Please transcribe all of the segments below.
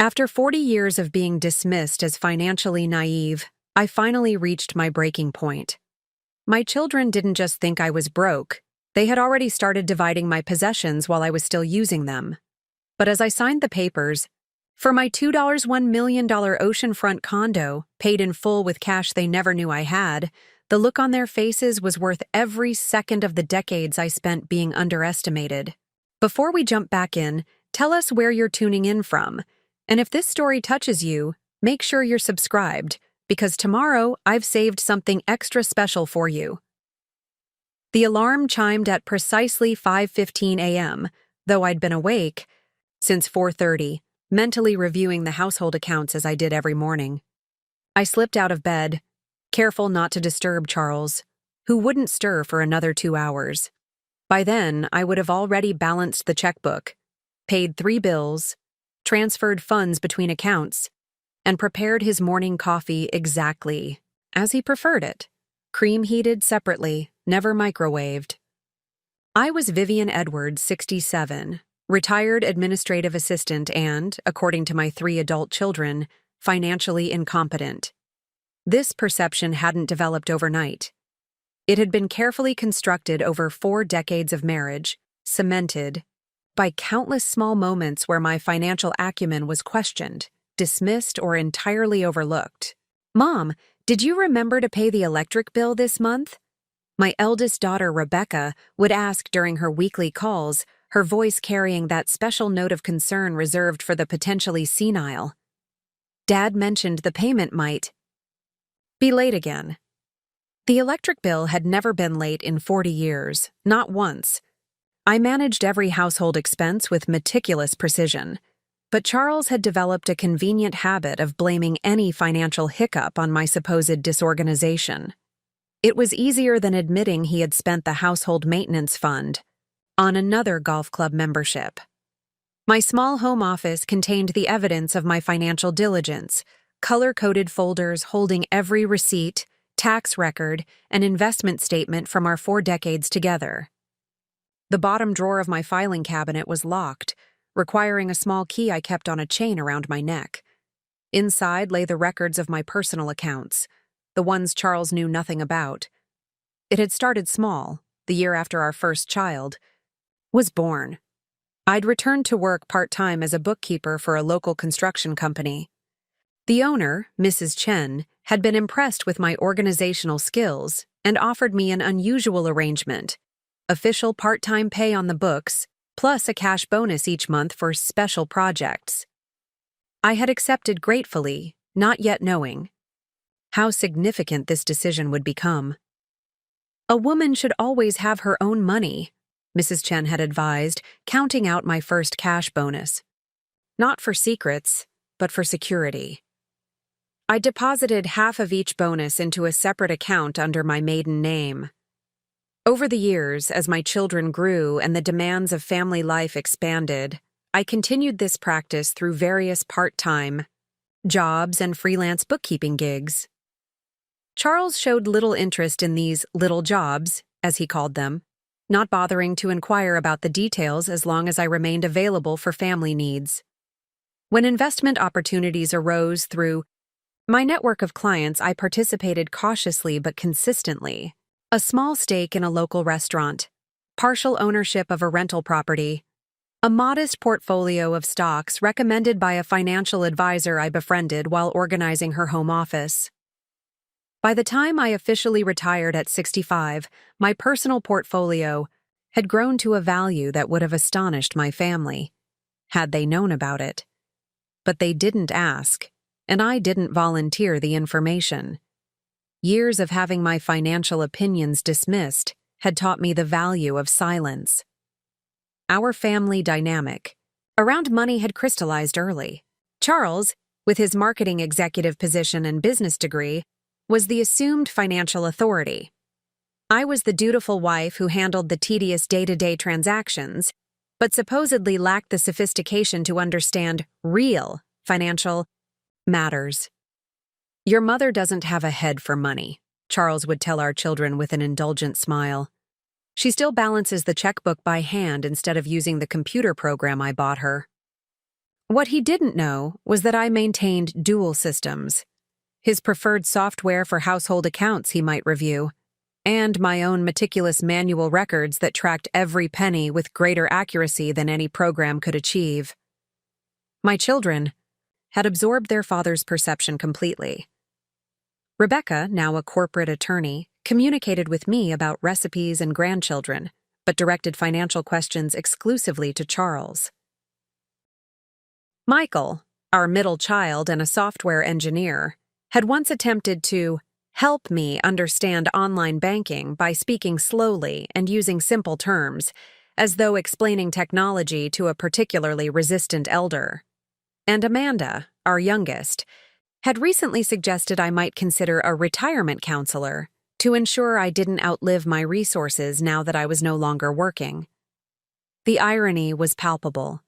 After 40 years of being dismissed as financially naive, I finally reached my breaking point. My children didn't just think I was broke, they had already started dividing my possessions while I was still using them. But as I signed the papers, for my $1 million oceanfront condo, paid in full with cash they never knew I had, the look on their faces was worth every second of the decades I spent being underestimated. Before we jump back in, tell us where you're tuning in from. And if this story touches you, make sure you're subscribed, because tomorrow I've saved something extra special for you. The alarm chimed at precisely 5:15 a.m., though I'd been awake since 4:30, mentally reviewing the household accounts as I did every morning. I slipped out of bed, careful not to disturb Charles, who wouldn't stir for another 2 hours. By then, I would have already balanced the checkbook, paid 3 bills, transferred funds between accounts, and prepared his morning coffee exactly as he preferred it, cream-heated separately, never microwaved. I was Vivian Edwards, 67, retired administrative assistant and, according to my 3 adult children, financially incompetent. This perception hadn't developed overnight. It had been carefully constructed over 4 decades of marriage, cemented by countless small moments where my financial acumen was questioned, dismissed, or entirely overlooked. "Mom, did you remember to pay the electric bill this month?" My eldest daughter, Rebecca, would ask during her weekly calls, her voice carrying that special note of concern reserved for the potentially senile. Dad mentioned the payment might be late again. The electric bill had never been late in 40 years, not once. I managed every household expense with meticulous precision, but Charles had developed a convenient habit of blaming any financial hiccup on my supposed disorganization. It was easier than admitting he had spent the household maintenance fund on another golf club membership. My small home office contained the evidence of my financial diligence, color-coded folders holding every receipt, tax record, and investment statement from our 4 decades together. The bottom drawer of my filing cabinet was locked, requiring a small key I kept on a chain around my neck. Inside lay the records of my personal accounts, the ones Charles knew nothing about. It had started small, the year after our first child was born. I'd returned to work part-time as a bookkeeper for a local construction company. The owner, Mrs. Chen, had been impressed with my organizational skills and offered me an unusual arrangement: official part-time pay on the books, plus a cash bonus each month for special projects. I had accepted gratefully, not yet knowing how significant this decision would become. "A woman should always have her own money," Mrs. Chen had advised, counting out my first cash bonus. Not for secrets, but for security. I deposited half of each bonus into a separate account under my maiden name. Over the years, as my children grew and the demands of family life expanded, I continued this practice through various part-time jobs and freelance bookkeeping gigs. Charles showed little interest in these little jobs, as he called them, not bothering to inquire about the details as long as I remained available for family needs. When investment opportunities arose through my network of clients, I participated cautiously but consistently. A small stake in a local restaurant, partial ownership of a rental property, a modest portfolio of stocks recommended by a financial advisor I befriended while organizing her home office. By the time I officially retired at 65, my personal portfolio had grown to a value that would have astonished my family, had they known about it. But they didn't ask, and I didn't volunteer the information. Years of having my financial opinions dismissed had taught me the value of silence. Our family dynamic around money had crystallized early. Charles, with his marketing executive position and business degree, was the assumed financial authority. I was the dutiful wife who handled the tedious day-to-day transactions, but supposedly lacked the sophistication to understand real financial matters. "Your mother doesn't have a head for money," Charles would tell our children with an indulgent smile. "She still balances the checkbook by hand instead of using the computer program I bought her." What he didn't know was that I maintained dual systems: his preferred software for household accounts he might review, and my own meticulous manual records that tracked every penny with greater accuracy than any program could achieve. My children had absorbed their father's perception completely. Rebecca, now a corporate attorney, communicated with me about recipes and grandchildren, but directed financial questions exclusively to Charles. Michael, our middle child and a software engineer, had once attempted to help me understand online banking by speaking slowly and using simple terms, as though explaining technology to a particularly resistant elder. And Amanda, our youngest, had recently suggested I might consider a retirement counselor to ensure I didn't outlive my resources now that I was no longer working. The irony was palpable.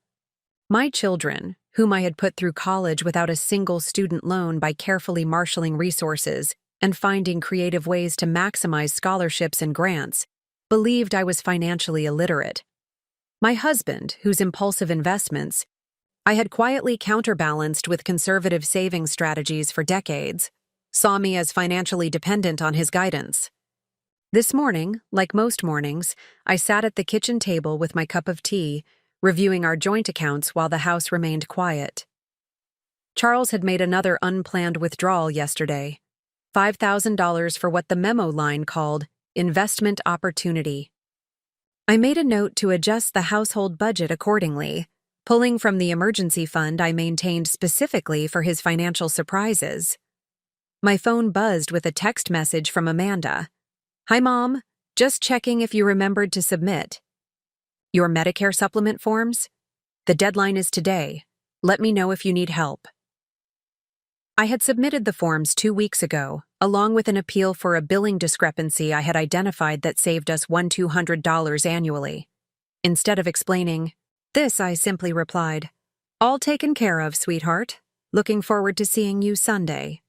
My children, whom I had put through college without a single student loan by carefully marshaling resources and finding creative ways to maximize scholarships and grants, believed I was financially illiterate. My husband, whose impulsive investments I had quietly counterbalanced with conservative saving strategies for decades, saw me as financially dependent on his guidance. This morning, like most mornings, I sat at the kitchen table with my cup of tea, reviewing our joint accounts while the house remained quiet. Charles had made another unplanned withdrawal yesterday, $5,000 for what the memo line called investment opportunity. I made a note to adjust the household budget accordingly, pulling from the emergency fund I maintained specifically for his financial surprises. My phone buzzed with a text message from Amanda. "Hi, Mom. Just checking if you remembered to submit your Medicare supplement forms? The deadline is today. Let me know if you need help." I had submitted the forms 2 weeks ago, along with an appeal for a billing discrepancy I had identified that saved us $200 annually. Instead of explaining this, I simply replied, "All taken care of, sweetheart. Looking forward to seeing you Sunday."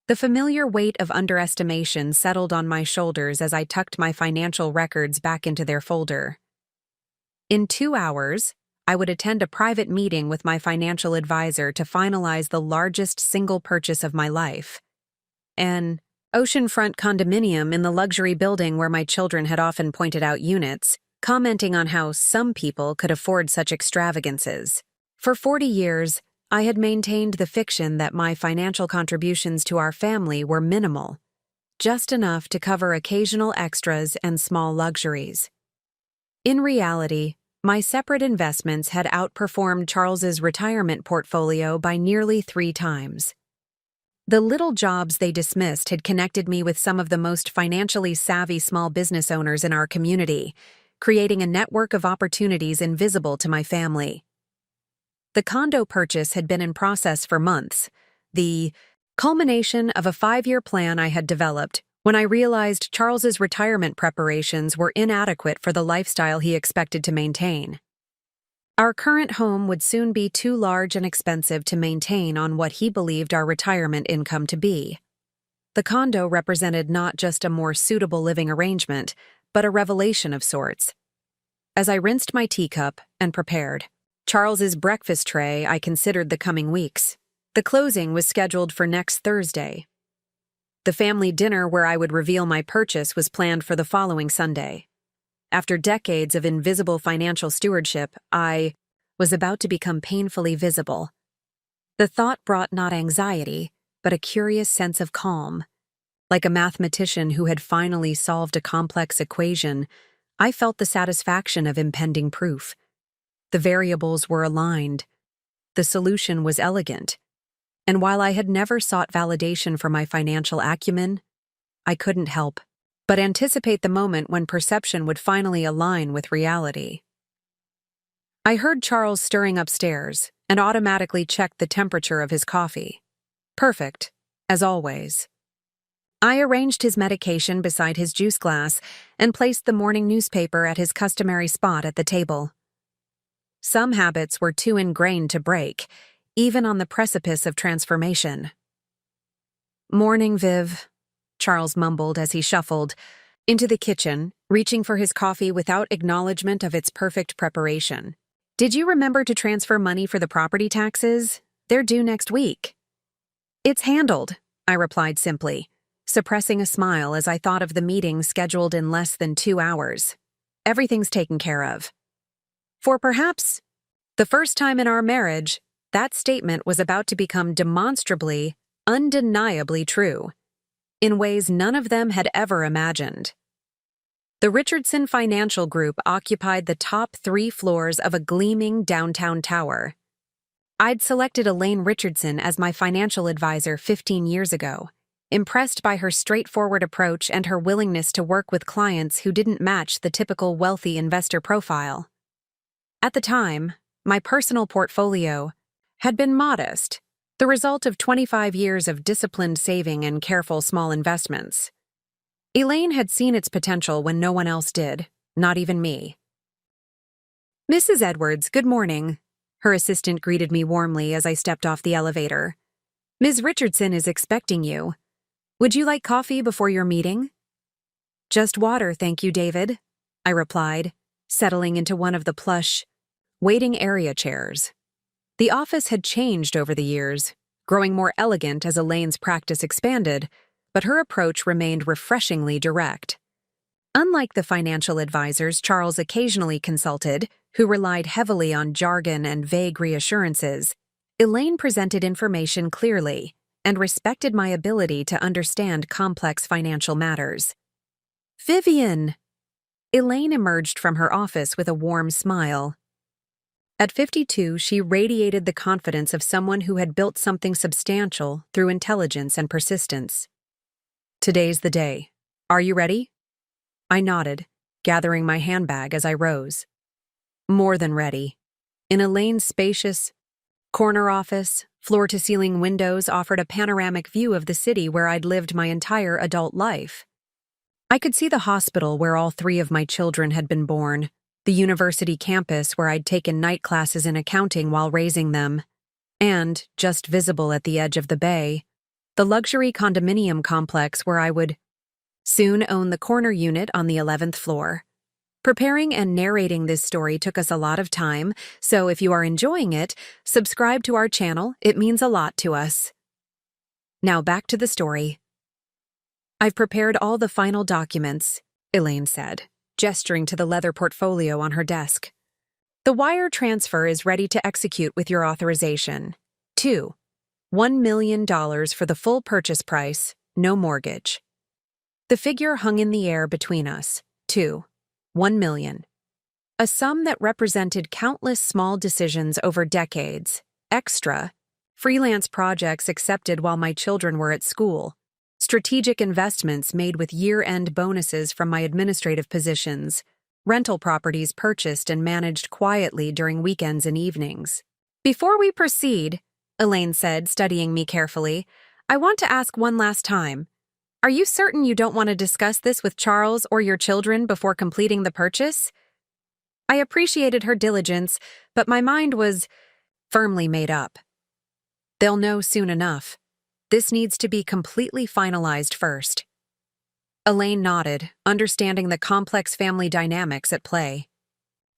The familiar weight of underestimation settled on my shoulders as I tucked my financial records back into their folder. In 2 hours, I would attend a private meeting with my financial advisor to finalize the largest single purchase of my life: an oceanfront condominium in the luxury building where my children had often pointed out units, commenting on how some people could afford such extravagances. For 40 years, I had maintained the fiction that my financial contributions to our family were minimal, just enough to cover occasional extras and small luxuries. In reality, my separate investments had outperformed Charles's retirement portfolio by nearly 3 times. The little jobs they dismissed had connected me with some of the most financially savvy small business owners in our community, creating a network of opportunities invisible to my family. The condo purchase had been in process for months, the culmination of a 5-year plan I had developed when I realized Charles's retirement preparations were inadequate for the lifestyle he expected to maintain. Our current home would soon be too large and expensive to maintain on what he believed our retirement income to be. The condo represented not just a more suitable living arrangement, but a revelation of sorts. As I rinsed my teacup and prepared Charles's breakfast tray, I considered the coming weeks. The closing was scheduled for next Thursday. The family dinner where I would reveal my purchase was planned for the following Sunday. After decades of invisible financial stewardship, I was about to become painfully visible. The thought brought not anxiety, but a curious sense of calm. Like a mathematician who had finally solved a complex equation, I felt the satisfaction of impending proof. The variables were aligned. The solution was elegant. And while I had never sought validation for my financial acumen, I couldn't help but anticipate the moment when perception would finally align with reality. I heard Charles stirring upstairs and automatically checked the temperature of his coffee. Perfect, as always. I arranged his medication beside his juice glass and placed the morning newspaper at his customary spot at the table. Some habits were too ingrained to break, even on the precipice of transformation. "Morning, Viv," Charles mumbled as he shuffled into the kitchen, reaching for his coffee without acknowledgement of its perfect preparation. Did you remember to transfer money for the property taxes? They're due next week. It's handled, I replied simply, suppressing a smile as I thought of the meeting scheduled in less than 2 hours. Everything's taken care of. For perhaps the first time in our marriage, that statement was about to become demonstrably, undeniably true, in ways none of them had ever imagined. The Richardson Financial Group occupied the top 3 floors of a gleaming downtown tower. I'd selected Elaine Richardson as my financial advisor 15 years ago, impressed by her straightforward approach and her willingness to work with clients who didn't match the typical wealthy investor profile. At the time, my personal portfolio had been modest, the result of 25 years of disciplined saving and careful small investments. Elaine had seen its potential when no one else did, not even me. "Mrs. Edwards, good morning." Her assistant greeted me warmly as I stepped off the elevator. "Ms. Richardson is expecting you. Would you like coffee before your meeting?" "Just water, thank you, David," I replied, settling into one of the plush, waiting area chairs. The office had changed over the years, growing more elegant as Elaine's practice expanded, but her approach remained refreshingly direct. Unlike the financial advisors Charles occasionally consulted, who relied heavily on jargon and vague reassurances, Elaine presented information clearly and respected my ability to understand complex financial matters. "Vivian!" Elaine emerged from her office with a warm smile. At 52, she radiated the confidence of someone who had built something substantial through intelligence and persistence. "Today's the day. Are you ready?" I nodded, gathering my handbag as I rose. More than ready. In Elaine's spacious corner office, floor-to-ceiling windows offered a panoramic view of the city where I'd lived my entire adult life. I could see the hospital where all 3 of my children had been born, the university campus where I'd taken night classes in accounting while raising them, and, just visible at the edge of the bay, the luxury condominium complex where I would soon own the corner unit on the 11th floor. Preparing and narrating this story took us a lot of time, so if you are enjoying it, subscribe to our channel, it means a lot to us. Now back to the story. "I've prepared all the final documents," Elaine said, gesturing to the leather portfolio on her desk. "The wire transfer is ready to execute with your authorization. 2. $1 million for the full purchase price, no mortgage." The figure hung in the air between us. 1 million. A sum that represented countless small decisions over decades, extra, freelance projects accepted while my children were at school, strategic investments made with year-end bonuses from my administrative positions, rental properties purchased and managed quietly during weekends and evenings. "Before we proceed," Elaine said, studying me carefully, "I want to ask one last time. Are you certain you don't want to discuss this with Charles or your children before completing the purchase?" I appreciated her diligence, but my mind was firmly made up. "They'll know soon enough. This needs to be completely finalized first." Elaine nodded, understanding the complex family dynamics at play.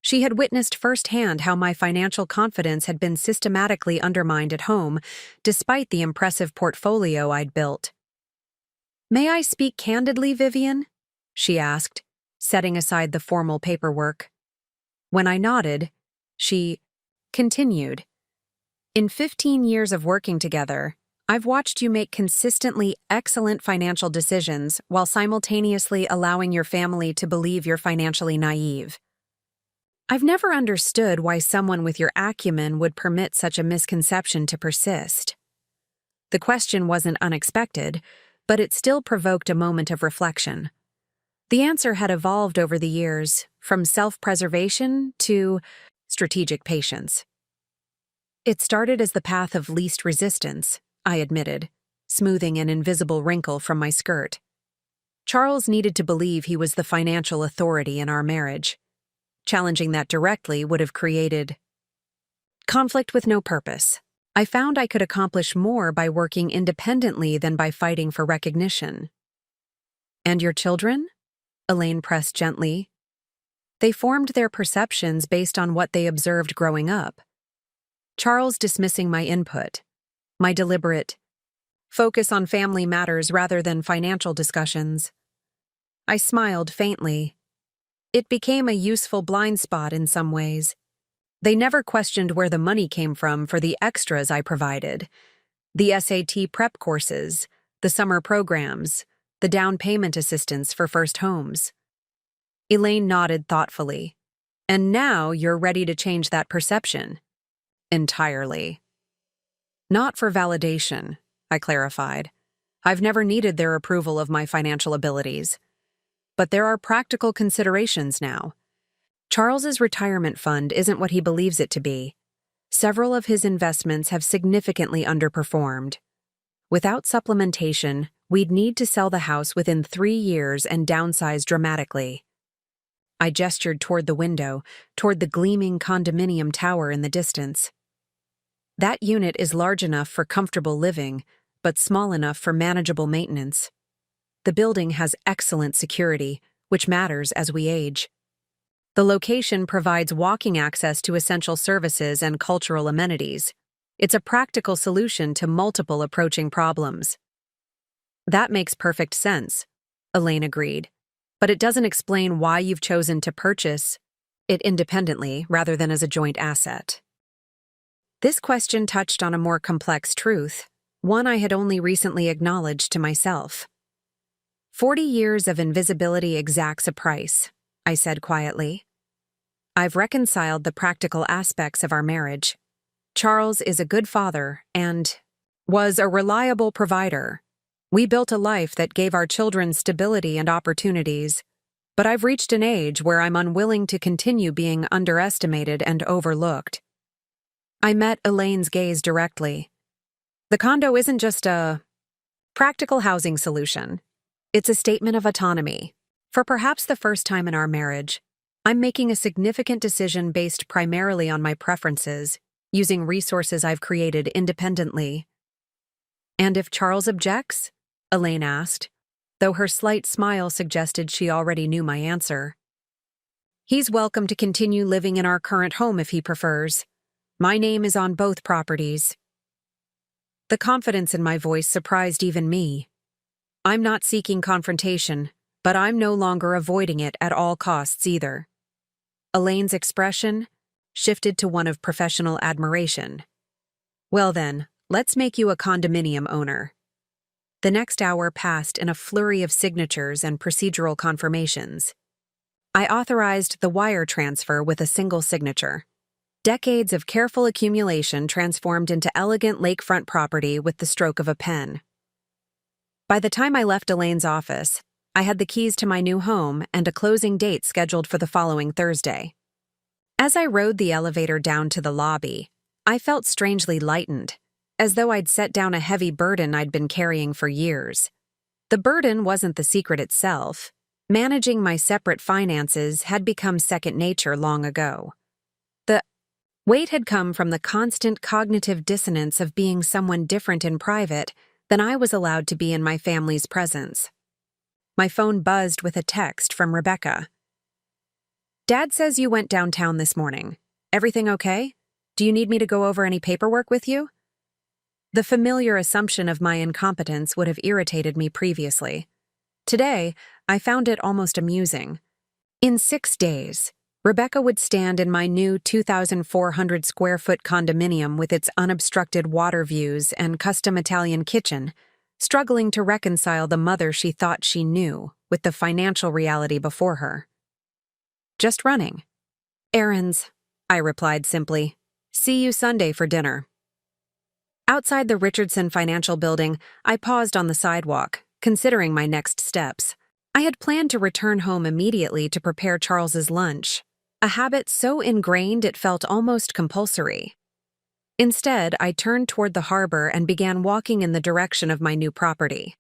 She had witnessed firsthand how my financial confidence had been systematically undermined at home, despite the impressive portfolio I'd built. "May I speak candidly, Vivian?" she asked, setting aside the formal paperwork. When I nodded, she continued. "In 15 years of working together, I've watched you make consistently excellent financial decisions while simultaneously allowing your family to believe you're financially naive. I've never understood why someone with your acumen would permit such a misconception to persist." The question wasn't unexpected, but it still provoked a moment of reflection. The answer had evolved over the years, from self-preservation to strategic patience. "It started as the path of least resistance," I admitted, smoothing an invisible wrinkle from my skirt. "Charles needed to believe he was the financial authority in our marriage. Challenging that directly would have created conflict with no purpose. I found I could accomplish more by working independently than by fighting for recognition." "And your children?" Elaine pressed gently. They formed their perceptions based on what they observed growing up. Charles dismissing my input, my deliberate focus on family matters rather than financial discussions. I smiled faintly. It became a useful blind spot in some ways. They never questioned where the money came from for the extras I provided. The SAT prep courses, the summer programs, the down payment assistance for first homes. Elaine nodded thoughtfully. And now you're ready to change that perception. Entirely. Not for validation, I clarified. I've never needed their approval of my financial abilities. But there are practical considerations now. Charles's retirement fund isn't what he believes it to be. Several of his investments have significantly underperformed. Without supplementation, we'd need to sell the house within 3 years and downsize dramatically. I gestured toward the window, toward the gleaming condominium tower in the distance. That unit is large enough for comfortable living, but small enough for manageable maintenance. The building has excellent security, which matters as we age. The location provides walking access to essential services and cultural amenities. It's a practical solution to multiple approaching problems. That makes perfect sense, Elaine agreed. But it doesn't explain why you've chosen to purchase it independently rather than as a joint asset. This question touched on a more complex truth, one I had only recently acknowledged to myself. 40 years of invisibility exacts a price, I said quietly. I've reconciled the practical aspects of our marriage. Charles is a good father and was a reliable provider. We built a life that gave our children stability and opportunities, but I've reached an age where I'm unwilling to continue being underestimated and overlooked. I met Elaine's gaze directly. The condo isn't just a practical housing solution. It's a statement of autonomy. For perhaps the first time in our marriage, I'm making a significant decision based primarily on my preferences, using resources I've created independently. And if Charles objects? Elaine asked, though her slight smile suggested she already knew my answer. He's welcome to continue living in our current home if he prefers. My name is on both properties. The confidence in my voice surprised even me. I'm not seeking confrontation, but I'm no longer avoiding it at all costs either. Elaine's expression shifted to one of professional admiration. Well then, let's make you a condominium owner. The next hour passed in a flurry of signatures and procedural confirmations. I authorized the wire transfer with a single signature. Decades of careful accumulation transformed into elegant lakefront property with the stroke of a pen. By the time I left Elaine's office, I had the keys to my new home and a closing date scheduled for the following Thursday. As I rode the elevator down to the lobby, I felt strangely lightened, as though I'd set down a heavy burden I'd been carrying for years. The burden wasn't the secret itself. Managing my separate finances had become second nature long ago. The weight had come from the constant cognitive dissonance of being someone different in private than I was allowed to be in my family's presence. My phone buzzed with a text from Rebecca. Dad says you went downtown this morning. Everything okay? Do you need me to go over any paperwork with you? The familiar assumption of my incompetence would have irritated me previously. Today, I found it almost amusing. In 6 days, Rebecca would stand in my new 2,400 square foot condominium with its unobstructed water views and custom Italian kitchen, struggling to reconcile the mother she thought she knew with the financial reality before her. Just running. Errands, I replied simply. See you Sunday for dinner. Outside the Richardson Financial Building, I paused on the sidewalk, considering my next steps. I had planned to return home immediately to prepare Charles's lunch, a habit so ingrained it felt almost compulsory. Instead, I turned toward the harbor and began walking in the direction of my new property.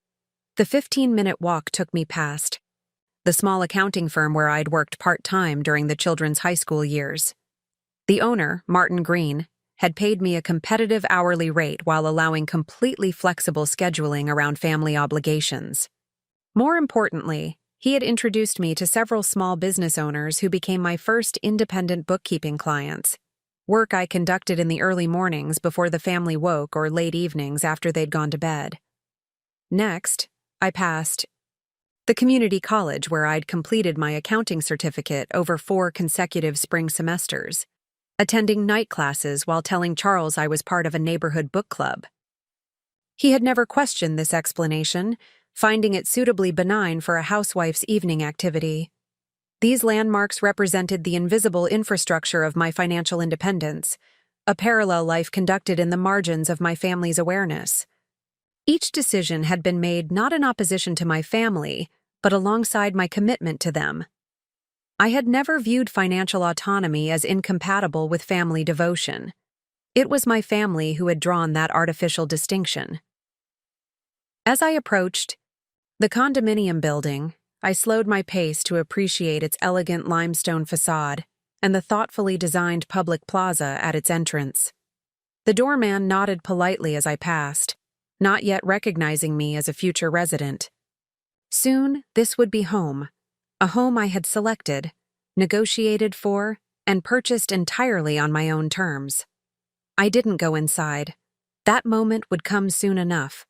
The 15-minute walk took me past the small accounting firm where I'd worked part-time during the children's high school years. The owner, Martin Green, had paid me a competitive hourly rate while allowing completely flexible scheduling around family obligations. More importantly, He had introduced me to several small business owners who became my first independent bookkeeping clients. Work I conducted in the early mornings before the family woke or late evenings after they'd gone to bed. Next, I passed the community college where I'd completed my accounting certificate over 4 consecutive spring semesters, attending night classes while telling Charles I was part of a neighborhood book club. He had never questioned this explanation, finding it suitably benign for a housewife's evening activity. These landmarks represented the invisible infrastructure of my financial independence, a parallel life conducted in the margins of my family's awareness. Each decision had been made not in opposition to my family, but alongside my commitment to them. I had never viewed financial autonomy as incompatible with family devotion. It was my family who had drawn that artificial distinction. As I approached the condominium building, I slowed my pace to appreciate its elegant limestone facade and the thoughtfully designed public plaza at its entrance. The doorman nodded politely as I passed, not yet recognizing me as a future resident. Soon, this would be home, a home I had selected, negotiated for, and purchased entirely on my own terms. I didn't go inside. That moment would come soon enough.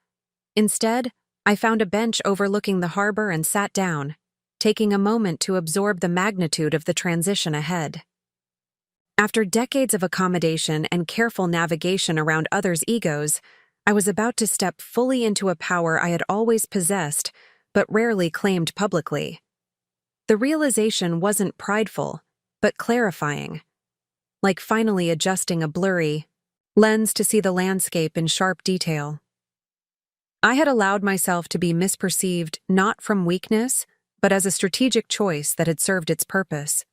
Instead, I found a bench overlooking the harbor and sat down, taking a moment to absorb the magnitude of the transition ahead. After decades of accommodation and careful navigation around others' egos, I was about to step fully into a power I had always possessed, but rarely claimed publicly. The realization wasn't prideful, but clarifying, like finally adjusting a blurry lens to see the landscape in sharp detail. I had allowed myself to be misperceived not from weakness, but as a strategic choice that had served its purpose.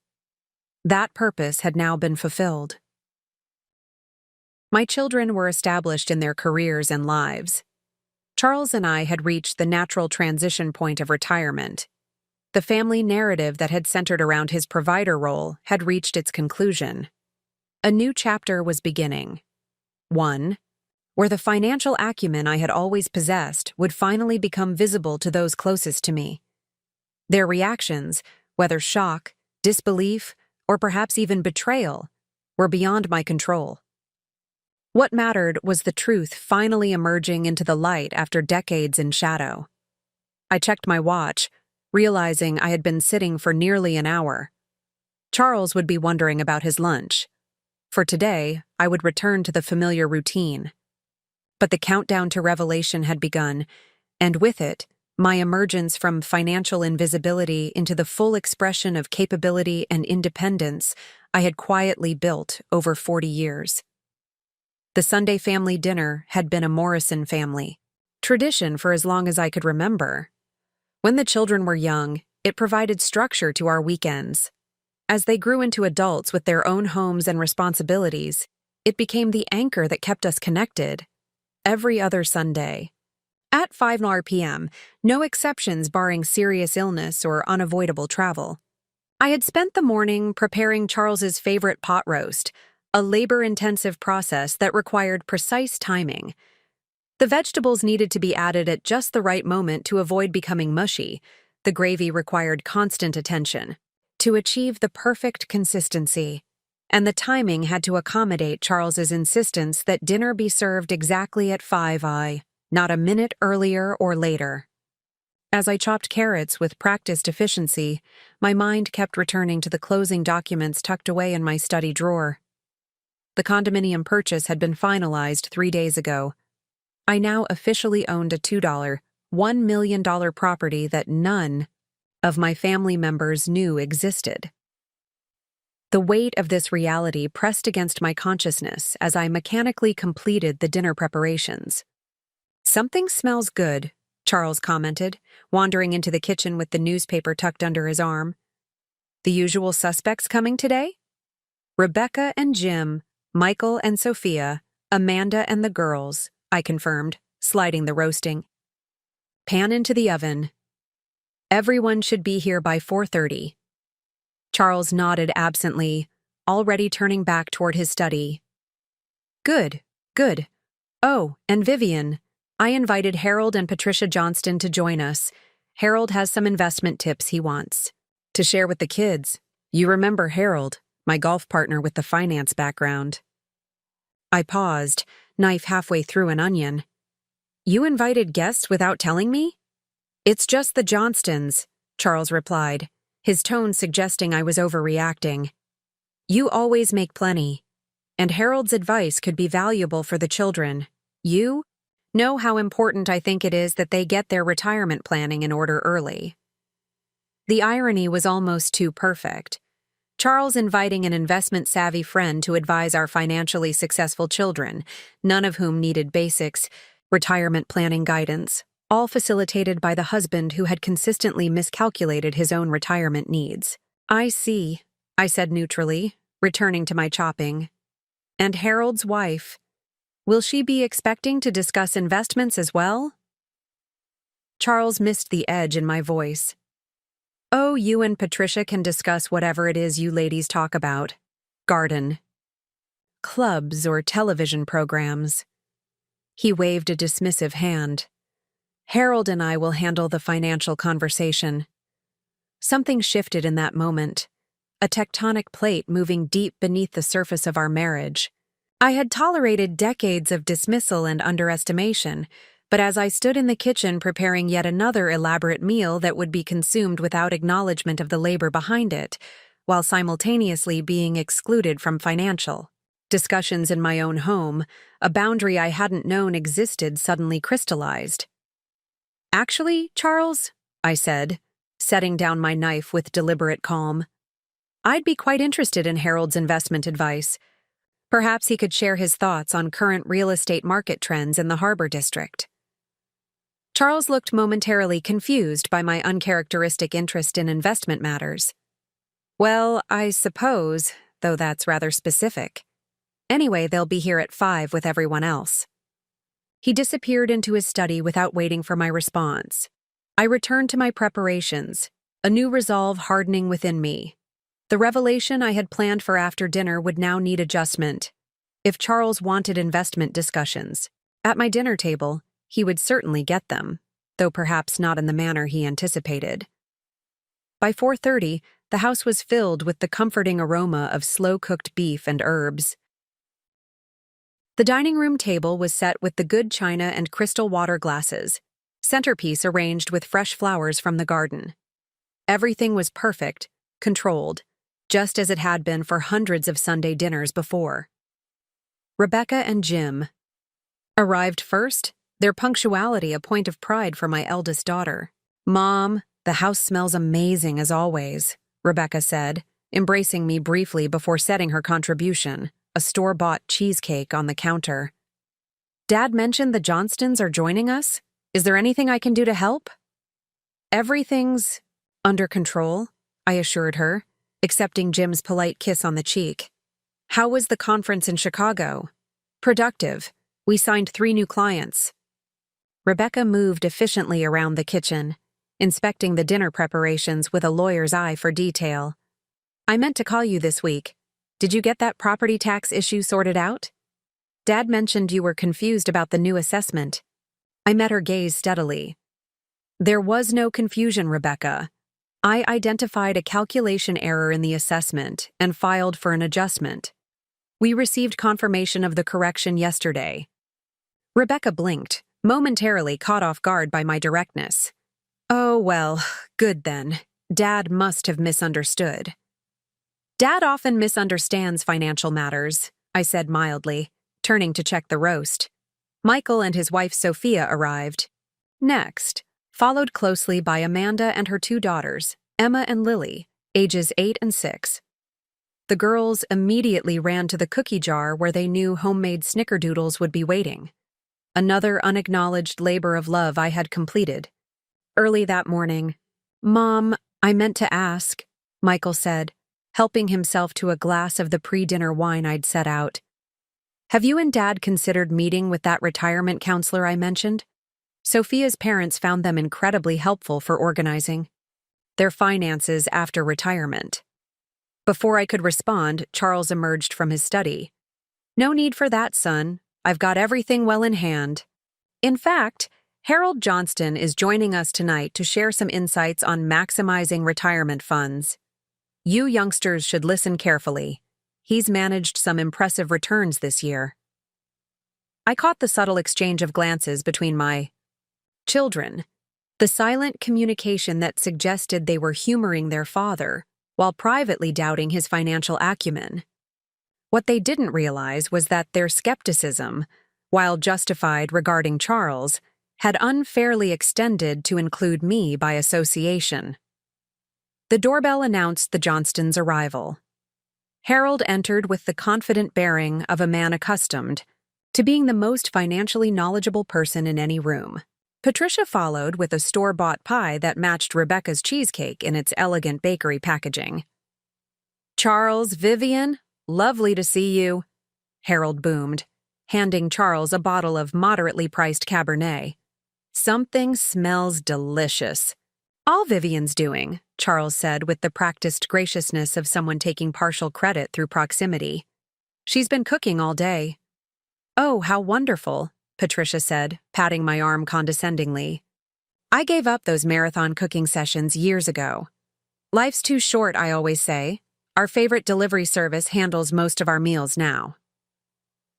That purpose had now been fulfilled. My children were established in their careers and lives. Charles and I had reached the natural transition point of retirement. The family narrative that had centered around his provider role had reached its conclusion. A new chapter was beginning. One where the financial acumen I had always possessed would finally become visible to those closest to me. Their reactions, whether shock, disbelief, or perhaps even betrayal, were beyond my control. What mattered was the truth finally emerging into the light after decades in shadow. I checked my watch, realizing I had been sitting for nearly an hour. Charles would be wondering about his lunch. For today, I would return to the familiar routine. But the countdown to revelation had begun, and with it, my emergence from financial invisibility into the full expression of capability and independence I had quietly built over 40 years. The Sunday family dinner had been a Morrison family tradition for as long as I could remember. When the children were young, it provided structure to our weekends. As they grew into adults with their own homes and responsibilities, it became the anchor that kept us connected. Every other Sunday. At 5 p.m., no exceptions barring serious illness or unavoidable travel. I had spent the morning preparing Charles's favorite pot roast, a labor-intensive process that required precise timing. The vegetables needed to be added at just the right moment to avoid becoming mushy. The gravy required constant attention to achieve the perfect consistency. And the timing had to accommodate Charles's insistence that dinner be served exactly at 5 not a minute earlier or later. As I chopped carrots with practiced efficiency, my mind kept returning to the closing documents tucked away in my study drawer. The condominium purchase had been finalized 3 days ago. I now officially owned a $1 million property that none of my family members knew existed. The weight of this reality pressed against my consciousness as I mechanically completed the dinner preparations. "Something smells good," Charles commented, wandering into the kitchen with the newspaper tucked under his arm. "The usual suspects coming today?" "Rebecca and Jim, Michael and Sophia, Amanda and the girls," I confirmed, sliding the roasting. "Pan into the oven. Everyone should be here by 4:30. Charles nodded absently, already turning back toward his study. "Good, good. Oh, and Vivian. I invited Harold and Patricia Johnston to join us, Harold has some investment tips he wants to share with the kids. You remember Harold, my golf partner with the finance background. I paused, knife halfway through an onion. You invited guests without telling me? It's just the Johnstons, Charles replied, his tone suggesting I was overreacting. You always make plenty, and Harold's advice could be valuable for the children. You know how important I think it is that they get their retirement planning in order early. The irony was almost too perfect. Charles inviting an investment-savvy friend to advise our financially successful children, none of whom needed basics, retirement planning guidance, all facilitated by the husband who had consistently miscalculated his own retirement needs. I see, I said neutrally, returning to my chopping. And Harold's wife. Will she be expecting to discuss investments as well? Charles missed the edge in my voice. Oh, you and Patricia can discuss whatever it is you ladies talk about. Garden. Clubs or television programs. He waved a dismissive hand. Harold and I will handle the financial conversation. Something shifted in that moment. A tectonic plate moving deep beneath the surface of our marriage. I had tolerated decades of dismissal and underestimation, but as I stood in the kitchen preparing yet another elaborate meal that would be consumed without acknowledgement of the labor behind it, while simultaneously being excluded from financial discussions in my own home, a boundary I hadn't known existed suddenly crystallized. Actually, Charles, I said, setting down my knife with deliberate calm, I'd be quite interested in Harold's investment advice. Perhaps he could share his thoughts on current real estate market trends in the Harbor District. Charles looked momentarily confused by my uncharacteristic interest in investment matters. Well, I suppose, though that's rather specific. Anyway, they'll be here at 5 with everyone else. He disappeared into his study without waiting for my response. I returned to my preparations, a new resolve hardening within me. The revelation I had planned for after dinner would now need adjustment. If Charles wanted investment discussions, at my dinner table, he would certainly get them, though perhaps not in the manner he anticipated. By 4:30, the house was filled with the comforting aroma of slow-cooked beef and herbs. The dining room table was set with the good china and crystal water glasses, centerpiece arranged with fresh flowers from the garden. Everything was perfect, controlled, just as it had been for hundreds of Sunday dinners before. Rebecca and Jim arrived first, their punctuality a point of pride for my eldest daughter. Mom, the house smells amazing as always, Rebecca said, embracing me briefly before setting her contribution, a store-bought cheesecake on the counter. Dad mentioned the Johnstons are joining us. Is there anything I can do to help? Everything's under control, I assured her, accepting Jim's polite kiss on the cheek. How was the conference in Chicago? Productive. We signed 3 new clients. Rebecca moved efficiently around the kitchen, inspecting the dinner preparations with a lawyer's eye for detail. I meant to call you this week. Did you get that property tax issue sorted out? Dad mentioned you were confused about the new assessment. I met her gaze steadily. There was no confusion, Rebecca. I identified a calculation error in the assessment and filed for an adjustment. We received confirmation of the correction yesterday. Rebecca blinked, momentarily caught off guard by my directness. Oh, well, good then. Dad must have misunderstood. Dad often misunderstands financial matters, I said mildly, turning to check the roast. Michael and his wife Sophia arrived. Next, followed closely by Amanda and her 2 daughters, Emma and Lily, ages 8 and 6. The girls immediately ran to the cookie jar where they knew homemade snickerdoodles would be waiting. Another unacknowledged labor of love I had completed. Early that morning, Mom, I meant to ask, Michael said, helping himself to a glass of the pre-dinner wine I'd set out. Have you and Dad considered meeting with that retirement counselor I mentioned? Sophia's parents found them incredibly helpful for organizing their finances after retirement. Before I could respond, Charles emerged from his study. No need for that, son. I've got everything well in hand. In fact, Harold Johnston is joining us tonight to share some insights on maximizing retirement funds. You youngsters should listen carefully. He's managed some impressive returns this year. I caught the subtle exchange of glances between my children, the silent communication that suggested they were humoring their father while privately doubting his financial acumen. What they didn't realize was that their skepticism, while justified regarding Charles, had unfairly extended to include me by association. The doorbell announced the Johnstons' arrival. Harold entered with the confident bearing of a man accustomed to being the most financially knowledgeable person in any room. Patricia followed with a store-bought pie that matched Rebecca's cheesecake in its elegant bakery packaging. "Charles, Vivian, lovely to see you," Harold boomed, handing Charles a bottle of moderately priced Cabernet. "Something smells delicious." "All Vivian's doing," Charles said with the practiced graciousness of someone taking partial credit through proximity. "She's been cooking all day." "Oh, how wonderful," Patricia said, patting my arm condescendingly. "I gave up those marathon cooking sessions years ago. Life's too short, I always say. Our favorite delivery service handles most of our meals now."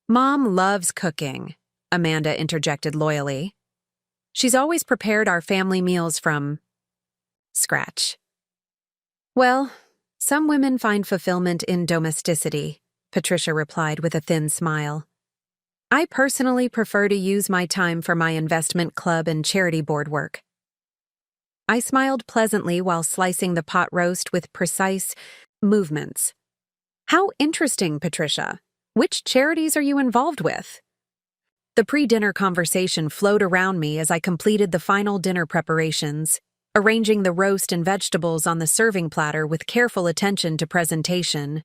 "Mom loves cooking," Amanda interjected loyally. "She's always prepared our family meals from scratch." "Well, some women find fulfillment in domesticity," Patricia replied with a thin smile. "I personally prefer to use my time for my investment club and charity board work." I smiled pleasantly while slicing the pot roast with precise movements. "How interesting, Patricia. Which charities are you involved with?" The pre-dinner conversation flowed around me as I completed the final dinner preparations, arranging the roast and vegetables on the serving platter with careful attention to presentation.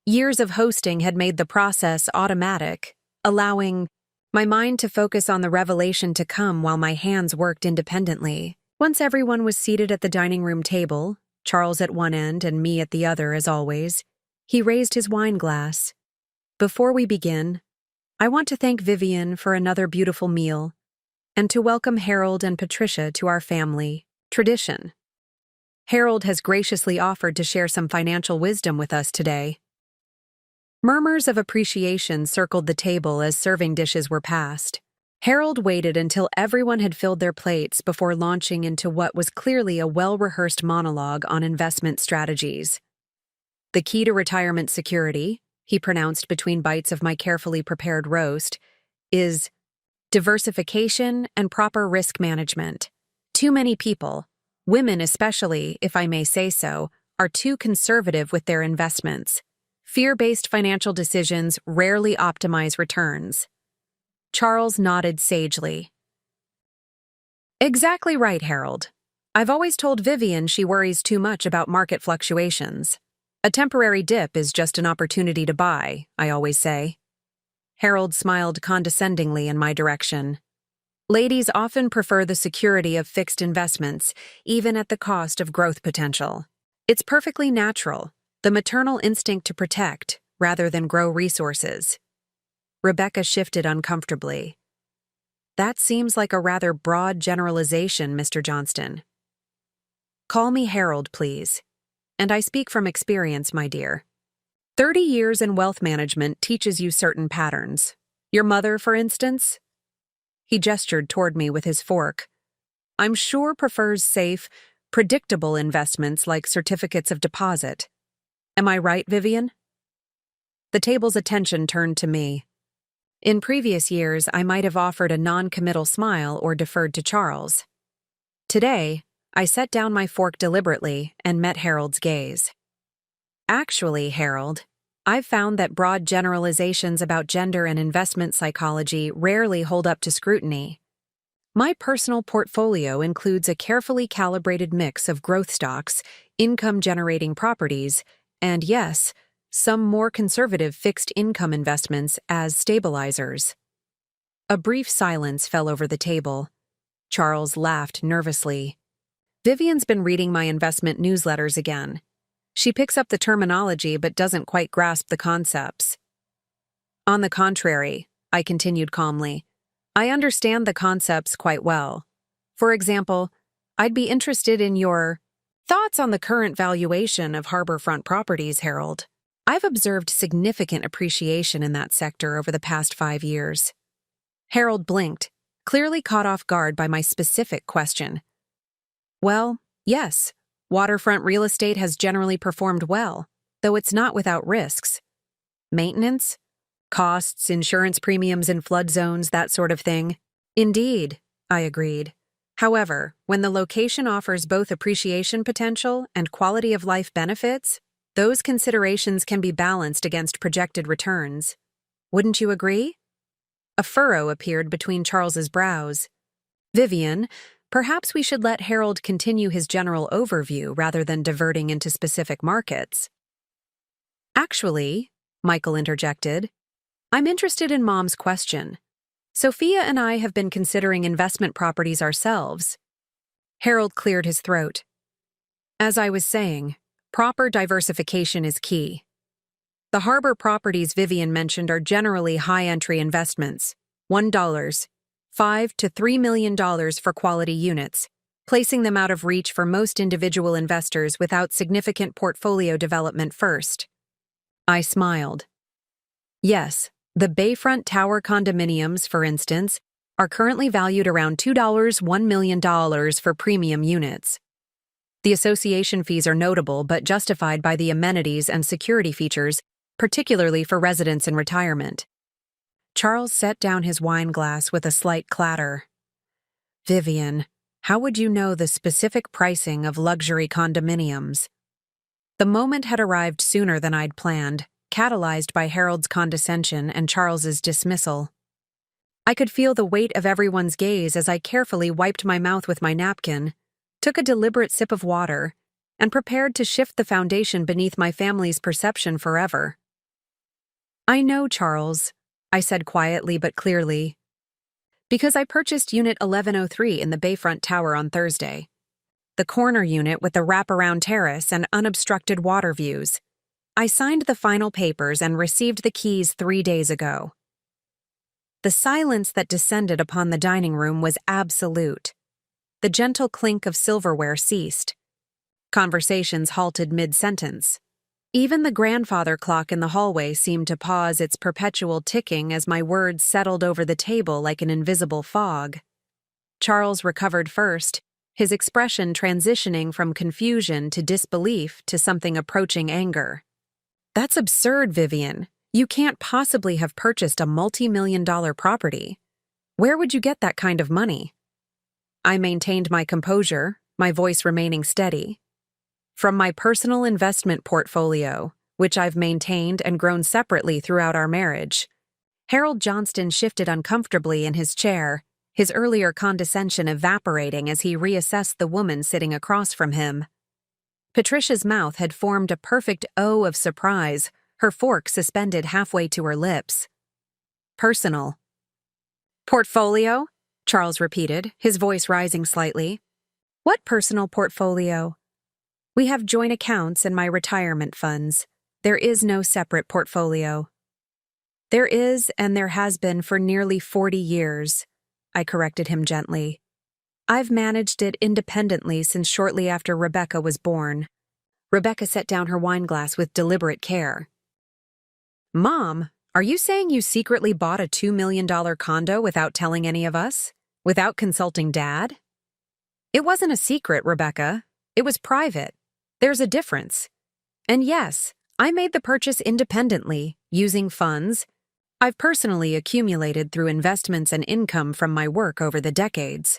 Years of hosting had made the process automatic, allowing my mind to focus on the revelation to come while my hands worked independently. Once everyone was seated at the dining room table, Charles at one end and me at the other as always, he raised his wine glass. "Before we begin, I want to thank Vivian for another beautiful meal, and to welcome Harold and Patricia to our family tradition. Harold has graciously offered to share some financial wisdom with us today." Murmurs of appreciation circled the table as serving dishes were passed. Harold waited until everyone had filled their plates before launching into what was clearly a well-rehearsed monologue on investment strategies. "The key to retirement security," he pronounced between bites of my carefully prepared roast, "is diversification and proper risk management. Too many people, women especially, if I may say so, are too conservative with their investments. Fear-based financial decisions rarely optimize returns." Charles nodded sagely. "Exactly right, Harold. I've always told Vivian she worries too much about market fluctuations. A temporary dip is just an opportunity to buy, I always say." Harold smiled condescendingly in my direction. "Ladies often prefer the security of fixed investments, even at the cost of growth potential. It's perfectly natural, the maternal instinct to protect rather than grow resources." Rebecca shifted uncomfortably. "That seems like a rather broad generalization, Mr. Johnston." "Call me Harold, please. And I speak from experience, my dear. 30 years in wealth management teaches you certain patterns. Your mother, for instance?" He gestured toward me with his fork. "I'm sure prefers safe, predictable investments like certificates of deposit. Am I right, Vivian?" The table's attention turned to me. In previous years, I might have offered a non-committal smile or deferred to Charles. Today, I set down my fork deliberately and met Harold's gaze. "Actually, Harold, I've found that broad generalizations about gender and investment psychology rarely hold up to scrutiny. My personal portfolio includes a carefully calibrated mix of growth stocks, income-generating properties, and yes, some more conservative fixed income investments as stabilizers." A brief silence fell over the table. Charles laughed nervously. "Vivian's been reading my investment newsletters again. She picks up the terminology but doesn't quite grasp the concepts." "On the contrary," I continued calmly, I understand the concepts quite well. For example, I'd be interested in your thoughts on the current valuation of harborfront properties, Harold. I've observed significant appreciation in that sector over the past 5 years. Harold blinked, clearly caught off guard by my specific question. Well, yes, waterfront real estate has generally performed well, though it's not without risks. Maintenance, costs, insurance premiums in flood zones, that sort of thing. Indeed, I agreed. However, when the location offers both appreciation potential and quality of life benefits, those considerations can be balanced against projected returns. Wouldn't you agree? A furrow appeared between Charles's brows. Vivian, perhaps we should let Harold continue his general overview rather than diverting into specific markets. Actually, Michael interjected, I'm interested in Mom's question. Sophia and I have been considering investment properties ourselves. Harold cleared his throat. As I was saying, proper diversification is key. The harbor properties Vivian mentioned are generally high-entry investments, $1, $5 to $3 million for quality units, placing them out of reach for most individual investors without significant portfolio development first. I smiled. Yes, the Bayfront Tower condominiums, for instance, are currently valued around $1 million for premium units. The association fees are notable but justified by the amenities and security features, particularly for residents in retirement. Charles set down his wine glass with a slight clatter. Vivian, how would you know the specific pricing of luxury condominiums? The moment had arrived sooner than I'd planned, catalyzed by Harold's condescension and Charles's dismissal. I could feel the weight of everyone's gaze as I carefully wiped my mouth with my napkin, took a deliberate sip of water, and prepared to shift the foundation beneath my family's perception forever. I know, Charles, I said quietly but clearly, because I purchased Unit 1103 in the Bayfront Tower on Thursday. The corner unit with the wraparound terrace and unobstructed water views. I signed the final papers and received the keys 3 days ago. The silence that descended upon the dining room was absolute. The gentle clink of silverware ceased. Conversations halted mid-sentence. Even the grandfather clock in the hallway seemed to pause its perpetual ticking as my words settled over the table like an invisible fog. Charles recovered first, his expression transitioning from confusion to disbelief to something approaching anger. That's absurd, Vivian. You can't possibly have purchased a multi-million-dollar property. Where would you get that kind of money? I maintained my composure, my voice remaining steady. From my personal investment portfolio, which I've maintained and grown separately throughout our marriage. Harold Johnston shifted uncomfortably in his chair, his earlier condescension evaporating as he reassessed the woman sitting across from him. Patricia's mouth had formed a perfect O of surprise, her fork suspended halfway to her lips. Personal. Portfolio? Charles repeated, his voice rising slightly. What personal portfolio? We have joint accounts in my retirement funds. There is no separate portfolio. There is, and there has been for nearly 40 years, I corrected him gently. I've managed it independently since shortly after Rebecca was born. Rebecca set down her wine glass with deliberate care. Mom, are you saying you secretly bought a $2 million condo without telling any of us? Without consulting Dad? It wasn't a secret, Rebecca. It was private. There's a difference. And yes, I made the purchase independently, using funds I've personally accumulated through investments and income from my work over the decades.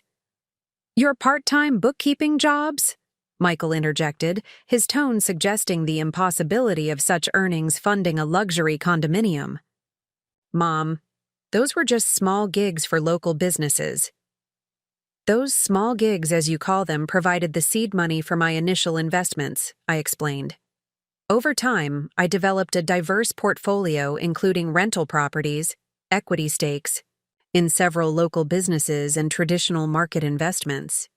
Your part-time bookkeeping jobs? Michael interjected, his tone suggesting the impossibility of such earnings funding a luxury condominium. Mom, those were just small gigs for local businesses. Those small gigs, as you call them, provided the seed money for my initial investments, I explained. Over time, I developed a diverse portfolio including rental properties, equity stakes, in several local businesses and traditional market investments.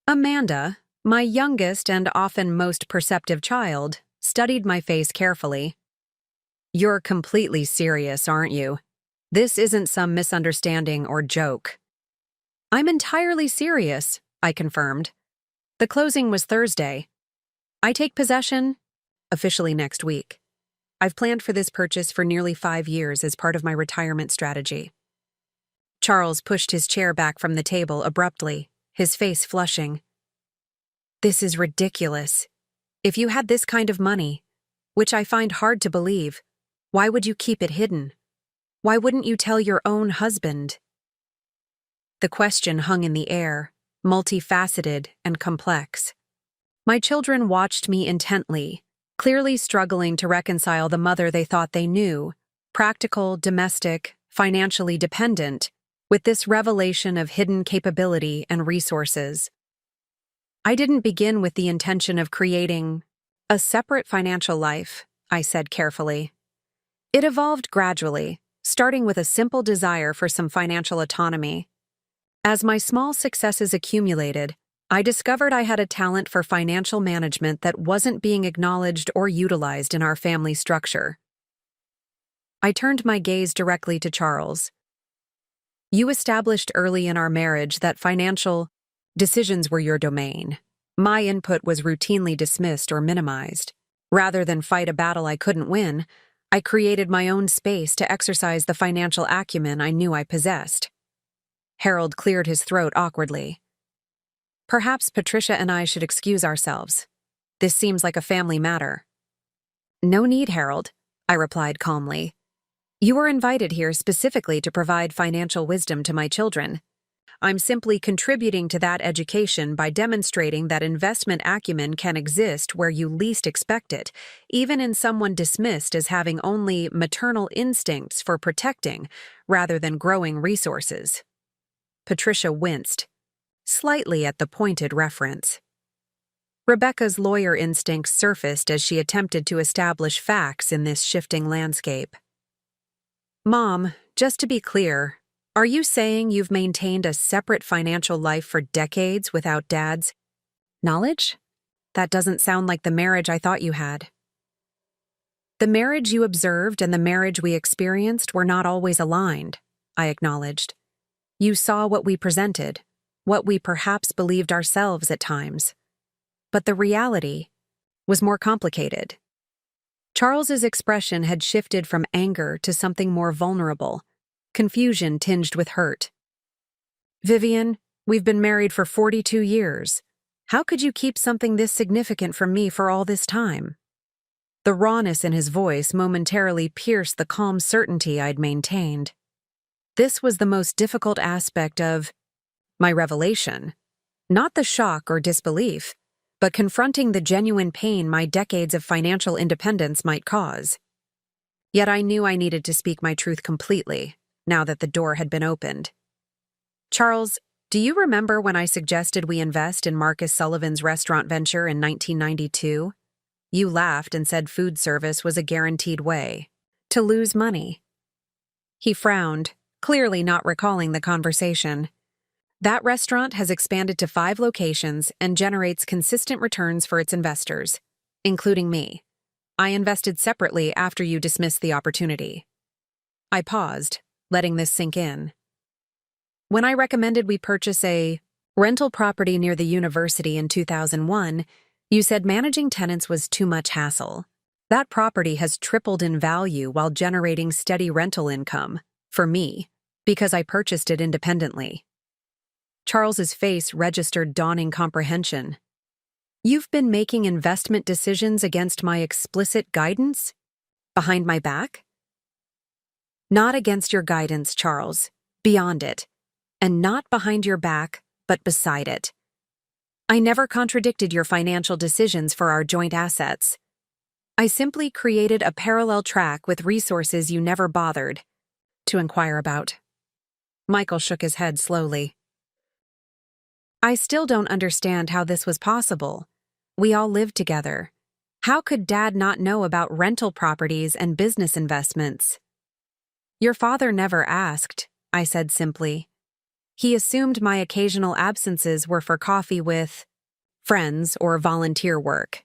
Amanda, my youngest and often most perceptive child, studied my face carefully. You're completely serious, aren't you? This isn't some misunderstanding or joke. I'm entirely serious, I confirmed. The closing was Thursday. I take possession officially next week. I've planned for this purchase for nearly 5 years as part of my retirement strategy. Charles pushed his chair back from the table abruptly, his face flushing. This is ridiculous. If you had this kind of money, which I find hard to believe, why would you keep it hidden? Why wouldn't you tell your own husband? The question hung in the air, multifaceted and complex. My children watched me intently, clearly struggling to reconcile the mother they thought they knew, practical, domestic, financially dependent, with this revelation of hidden capability and resources. I didn't begin with the intention of creating a separate financial life, I said carefully. It evolved gradually, starting with a simple desire for some financial autonomy. As my small successes accumulated, I discovered I had a talent for financial management that wasn't being acknowledged or utilized in our family structure. I turned my gaze directly to Charles. You established early in our marriage that financial decisions were your domain. My input was routinely dismissed or minimized. Rather than fight a battle I couldn't win, I created my own space to exercise the financial acumen I knew I possessed. Harold cleared his throat awkwardly. Perhaps Patricia and I should excuse ourselves. This seems like a family matter. No need, Harold, I replied calmly. You were invited here specifically to provide financial wisdom to my children. I'm simply contributing to that education by demonstrating that investment acumen can exist where you least expect it, even in someone dismissed as having only maternal instincts for protecting rather than growing resources. Patricia winced, slightly at the pointed reference. Rebecca's lawyer instincts surfaced as she attempted to establish facts in this shifting landscape. Mom, just to be clear, are you saying you've maintained a separate financial life for decades without Dad's knowledge? That doesn't sound like the marriage I thought you had. The marriage you observed and the marriage we experienced were not always aligned, I acknowledged. You saw what we presented, what we perhaps believed ourselves at times. But the reality was more complicated. Charles's expression had shifted from anger to something more vulnerable, confusion tinged with hurt. Vivian, we've been married for 42 years. How could you keep something this significant from me for all this time? The rawness in his voice momentarily pierced the calm certainty I'd maintained. This was the most difficult aspect of my revelation. Not the shock or disbelief, but confronting the genuine pain my decades of financial independence might cause. Yet I knew I needed to speak my truth completely, now that the door had been opened. Charles, do you remember when I suggested we invest in Marcus Sullivan's restaurant venture in 1992? You laughed and said food service was a guaranteed way to lose money. He frowned, clearly not recalling the conversation. That restaurant has expanded to 5 locations and generates consistent returns for its investors, including me. I invested separately after you dismissed the opportunity. I paused, letting this sink in. When I recommended we purchase a rental property near the university in 2001, you said managing tenants was too much hassle. That property has tripled in value while generating steady rental income, for me, because I purchased it independently. Charles's face registered dawning comprehension. You've been making investment decisions against my explicit guidance? Behind my back? Not against your guidance, Charles. Beyond it. And not behind your back, but beside it. I never contradicted your financial decisions for our joint assets. I simply created a parallel track with resources you never bothered to inquire about. Michael shook his head slowly. I still don't understand how this was possible. We all lived together. How could Dad not know about rental properties and business investments? Your father never asked, I said simply. He assumed my occasional absences were for coffee with friends or volunteer work.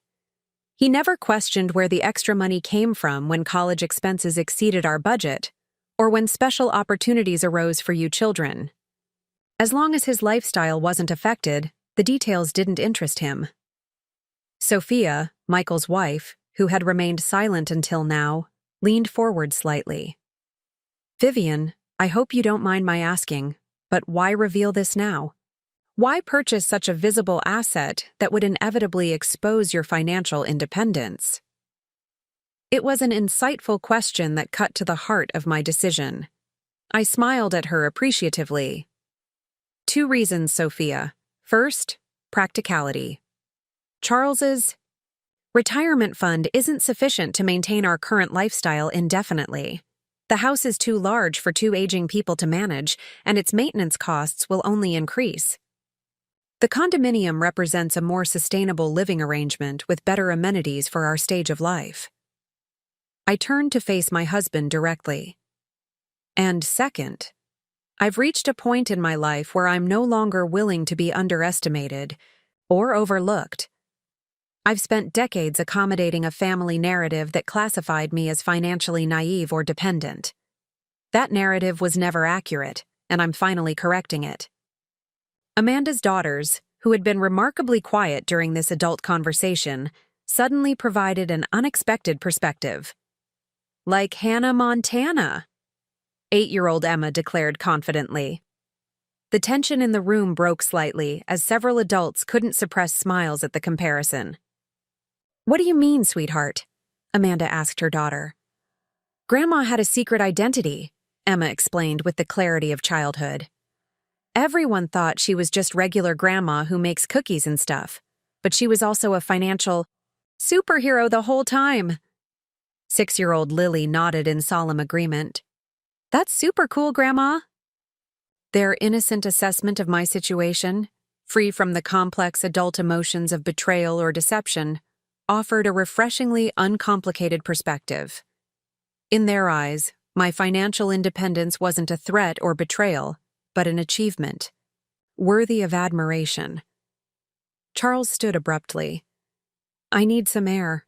He never questioned where the extra money came from when college expenses exceeded our budget, or when special opportunities arose for you children. As long as his lifestyle wasn't affected, the details didn't interest him. Sophia, Michael's wife, who had remained silent until now, leaned forward slightly. "Vivian, I hope you don't mind my asking, but why reveal this now? Why purchase such a visible asset that would inevitably expose your financial independence?" It was an insightful question that cut to the heart of my decision. I smiled at her appreciatively. "Two reasons, Sophia. First, practicality. Charles's retirement fund isn't sufficient to maintain our current lifestyle indefinitely. The house is too large for two aging people to manage, and its maintenance costs will only increase. The condominium represents a more sustainable living arrangement with better amenities for our stage of life." I turned to face my husband directly. "And second, I've reached a point in my life where I'm no longer willing to be underestimated or overlooked. I've spent decades accommodating a family narrative that classified me as financially naive or dependent. That narrative was never accurate, and I'm finally correcting it." Amanda's daughters, who had been remarkably quiet during this adult conversation, suddenly provided an unexpected perspective. "Like Hannah Montana," 8-year-old Emma declared confidently. The tension in the room broke slightly as several adults couldn't suppress smiles at the comparison. "What do you mean, sweetheart?" Amanda asked her daughter. "Grandma had a secret identity," Emma explained with the clarity of childhood. "Everyone thought she was just regular grandma who makes cookies and stuff, but she was also a financial superhero the whole time." 6-year-old Lily nodded in solemn agreement. "That's super cool, Grandma." Their innocent assessment of my situation, free from the complex adult emotions of betrayal or deception, offered a refreshingly uncomplicated perspective. In their eyes, my financial independence wasn't a threat or betrayal, but an achievement, worthy of admiration. Charles stood abruptly. "I need some air."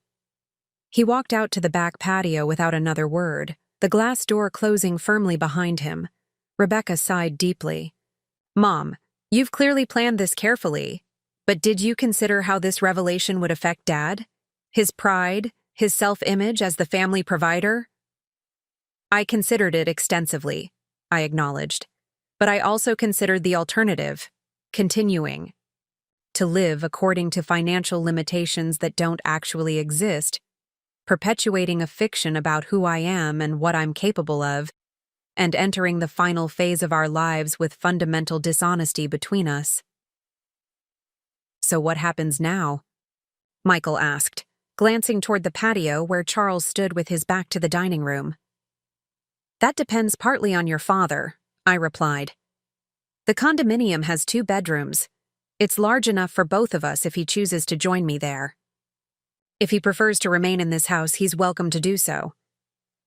He walked out to the back patio without another word, the glass door closing firmly behind him. Rebecca sighed deeply. "Mom, you've clearly planned this carefully, but did you consider how this revelation would affect Dad? His pride, his self-image as the family provider?" "I considered it extensively," I acknowledged. "But I also considered the alternative, continuing. To live according to financial limitations that don't actually exist, perpetuating a fiction about who I am and what I'm capable of, and entering the final phase of our lives with fundamental dishonesty between us." "So what happens now?" Michael asked, glancing toward the patio where Charles stood with his back to the dining room. "That depends partly on your father," I replied. "The condominium has 2 bedrooms. It's large enough for both of us if he chooses to join me there. If he prefers to remain in this house, he's welcome to do so.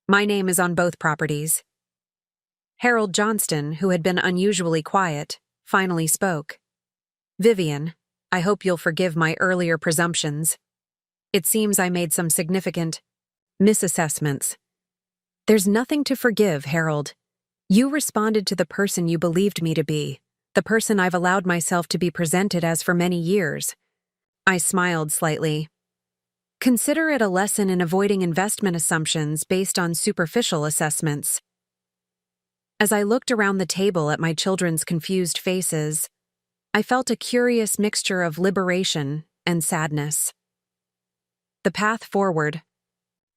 My name is on both properties." Harold Johnston, who had been unusually quiet, finally spoke. "Vivian, I hope you'll forgive my earlier presumptions. It seems I made some significant misassessments." "There's nothing to forgive, Harold. You responded to the person you believed me to be, the person I've allowed myself to be presented as for many years." I smiled slightly. "Consider it a lesson in avoiding investment assumptions based on superficial assessments." As I looked around the table at my children's confused faces, I felt a curious mixture of liberation and sadness. The path forward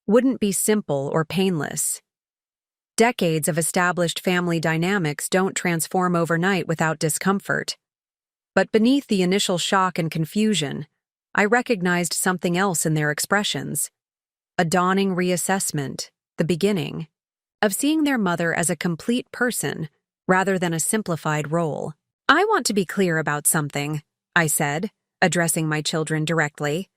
wouldn't be simple or painless. Decades of established family dynamics don't transform overnight without discomfort. But beneath the initial shock and confusion, I recognized something else in their expressions. A dawning reassessment, the beginning, of seeing their mother as a complete person rather than a simplified role. "I want to be clear about something," I said, addressing my children directly.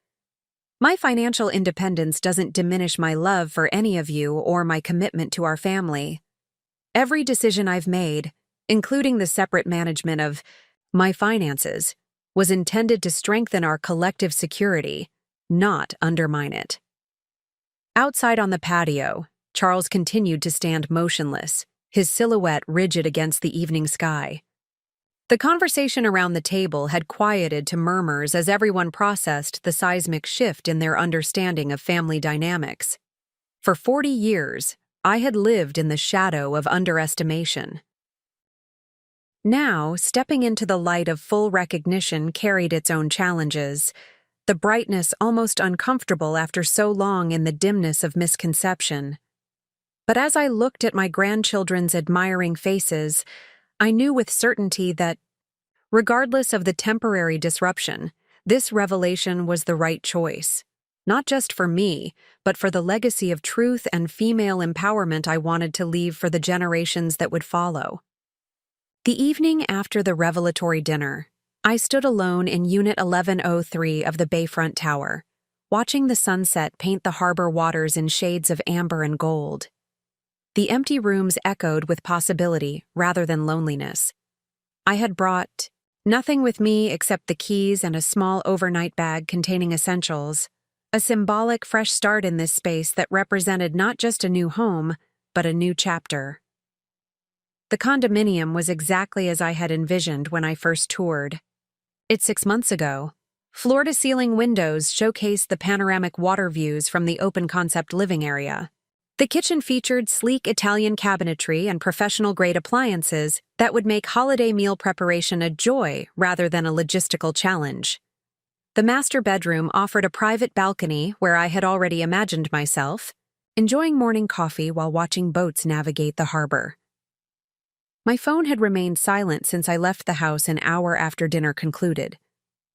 "My financial independence doesn't diminish my love for any of you or my commitment to our family. Every decision I've made, including the separate management of my finances, was intended to strengthen our collective security, not undermine it." Outside on the patio, Charles continued to stand motionless, his silhouette rigid against the evening sky. The conversation around the table had quieted to murmurs as everyone processed the seismic shift in their understanding of family dynamics. For 40 years, I had lived in the shadow of underestimation. Now, stepping into the light of full recognition carried its own challenges, the brightness almost uncomfortable after so long in the dimness of misconception. But as I looked at my grandchildren's admiring faces, I knew with certainty that, regardless of the temporary disruption, this revelation was the right choice. Not just for me, but for the legacy of truth and female empowerment I wanted to leave for the generations that would follow. The evening after the revelatory dinner, I stood alone in Unit 1103 of the Bayfront Tower, watching the sunset paint the harbor waters in shades of amber and gold. The empty rooms echoed with possibility rather than loneliness. I had brought nothing with me except the keys and a small overnight bag containing essentials, a symbolic fresh start in this space that represented not just a new home, but a new chapter. The condominium was exactly as I had envisioned when I first toured. It's 6 months ago. Floor-to-ceiling windows showcased the panoramic water views from the open-concept living area. The kitchen featured sleek Italian cabinetry and professional-grade appliances that would make holiday meal preparation a joy rather than a logistical challenge. The master bedroom offered a private balcony where I had already imagined myself, enjoying morning coffee while watching boats navigate the harbor. My phone had remained silent since I left the house an hour after dinner concluded.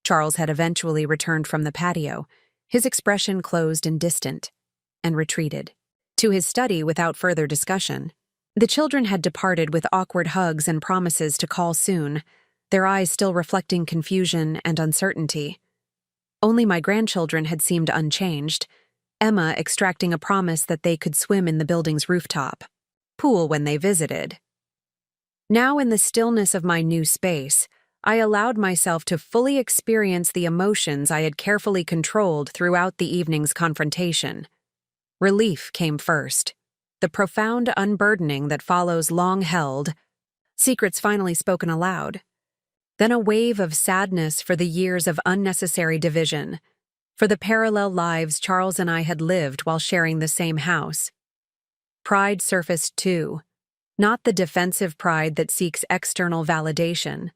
Charles had eventually returned from the patio, his expression closed and distant, and retreated to his study without further discussion. The children had departed with awkward hugs and promises to call soon, their eyes still reflecting confusion and uncertainty. Only my grandchildren had seemed unchanged, Emma extracting a promise that they could swim in the building's rooftop pool when they visited. Now, in the stillness of my new space, I allowed myself to fully experience the emotions I had carefully controlled throughout the evening's confrontation. Relief came first, the profound unburdening that follows long-held secrets finally spoken aloud. Then a wave of sadness for the years of unnecessary division, for the parallel lives Charles and I had lived while sharing the same house. Pride surfaced too, not the defensive pride that seeks external validation,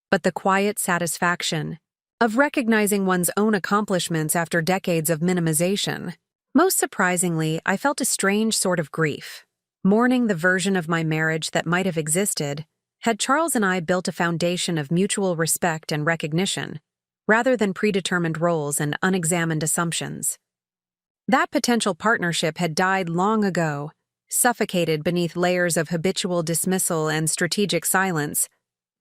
but the quiet satisfaction of recognizing one's own accomplishments after decades of minimization. Most surprisingly, I felt a strange sort of grief, mourning the version of my marriage that might have existed had Charles and I built a foundation of mutual respect and recognition, rather than predetermined roles and unexamined assumptions. That potential partnership had died long ago, suffocated beneath layers of habitual dismissal and strategic silence,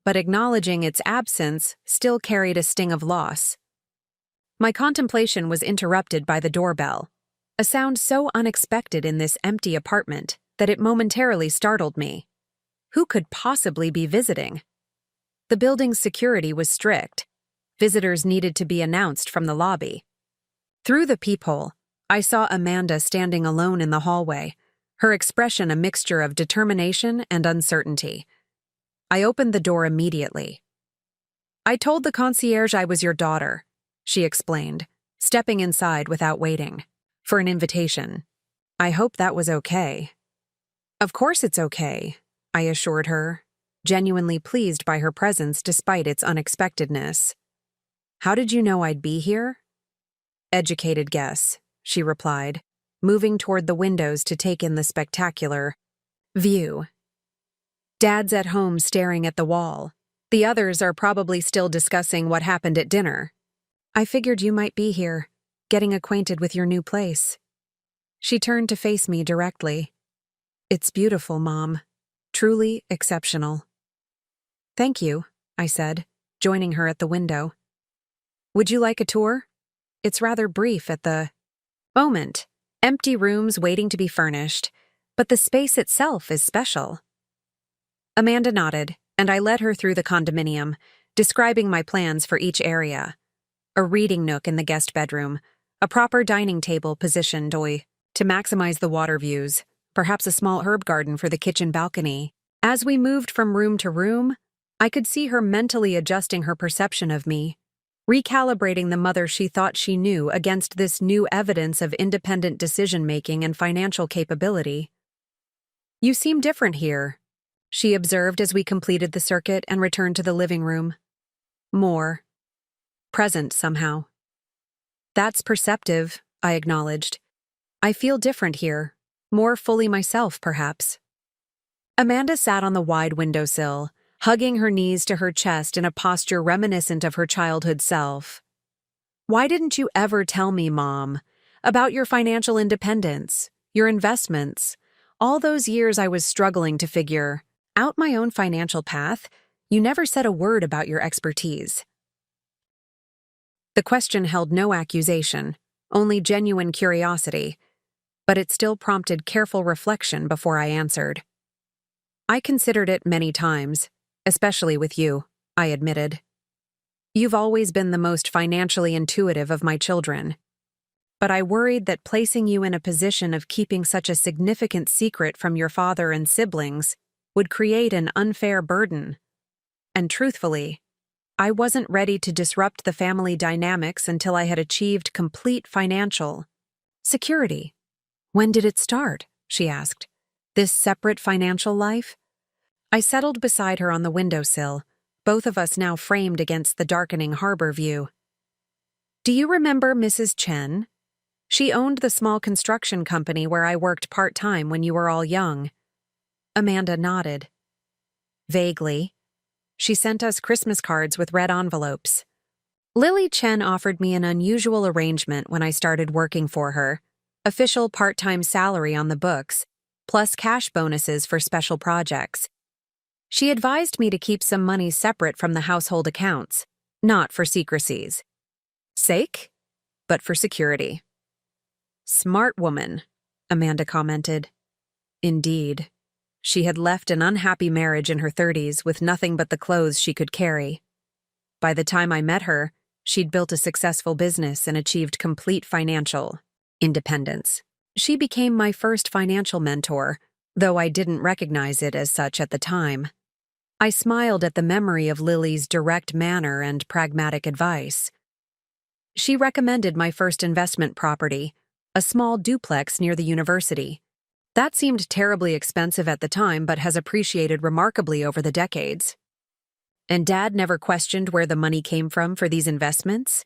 but acknowledging its absence still carried a sting of loss. My contemplation was interrupted by the doorbell, a sound so unexpected in this empty apartment that it momentarily startled me. Who could possibly be visiting? The building's security was strict. Visitors needed to be announced from the lobby. Through the peephole, I saw Amanda standing alone in the hallway, her expression a mixture of determination and uncertainty. I opened the door immediately. "I told the concierge I was your daughter," she explained, stepping inside without waiting for an invitation. "I hope that was okay." "Of course it's okay," I assured her, genuinely pleased by her presence despite its unexpectedness. "How did you know I'd be here?" "Educated guess," she replied, moving toward the windows to take in the spectacular view. "Dad's at home staring at the wall. The others are probably still discussing what happened at dinner. I figured you might be here, getting acquainted with your new place." She turned to face me directly. "It's beautiful, Mom. Truly exceptional." "Thank you," I said, joining her at the window. "Would you like a tour? It's rather brief at the moment. Empty rooms waiting to be furnished, but the space itself is special." Amanda nodded, and I led her through the condominium, describing my plans for each area. A reading nook in the guest bedroom, a proper dining table positioned to maximize the water views, perhaps a small herb garden for the kitchen balcony. As we moved from room to room, I could see her mentally adjusting her perception of me, recalibrating the mother she thought she knew against this new evidence of independent decision-making and financial capability. "You seem different here," she observed as we completed the circuit and returned to the living room. "More present somehow." "That's perceptive," I acknowledged. "I feel different here, more fully myself, perhaps." Amanda sat on the wide windowsill, hugging her knees to her chest in a posture reminiscent of her childhood self. "Why didn't you ever tell me, Mom, about your financial independence, your investments? All those years I was struggling to figure out my own financial path, you never said a word about your expertise." The question held no accusation, only genuine curiosity, but it still prompted careful reflection before I answered. "I considered it many times, especially with you," I admitted. "You've always been the most financially intuitive of my children. But I worried that placing you in a position of keeping such a significant secret from your father and siblings would create an unfair burden. And truthfully, I wasn't ready to disrupt the family dynamics until I had achieved complete financial security." "When did it start?" she asked. "This separate financial life?" I settled beside her on the windowsill, both of us now framed against the darkening harbor view. "Do you remember Mrs. Chen? She owned the small construction company where I worked part-time when you were all young." Amanda nodded. "Vaguely. She sent us Christmas cards with red envelopes. Lily Chen offered me an unusual arrangement when I started working for her: official part-time salary on the books, plus cash bonuses for special projects. She advised me to keep some money separate from the household accounts, not for secrecy's sake, but for security." "Smart woman," Amanda commented. Indeed. She had left an unhappy marriage in her 30s with nothing but the clothes she could carry. By the time I met her, she'd built a successful business and achieved complete financial independence. She became my first financial mentor, though I didn't recognize it as such at the time. I smiled at the memory of Lily's direct manner and pragmatic advice. She recommended my first investment property, a small duplex near the university. That seemed terribly expensive at the time, but has appreciated remarkably over the decades. "And Dad never questioned where the money came from for these investments?"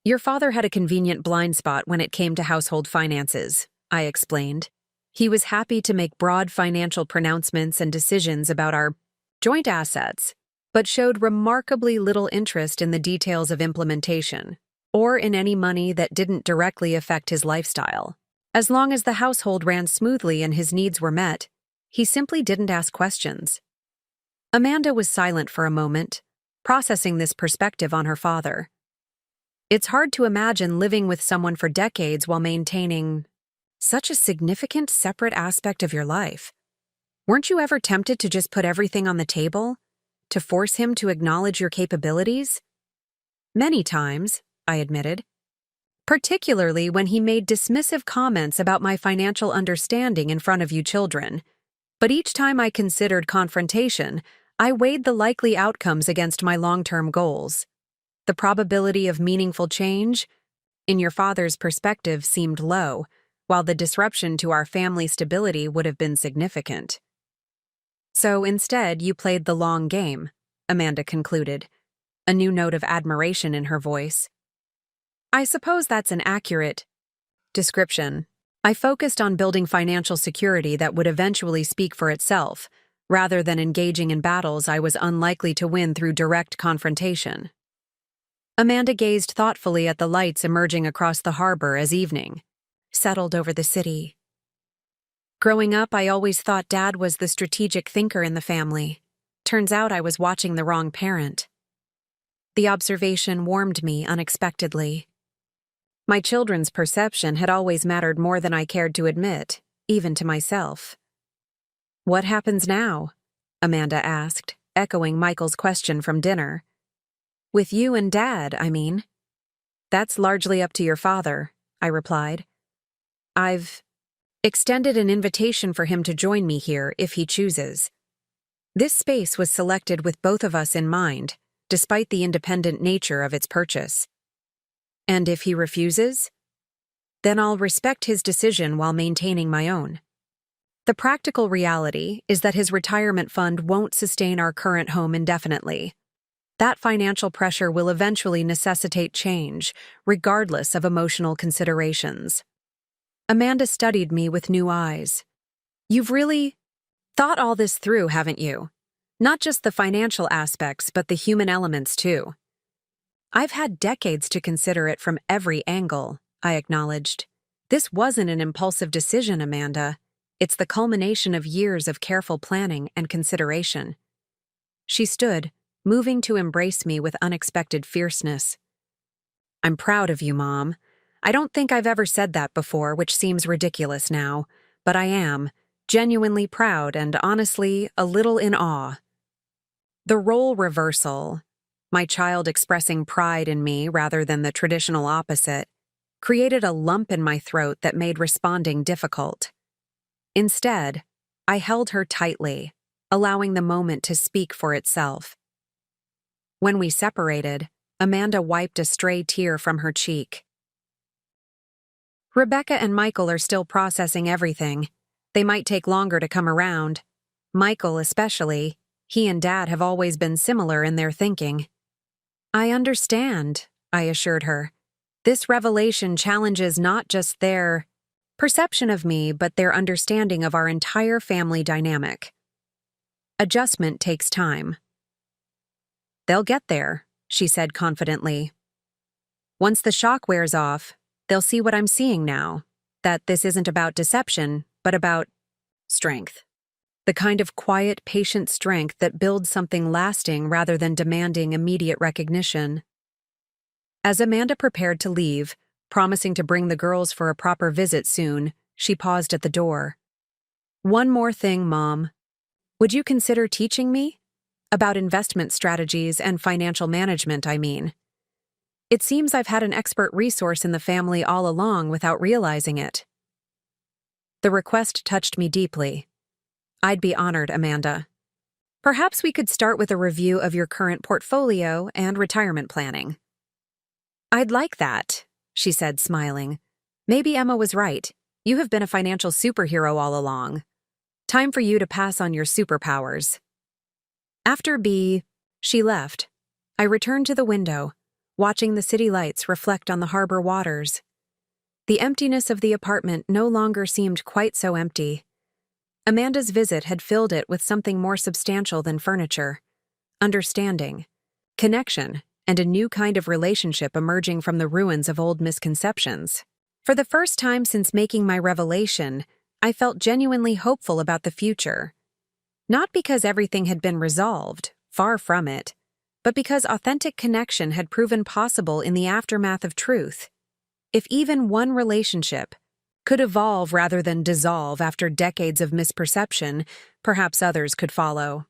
"Your father had a convenient blind spot when it came to household finances," I explained. "He was happy to make broad financial pronouncements and decisions about our joint assets, but showed remarkably little interest in the details of implementation, or in any money that didn't directly affect his lifestyle. As long as the household ran smoothly and his needs were met, he simply didn't ask questions." Amanda was silent for a moment, processing this perspective on her father. "It's hard to imagine living with someone for decades while maintaining such a significant separate aspect of your life. Weren't you ever tempted to just put everything on the table, to force him to acknowledge your capabilities?" "Many times," I admitted. "Particularly when he made dismissive comments about my financial understanding in front of you children. But each time I considered confrontation, I weighed the likely outcomes against my long-term goals. The probability of meaningful change, in your father's perspective, seemed low, while the disruption to our family stability would have been significant." "So instead, you played the long game," Amanda concluded, a new note of admiration in her voice. "I suppose that's an accurate description. I focused on building financial security that would eventually speak for itself, rather than engaging in battles I was unlikely to win through direct confrontation." Amanda gazed thoughtfully at the lights emerging across the harbor as evening settled over the city. "Growing up, I always thought Dad was the strategic thinker in the family. Turns out I was watching the wrong parent." The observation warmed me unexpectedly. My children's perception had always mattered more than I cared to admit, even to myself. "What happens now?" Amanda asked, echoing Michael's question from dinner. "With you and Dad, I mean." "That's largely up to your father," I replied. extended an invitation for him to join me here if he chooses. This space was selected with both of us in mind, despite the independent nature of its purchase. And if he refuses? Then I'll respect his decision while maintaining my own. The practical reality is that his retirement fund won't sustain our current home indefinitely. That financial pressure will eventually necessitate change, regardless of emotional considerations. Amanda studied me with new eyes. You've really thought all this through, haven't you? Not just the financial aspects, but the human elements too. I've had decades to consider it from every angle, I acknowledged. This wasn't an impulsive decision, Amanda. It's the culmination of years of careful planning and consideration. She stood, moving to embrace me with unexpected fierceness. I'm proud of you, Mom. I don't think I've ever said that before, which seems ridiculous now, but I am, genuinely proud and honestly a little in awe. The role reversal, my child expressing pride in me rather than the traditional opposite, created a lump in my throat that made responding difficult. Instead, I held her tightly, allowing the moment to speak for itself. When we separated, Amanda wiped a stray tear from her cheek. Rebecca and Michael are still processing everything. They might take longer to come around. Michael especially. He and Dad have always been similar in their thinking. I understand, I assured her. This revelation challenges not just their perception of me, but their understanding of our entire family dynamic. Adjustment takes time. They'll get there, she said confidently. Once the shock wears off, they'll see what I'm seeing now, that this isn't about deception, but about strength. The kind of quiet, patient strength that builds something lasting rather than demanding immediate recognition. As Amanda prepared to leave, promising to bring the girls for a proper visit soon, she paused at the door. One more thing, Mom. Would you consider teaching me? About investment strategies and financial management, I mean. It seems I've had an expert resource in the family all along without realizing it. The request touched me deeply. I'd be honored, Amanda. Perhaps we could start with a review of your current portfolio and retirement planning. I'd like that, she said, smiling. Maybe Emma was right. You have been a financial superhero all along. Time for you to pass on your superpowers. After she left, I returned to the window, watching the city lights reflect on the harbor waters. The emptiness of the apartment no longer seemed quite so empty. Amanda's visit had filled it with something more substantial than furniture. Understanding, connection, and a new kind of relationship emerging from the ruins of old misconceptions. For the first time since making my revelation, I felt genuinely hopeful about the future. Not because everything had been resolved, far from it, but because authentic connection had proven possible in the aftermath of truth. If even one relationship could evolve rather than dissolve after decades of misperception, perhaps others could follow.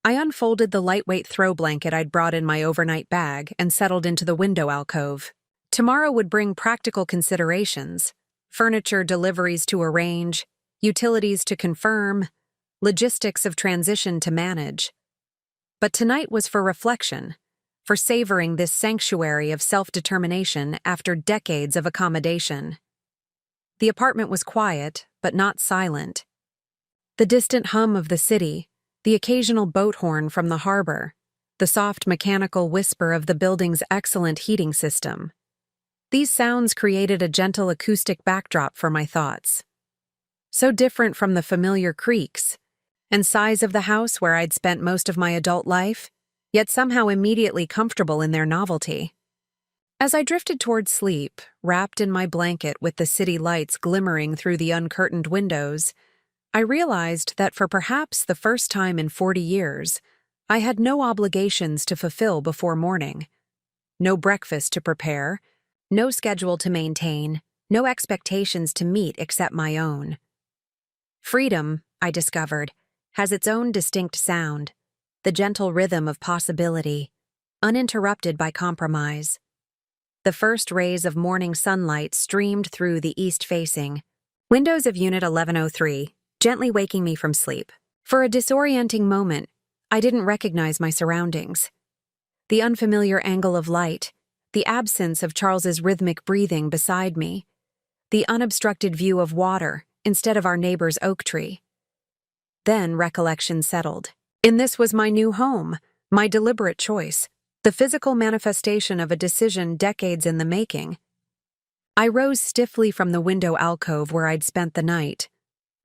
I unfolded the lightweight throw blanket I'd brought in my overnight bag and settled into the window alcove. Tomorrow would bring practical considerations: furniture deliveries to arrange, utilities to confirm, logistics of transition to manage. But tonight was for reflection, for savoring this sanctuary of self-determination after decades of accommodation. The apartment was quiet, but not silent. The distant hum of the city, the occasional boat horn from the harbor, the soft mechanical whisper of the building's excellent heating system. These sounds created a gentle acoustic backdrop for my thoughts. So different from the familiar creaks and sighs of the house where I'd spent most of my adult life, yet somehow immediately comfortable in their novelty. As I drifted toward sleep, wrapped in my blanket with the city lights glimmering through the uncurtained windows, I realized that for perhaps the first time in 40 years, I had no obligations to fulfill before morning. No breakfast to prepare, no schedule to maintain, no expectations to meet except my own. Freedom, I discovered, has its own distinct sound, the gentle rhythm of possibility, uninterrupted by compromise. The first rays of morning sunlight streamed through the east facing, Windows of Unit 1103, gently waking me from sleep. For a disorienting moment, I didn't recognize my surroundings. The unfamiliar angle of light, the absence of Charles's rhythmic breathing beside me, the unobstructed view of water instead of our neighbor's oak tree. Then recollection settled. This was my new home, my deliberate choice, the physical manifestation of a decision decades in the making. I rose stiffly from the window alcove where I'd spent the night.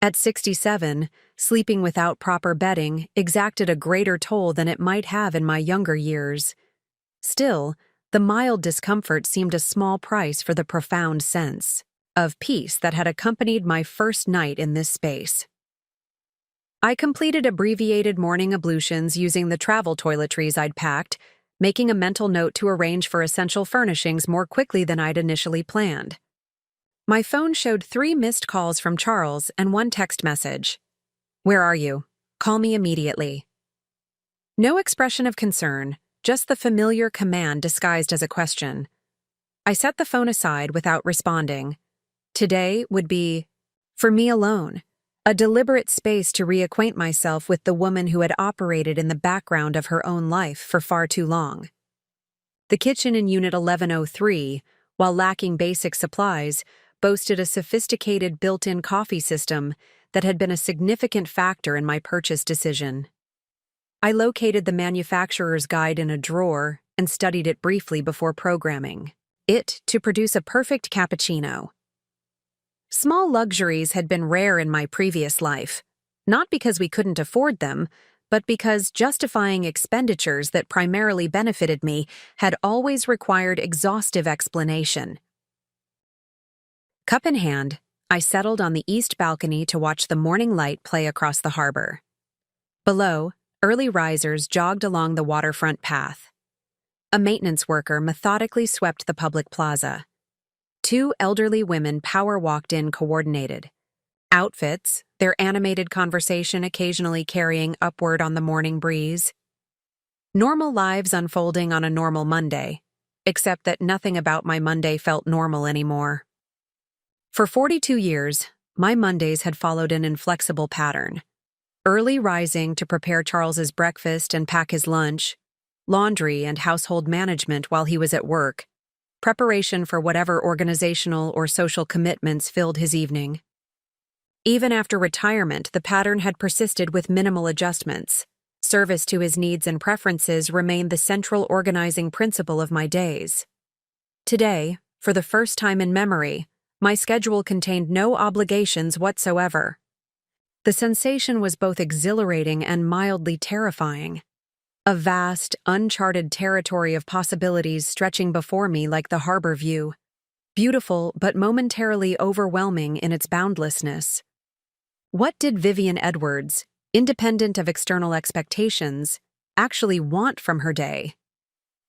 At 67, sleeping without proper bedding exacted a greater toll than it might have in my younger years. Still, the mild discomfort seemed a small price for the profound sense of peace that had accompanied my first night in this space. I completed abbreviated morning ablutions using the travel toiletries I'd packed, making a mental note to arrange for essential furnishings more quickly than I'd initially planned. My phone showed 3 missed calls from Charles and 1 text message. "Where are you? Call me immediately." No expression of concern, just the familiar command disguised as a question. I set the phone aside without responding. Today would be, for me alone, a deliberate space to reacquaint myself with the woman who had operated in the background of her own life for far too long. The kitchen in Unit 1103, while lacking basic supplies, boasted a sophisticated built-in coffee system that had been a significant factor in my purchase decision. I located the manufacturer's guide in a drawer and studied it briefly before programming it to produce a perfect cappuccino. Small luxuries had been rare in my previous life, not because we couldn't afford them, but because justifying expenditures that primarily benefited me had always required exhaustive explanation. Cup in hand, I settled on the east balcony to watch the morning light play across the harbor. Below, early risers jogged along the waterfront path. A maintenance worker methodically swept the public plaza. 2 elderly women power-walked in coordinated. Outfits, their animated conversation occasionally carrying upward on the morning breeze. Normal lives unfolding on a normal Monday, except that nothing about my Monday felt normal anymore. For 42 years, my Mondays had followed an inflexible pattern. Early rising to prepare Charles's breakfast and pack his lunch, laundry and household management while he was at work, preparation for whatever organizational or social commitments filled his evening. Even after retirement, the pattern had persisted with minimal adjustments. Service to his needs and preferences remained the central organizing principle of my days. Today, for the first time in memory, my schedule contained no obligations whatsoever. The sensation was both exhilarating and mildly terrifying. A vast, uncharted territory of possibilities stretching before me like the harbor view, beautiful but momentarily overwhelming in its boundlessness. What did Vivian Edwards, independent of external expectations, actually want from her day?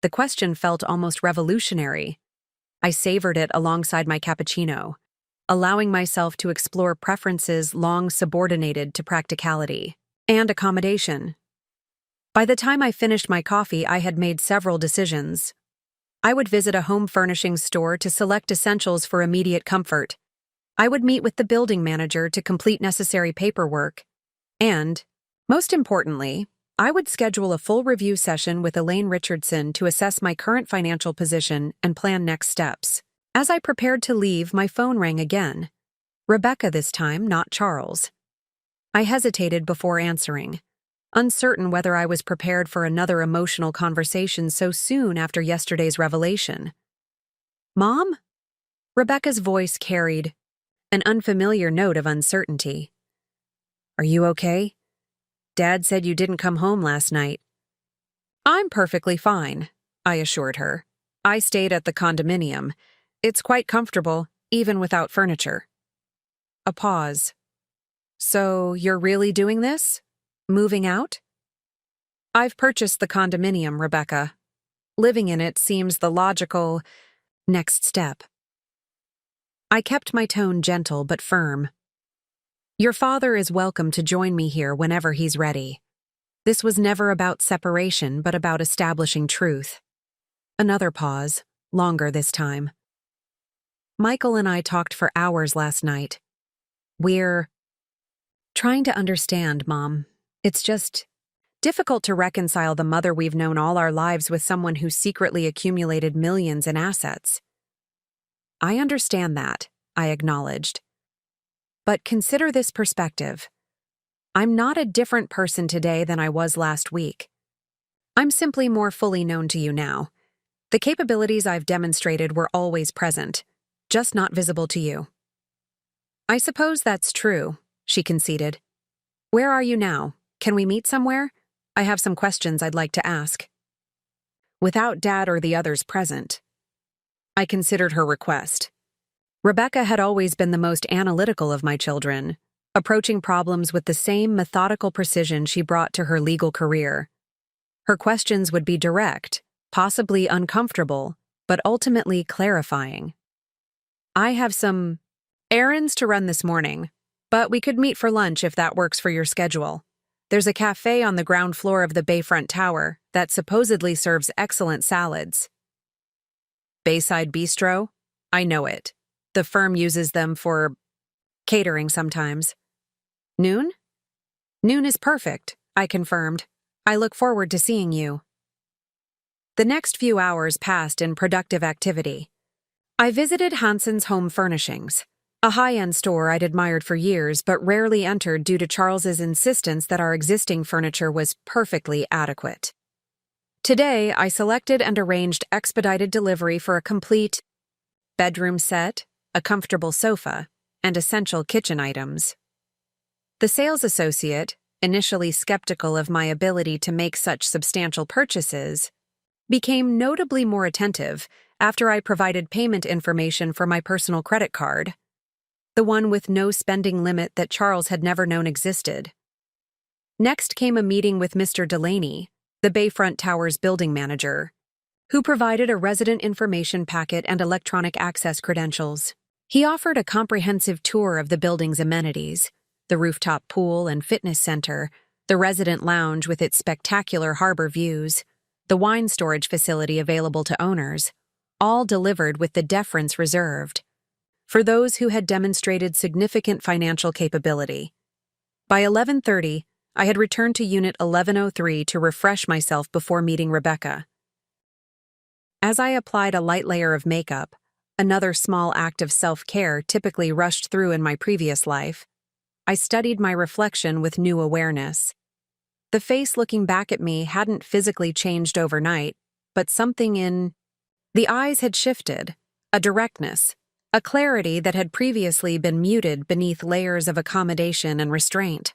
The question felt almost revolutionary. I savored it alongside my cappuccino, allowing myself to explore preferences long subordinated to practicality and accommodation. By the time I finished my coffee, I had made several decisions. I would visit a home furnishings store to select essentials for immediate comfort. I would meet with the building manager to complete necessary paperwork. And, most importantly, I would schedule a full review session with Elaine Richardson to assess my current financial position and plan next steps. As I prepared to leave, my phone rang again. Rebecca this time, not Charles. I hesitated before answering, uncertain whether I was prepared for another emotional conversation so soon after yesterday's revelation. "Mom?" Rebecca's voice carried an unfamiliar note of uncertainty. "Are you okay? Dad said you didn't come home last night." "I'm perfectly fine," I assured her. "I stayed at the condominium. It's quite comfortable, even without furniture." A pause. "So you're really doing this? Moving out?" "I've purchased the condominium, Rebecca. Living in it seems the logical next step." I kept my tone gentle but firm. "Your father is welcome to join me here whenever he's ready. This was never about separation, but about establishing truth." Another pause, longer this time. "Michael and I talked for hours last night. We're trying to understand, Mom. It's just difficult to reconcile the mother we've known all our lives with someone who secretly accumulated millions in assets. I understand that, I acknowledged. But consider this perspective. I'm not a different person today than I was last week. I'm simply more fully known to you now. The capabilities I've demonstrated were always present, just not visible to you. I suppose that's true, she conceded. Where are you now? Can we meet somewhere? I have some questions I'd like to ask. Without Dad or the others present, I considered her request. Rebecca had always been the most analytical of my children, approaching problems with the same methodical precision she brought to her legal career. Her questions would be direct, possibly uncomfortable, but ultimately clarifying. I have some errands to run this morning, but we could meet for lunch if that works for your schedule. There's a cafe on the ground floor of the Bayfront Tower that supposedly serves excellent salads. Bayside Bistro? I know it. The firm uses them for catering sometimes. Noon? Noon is perfect, I confirmed. I look forward to seeing you. The next few hours passed in productive activity. I visited Hansen's Home Furnishings, a high-end store I'd admired for years but rarely entered due to Charles's insistence that our existing furniture was perfectly adequate. Today, I selected and arranged expedited delivery for a complete bedroom set, a comfortable sofa, and essential kitchen items. The sales associate, initially skeptical of my ability to make such substantial purchases, became notably more attentive after I provided payment information for my personal credit card, the one with no spending limit that Charles had never known existed. Next came a meeting with Mr. Delaney, the Bayfront Tower's building manager, who provided a resident information packet and electronic access credentials. He offered a comprehensive tour of the building's amenities, the rooftop pool and fitness center, the resident lounge with its spectacular harbor views, the wine storage facility available to owners, all delivered with the deference reserved for those who had demonstrated significant financial capability. By 11:30, I had returned to Unit 1103 to refresh myself before meeting Rebecca. As I applied a light layer of makeup, another small act of self-care typically rushed through in my previous life, I studied my reflection with new awareness. The face looking back at me hadn't physically changed overnight, but something in the eyes had shifted, a directness, a clarity that had previously been muted beneath layers of accommodation and restraint.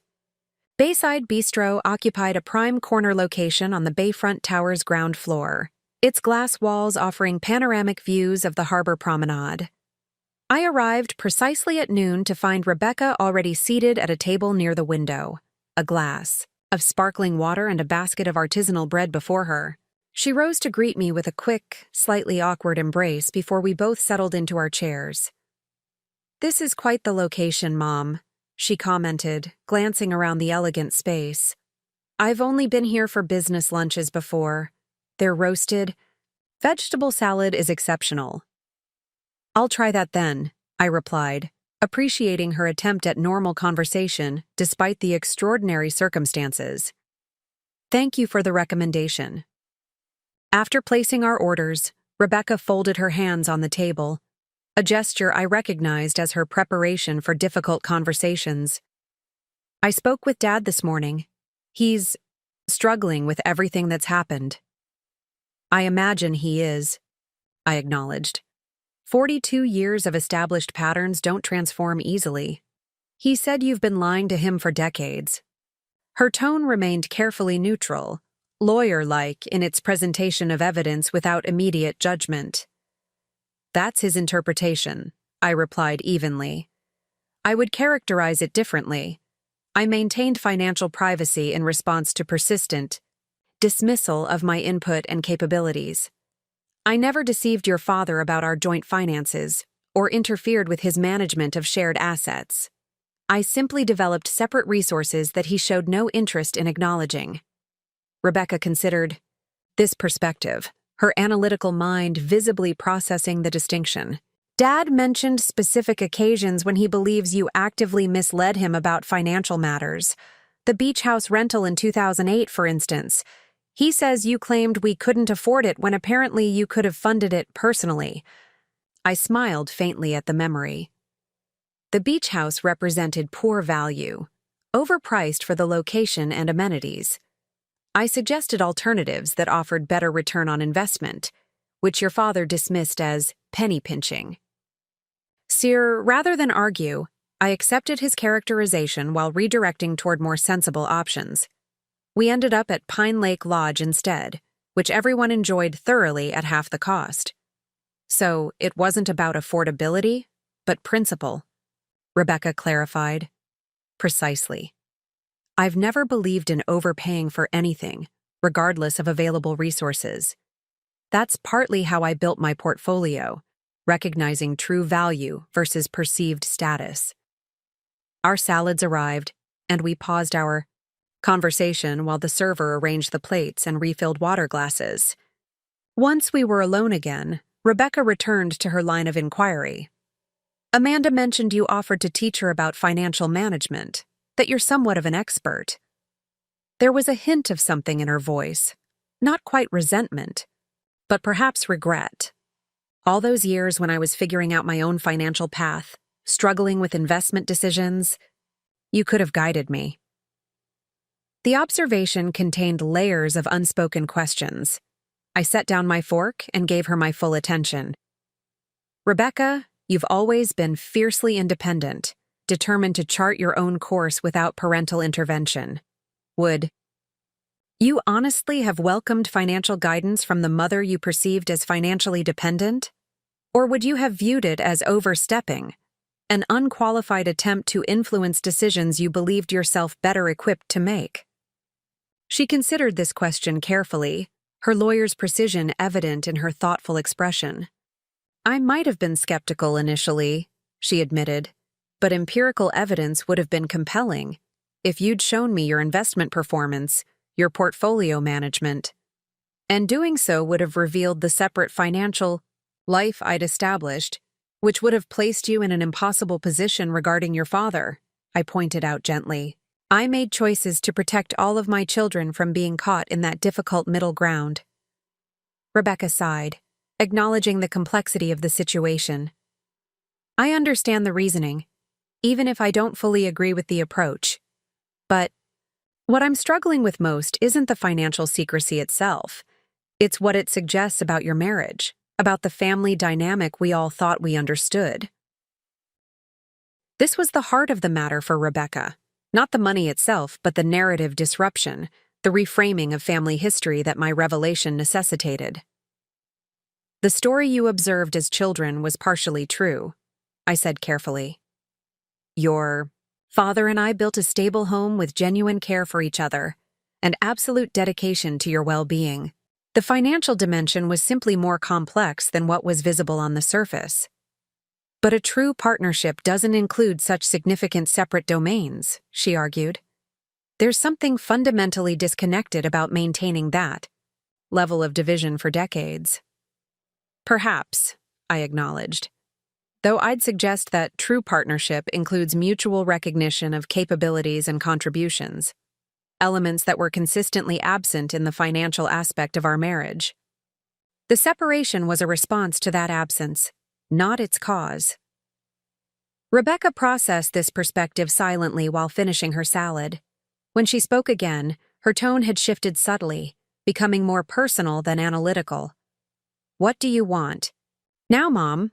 Bayside Bistro occupied a prime corner location on the Bayfront Tower's ground floor, its glass walls offering panoramic views of the harbor promenade. I arrived precisely at noon to find Rebecca already seated at a table near the window, a glass of sparkling water and a basket of artisanal bread before her. She rose to greet me with a quick, slightly awkward embrace before we both settled into our chairs. "This is quite the location, Mom," she commented, glancing around the elegant space. "I've only been here for business lunches before. Their roasted vegetable salad is exceptional." "I'll try that then," I replied, appreciating her attempt at normal conversation despite the extraordinary circumstances. "Thank you for the recommendation." After placing our orders, Rebecca folded her hands on the table, a gesture I recognized as her preparation for difficult conversations. "I spoke with Dad this morning. He's struggling with everything that's happened." "I imagine he is," I acknowledged. 42 years of established patterns don't transform easily. "He said you've been lying to him for decades." Her tone remained carefully neutral, lawyer-like in its presentation of evidence without immediate judgment. "That's his interpretation," I replied evenly. "I would characterize it differently. I maintained financial privacy in response to persistent dismissal of my input and capabilities. I never deceived your father about our joint finances or interfered with his management of shared assets. I simply developed separate resources that he showed no interest in acknowledging." Rebecca considered this perspective, her analytical mind visibly processing the distinction. Dad mentioned specific occasions when he believes you actively misled him about financial matters. The beach house rental in 2008, for instance. He says you claimed we couldn't afford it when apparently you could have funded it personally. I smiled faintly at the memory. The beach house represented poor value, overpriced for the location and amenities. I suggested alternatives that offered better return on investment, which your father dismissed as penny pinching. Sir, rather than argue, I accepted his characterization while redirecting toward more sensible options. We ended up at Pine Lake Lodge instead, which everyone enjoyed thoroughly at half the cost. So it wasn't about affordability, but principle, Rebecca clarified. Precisely. I've never believed in overpaying for anything, regardless of available resources. That's partly how I built my portfolio, recognizing true value versus perceived status. Our salads arrived, and we paused our conversation while the server arranged the plates and refilled water glasses. Once we were alone again, Rebecca returned to her line of inquiry. Amanda mentioned you offered to teach her about financial management, that you're somewhat of an expert. There was a hint of something in her voice, not quite resentment, but perhaps regret. All those years when I was figuring out my own financial path, struggling with investment decisions, you could have guided me. The observation contained layers of unspoken questions. I set down my fork and gave her my full attention. Rebecca, you've always been fiercely independent, determined to chart your own course without parental intervention. Would you honestly have welcomed financial guidance from the mother you perceived as financially dependent? Or would you have viewed it as overstepping, an unqualified attempt to influence decisions you believed yourself better equipped to make? She considered this question carefully, her lawyer's precision evident in her thoughtful expression. I might have been skeptical initially, she admitted, but empirical evidence would have been compelling if you'd shown me your investment performance, your portfolio management. And doing so would have revealed the separate financial life I'd established, which would have placed you in an impossible position regarding your father, I pointed out gently. I made choices to protect all of my children from being caught in that difficult middle ground. Rebecca sighed, acknowledging the complexity of the situation. I understand the reasoning, even if I don't fully agree with the approach. But what I'm struggling with most isn't the financial secrecy itself. It's what it suggests about your marriage, about the family dynamic we all thought we understood. This was the heart of the matter for Rebecca. Not the money itself, but the narrative disruption, the reframing of family history that my revelation necessitated. The story you observed as children was partially true, I said carefully. Your father and I built a stable home with genuine care for each other and absolute dedication to your well-being. The financial dimension was simply more complex than what was visible on the surface. But a true partnership doesn't include such significant separate domains, she argued. There's something fundamentally disconnected about maintaining that level of division for decades. Perhaps, I acknowledged. Though I'd suggest that true partnership includes mutual recognition of capabilities and contributions, elements that were consistently absent in the financial aspect of our marriage. The separation was a response to that absence, not its cause. Rebecca processed this perspective silently while finishing her salad. When she spoke again, her tone had shifted subtly, becoming more personal than analytical. What do you want? Now, Mom,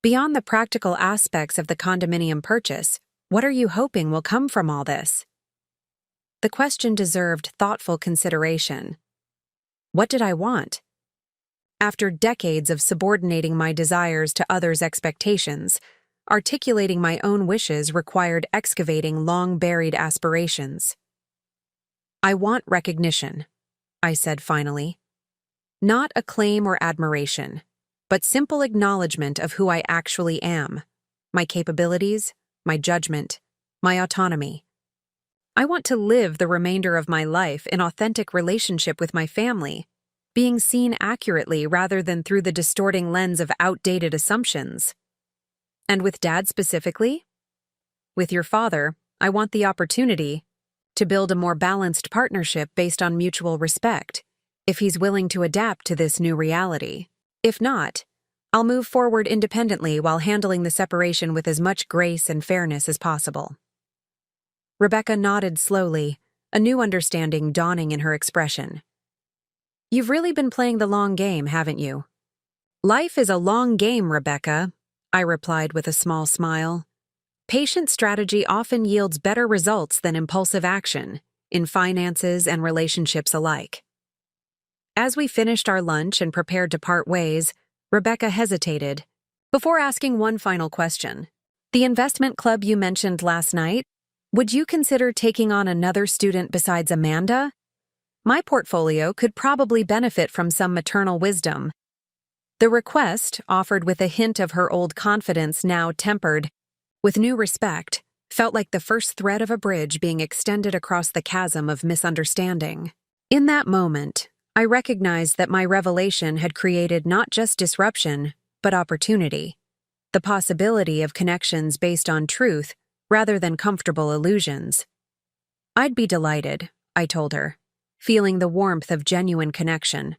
beyond the practical aspects of the condominium purchase, what are you hoping will come from all this? The question deserved thoughtful consideration. What did I want? After decades of subordinating my desires to others' expectations, articulating my own wishes required excavating long-buried aspirations. I want recognition, I said finally. Not acclaim or admiration, but simple acknowledgement of who I actually am, my capabilities, my judgment, my autonomy. I want to live the remainder of my life in authentic relationship with my family, being seen accurately rather than through the distorting lens of outdated assumptions. And with Dad specifically? With your father, I want the opportunity to build a more balanced partnership based on mutual respect, if he's willing to adapt to this new reality. If not, I'll move forward independently while handling the separation with as much grace and fairness as possible. Rebecca nodded slowly, a new understanding dawning in her expression. You've really been playing the long game, haven't you? Life is a long game, Rebecca, I replied with a small smile. Patient strategy often yields better results than impulsive action, in finances and relationships alike. As we finished our lunch and prepared to part ways, Rebecca hesitated, before asking one final question. The investment club you mentioned last night, would you consider taking on another student besides Amanda? My portfolio could probably benefit from some maternal wisdom. The request, offered with a hint of her old confidence now tempered with new respect, felt like the first thread of a bridge being extended across the chasm of misunderstanding. In that moment, I recognized that my revelation had created not just disruption, but opportunity. The possibility of connections based on truth rather than comfortable illusions. I'd be delighted, I told her, feeling the warmth of genuine connection.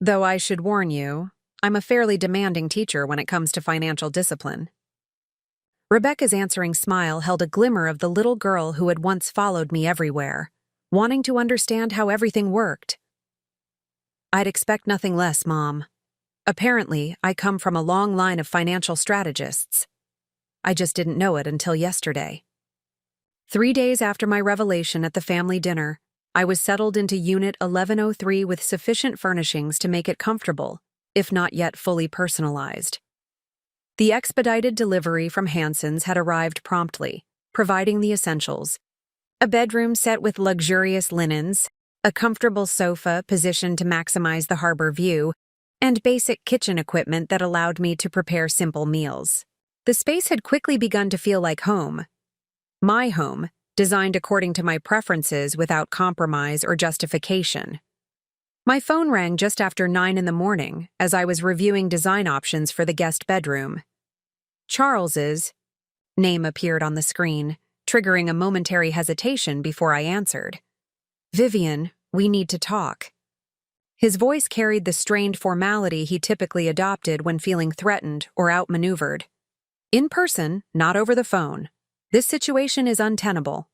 Though I should warn you, I'm a fairly demanding teacher when it comes to financial discipline. Rebecca's answering smile held a glimmer of the little girl who had once followed me everywhere, wanting to understand how everything worked. I'd expect nothing less, Mom. Apparently, I come from a long line of financial strategists. I just didn't know it until yesterday. 3 days after my revelation at the family dinner, I was settled into Unit 1103 with sufficient furnishings to make it comfortable, if not yet fully personalized. The expedited delivery from Hansen's had arrived promptly, providing the essentials. A bedroom set with luxurious linens, a comfortable sofa positioned to maximize the harbor view, and basic kitchen equipment that allowed me to prepare simple meals. The space had quickly begun to feel like home. My home, designed according to my preferences without compromise or justification. My phone rang just after 9 in the morning as I was reviewing design options for the guest bedroom. Charles's name appeared on the screen, triggering a momentary hesitation before I answered. Vivian, we need to talk. His voice carried the strained formality he typically adopted when feeling threatened or outmaneuvered. In person, not over the phone. This situation is untenable.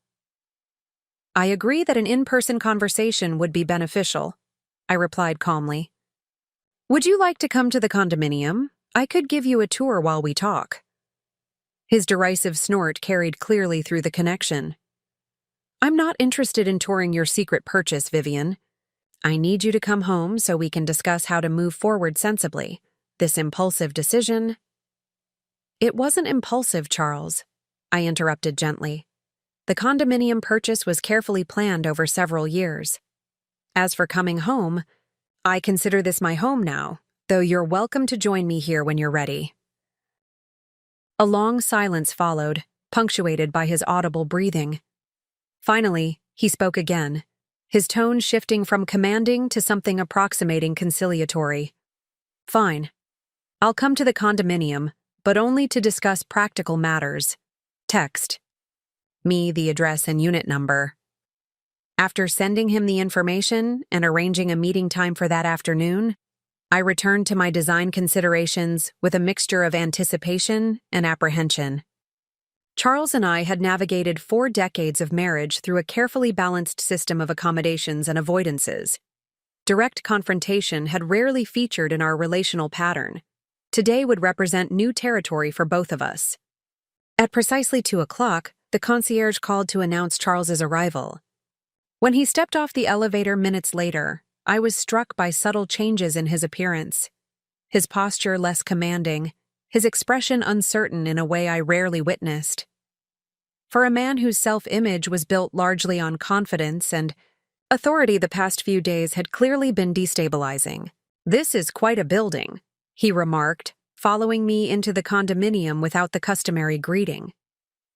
I agree that an in-person conversation would be beneficial, I replied calmly. Would you like to come to the condominium? I could give you a tour while we talk. His derisive snort carried clearly through the connection. I'm not interested in touring your secret purchase, Vivian. I need you to come home so we can discuss how to move forward sensibly. This impulsive decision... It wasn't impulsive, Charles, I interrupted gently. The condominium purchase was carefully planned over several years. As for coming home, I consider this my home now, though you're welcome to join me here when you're ready. A long silence followed, punctuated by his audible breathing. Finally, he spoke again, his tone shifting from commanding to something approximating conciliatory. Fine. I'll come to the condominium, but only to discuss practical matters. Text. Me the address and unit number. After sending him the information and arranging a meeting time for that afternoon, I returned to my design considerations with a mixture of anticipation and apprehension. Charles and I had navigated 4 decades of marriage through a carefully balanced system of accommodations and avoidances. Direct confrontation had rarely featured in our relational pattern. Today would represent new territory for both of us. At precisely 2 o'clock, the concierge called to announce Charles's arrival. When he stepped off the elevator minutes later, I was struck by subtle changes in his appearance. His posture less commanding, his expression uncertain in a way I rarely witnessed. For a man whose self-image was built largely on confidence and authority, the past few days had clearly been destabilizing. This is quite a building, he remarked, following me into the condominium without the customary greeting.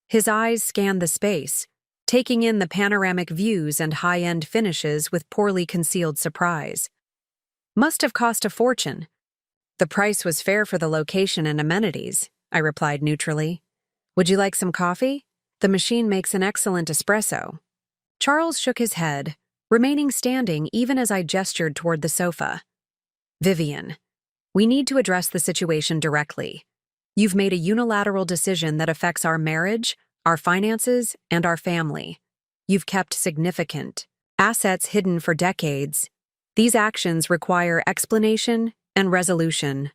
His eyes scanned the space, taking in the panoramic views and high-end finishes with poorly concealed surprise. Must have cost a fortune. The price was fair for the location and amenities, I replied neutrally. Would you like some coffee? The machine makes an excellent espresso. Charles shook his head, remaining standing even as I gestured toward the sofa. Vivian, we need to address the situation directly. You've made a unilateral decision that affects our marriage, our finances, and our family. You've kept significant assets hidden for decades. These actions require explanation and resolution.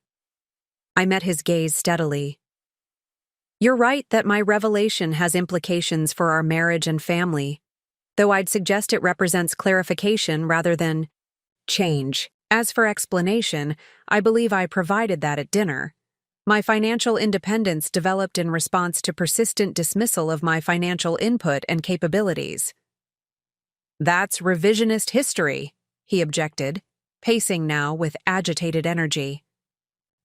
I met his gaze steadily. You're right that my revelation has implications for our marriage and family, though I'd suggest it represents clarification rather than change. As for explanation, I believe I provided that at dinner. My financial independence developed in response to persistent dismissal of my financial input and capabilities. That's revisionist history, he objected, pacing now with agitated energy.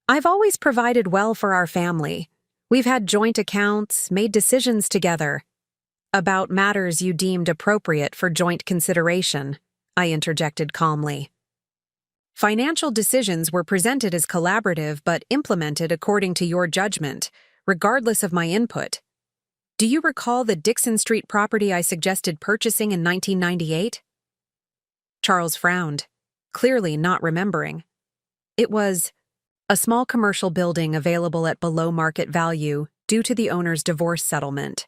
I've always provided well for our family. We've had joint accounts, made decisions together. About matters you deemed appropriate for joint consideration, I interjected calmly. Financial decisions were presented as collaborative but implemented according to your judgment, regardless of my input. Do you recall the Dixon Street property I suggested purchasing in 1998? Charles frowned, clearly not remembering. It was a small commercial building available at below market value due to the owner's divorce settlement.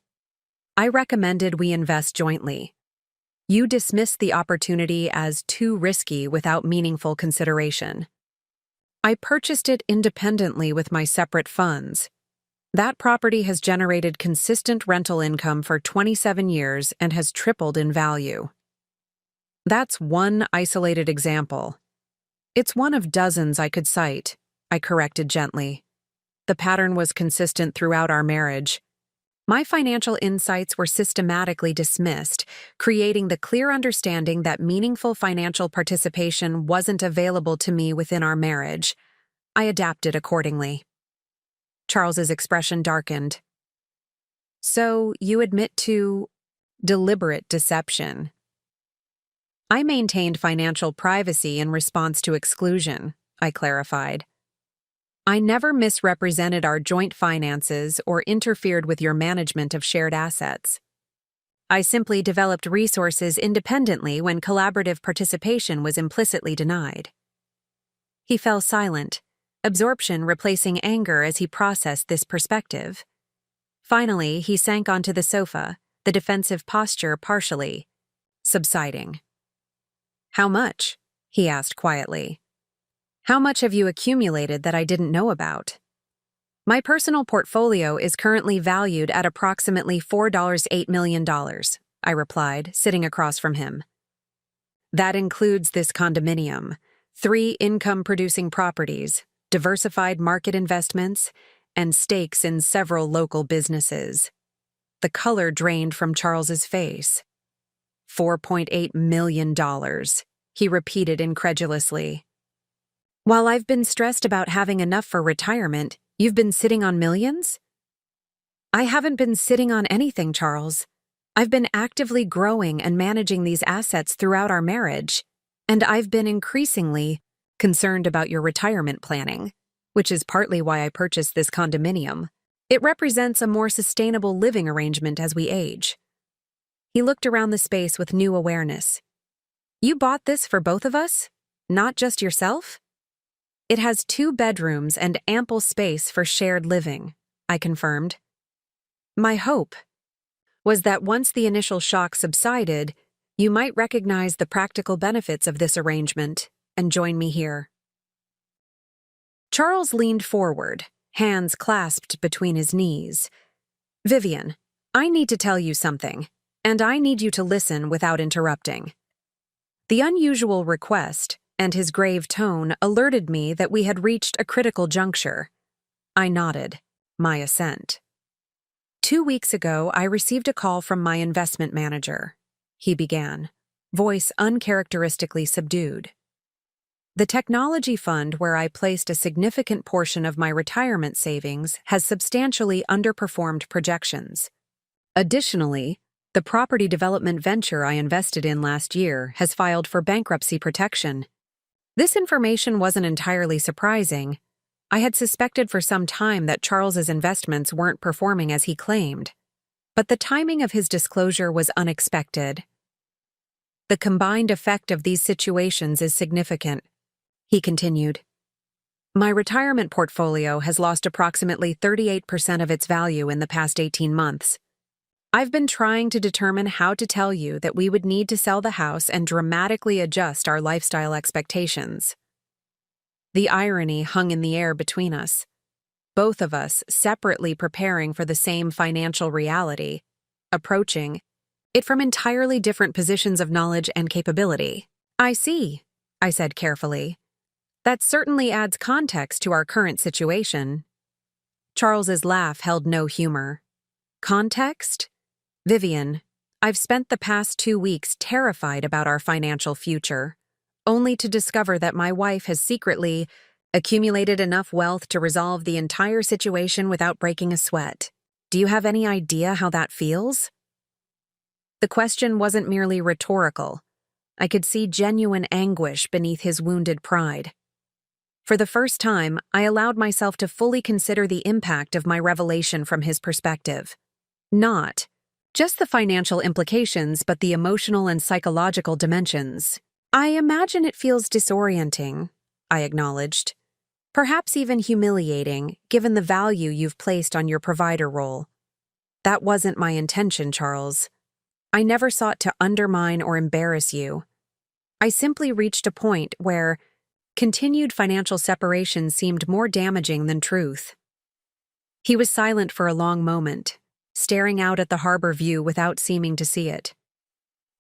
I recommended we invest jointly. You dismissed the opportunity as too risky without meaningful consideration. I purchased it independently with my separate funds. That property has generated consistent rental income for 27 years and has tripled in value. That's one isolated example. It's one of dozens I could cite, I corrected gently. The pattern was consistent throughout our marriage. My financial insights were systematically dismissed, creating the clear understanding that meaningful financial participation wasn't available to me within our marriage. I adapted accordingly. Charles's expression darkened. So you admit to deliberate deception. I maintained financial privacy in response to exclusion, I clarified. I never misrepresented our joint finances or interfered with your management of shared assets. I simply developed resources independently when collaborative participation was implicitly denied. He fell silent, absorption replacing anger as he processed this perspective. Finally, he sank onto the sofa, the defensive posture partially subsiding. How much? He asked quietly. How much have you accumulated that I didn't know about? My personal portfolio is currently valued at approximately $4.8 million, I replied, sitting across from him. That includes this condominium, 3 income-producing properties, diversified market investments, and stakes in several local businesses. The color drained from Charles's face. $4.8 million, he repeated incredulously. While I've been stressed about having enough for retirement, you've been sitting on millions? I haven't been sitting on anything, Charles. I've been actively growing and managing these assets throughout our marriage, and I've been increasingly concerned about your retirement planning, which is partly why I purchased this condominium. It represents a more sustainable living arrangement as we age. He looked around the space with new awareness. You bought this for both of us? Not just yourself? It has 2 bedrooms and ample space for shared living, I confirmed. My hope was that once the initial shock subsided, you might recognize the practical benefits of this arrangement and join me here. Charles leaned forward, hands clasped between his knees. Vivian, I need to tell you something, and I need you to listen without interrupting. The unusual request and his grave tone alerted me that we had reached a critical juncture. I nodded, my assent. 2 weeks ago, I received a call from my investment manager, he began, voice uncharacteristically subdued. The technology fund where I placed a significant portion of my retirement savings has substantially underperformed projections. Additionally, the property development venture I invested in last year has filed for bankruptcy protection. This information wasn't entirely surprising. I had suspected for some time that Charles's investments weren't performing as he claimed, but the timing of his disclosure was unexpected. The combined effect of these situations is significant, he continued. My retirement portfolio has lost approximately 38% of its value in the past 18 months. I've been trying to determine how to tell you that we would need to sell the house and dramatically adjust our lifestyle expectations. The irony hung in the air between us, both of us separately preparing for the same financial reality, approaching it from entirely different positions of knowledge and capability. I see, I said carefully. That certainly adds context to our current situation. Charles's laugh held no humor. Context? Vivian, I've spent the past 2 weeks terrified about our financial future, only to discover that my wife has secretly accumulated enough wealth to resolve the entire situation without breaking a sweat. Do you have any idea how that feels? The question wasn't merely rhetorical. I could see genuine anguish beneath his wounded pride. For the first time, I allowed myself to fully consider the impact of my revelation from his perspective. Not just the financial implications, but the emotional and psychological dimensions. I imagine it feels disorienting, I acknowledged. Perhaps even humiliating, given the value you've placed on your provider role. That wasn't my intention, Charles. I never sought to undermine or embarrass you. I simply reached a point where continued financial separation seemed more damaging than truth. He was silent for a long moment, staring out at the harbor view without seeming to see it.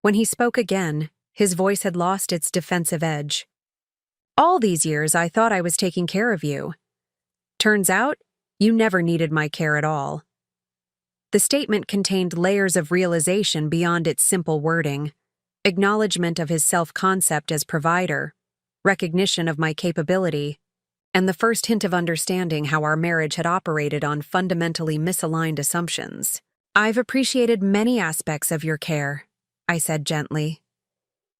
When he spoke again, his voice had lost its defensive edge. All these years I thought I was taking care of you. Turns out, you never needed my care at all. The statement contained layers of realization beyond its simple wording, acknowledgement of his self-concept as provider, recognition of my capability, and the first hint of understanding how our marriage had operated on fundamentally misaligned assumptions. I've appreciated many aspects of your care, I said gently.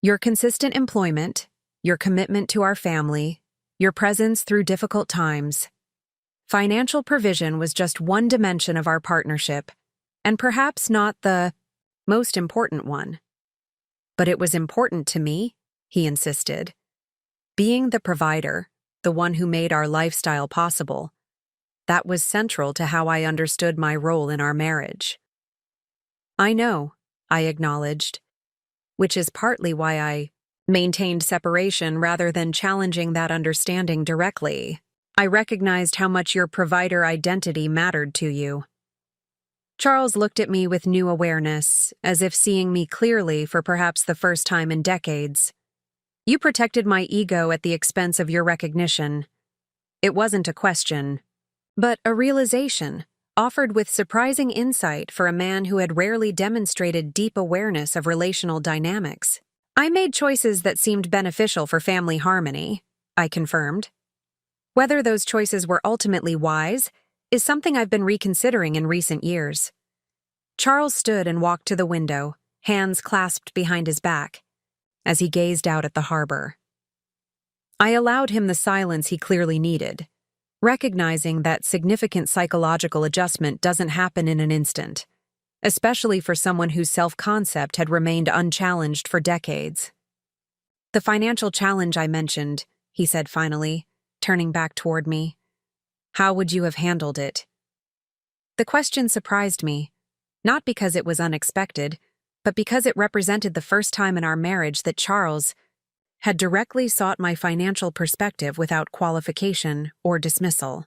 Your consistent employment, your commitment to our family, your presence through difficult times. Financial provision was just one dimension of our partnership, and perhaps not the most important one. But it was important to me, he insisted. Being the provider, the one who made our lifestyle possible, that was central to how I understood my role in our marriage. I know, I acknowledged, which is partly why I maintained separation rather than challenging that understanding directly. I recognized how much your provider identity mattered to you. Charles looked at me with new awareness, as if seeing me clearly for perhaps the first time in decades. You protected my ego at the expense of your recognition. It wasn't a question, but a realization, offered with surprising insight for a man who had rarely demonstrated deep awareness of relational dynamics. I made choices that seemed beneficial for family harmony, I confirmed. Whether those choices were ultimately wise is something I've been reconsidering in recent years. Charles stood and walked to the window, hands clasped behind his back, as he gazed out at the harbor. I allowed him the silence he clearly needed, recognizing that significant psychological adjustment doesn't happen in an instant, especially for someone whose self-concept had remained unchallenged for decades. The financial challenge I mentioned, he said finally, turning back toward me. How would you have handled it? The question surprised me, not because it was unexpected, but because it represented the first time in our marriage that Charles had directly sought my financial perspective without qualification or dismissal.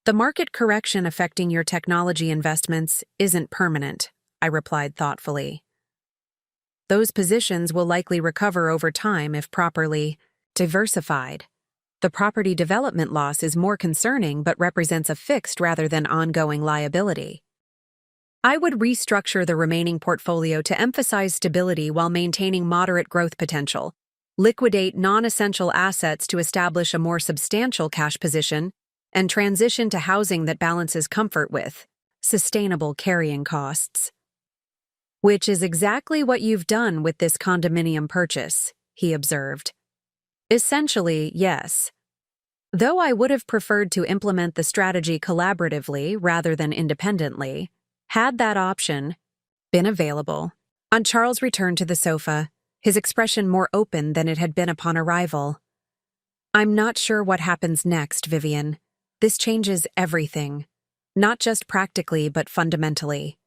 The market correction affecting your technology investments isn't permanent, I replied thoughtfully. Those positions will likely recover over time if properly diversified. The property development loss is more concerning but represents a fixed rather than ongoing liability. I would restructure the remaining portfolio to emphasize stability while maintaining moderate growth potential, liquidate non-essential assets to establish a more substantial cash position, and transition to housing that balances comfort with sustainable carrying costs. Which is exactly what you've done with this condominium purchase, he observed. Essentially, yes. Though I would have preferred to implement the strategy collaboratively rather than independently, had that option been available. On Charles' return to the sofa, his expression more open than it had been upon arrival. "I'm not sure what happens next, Vivian. This changes everything. Not just practically, but fundamentally.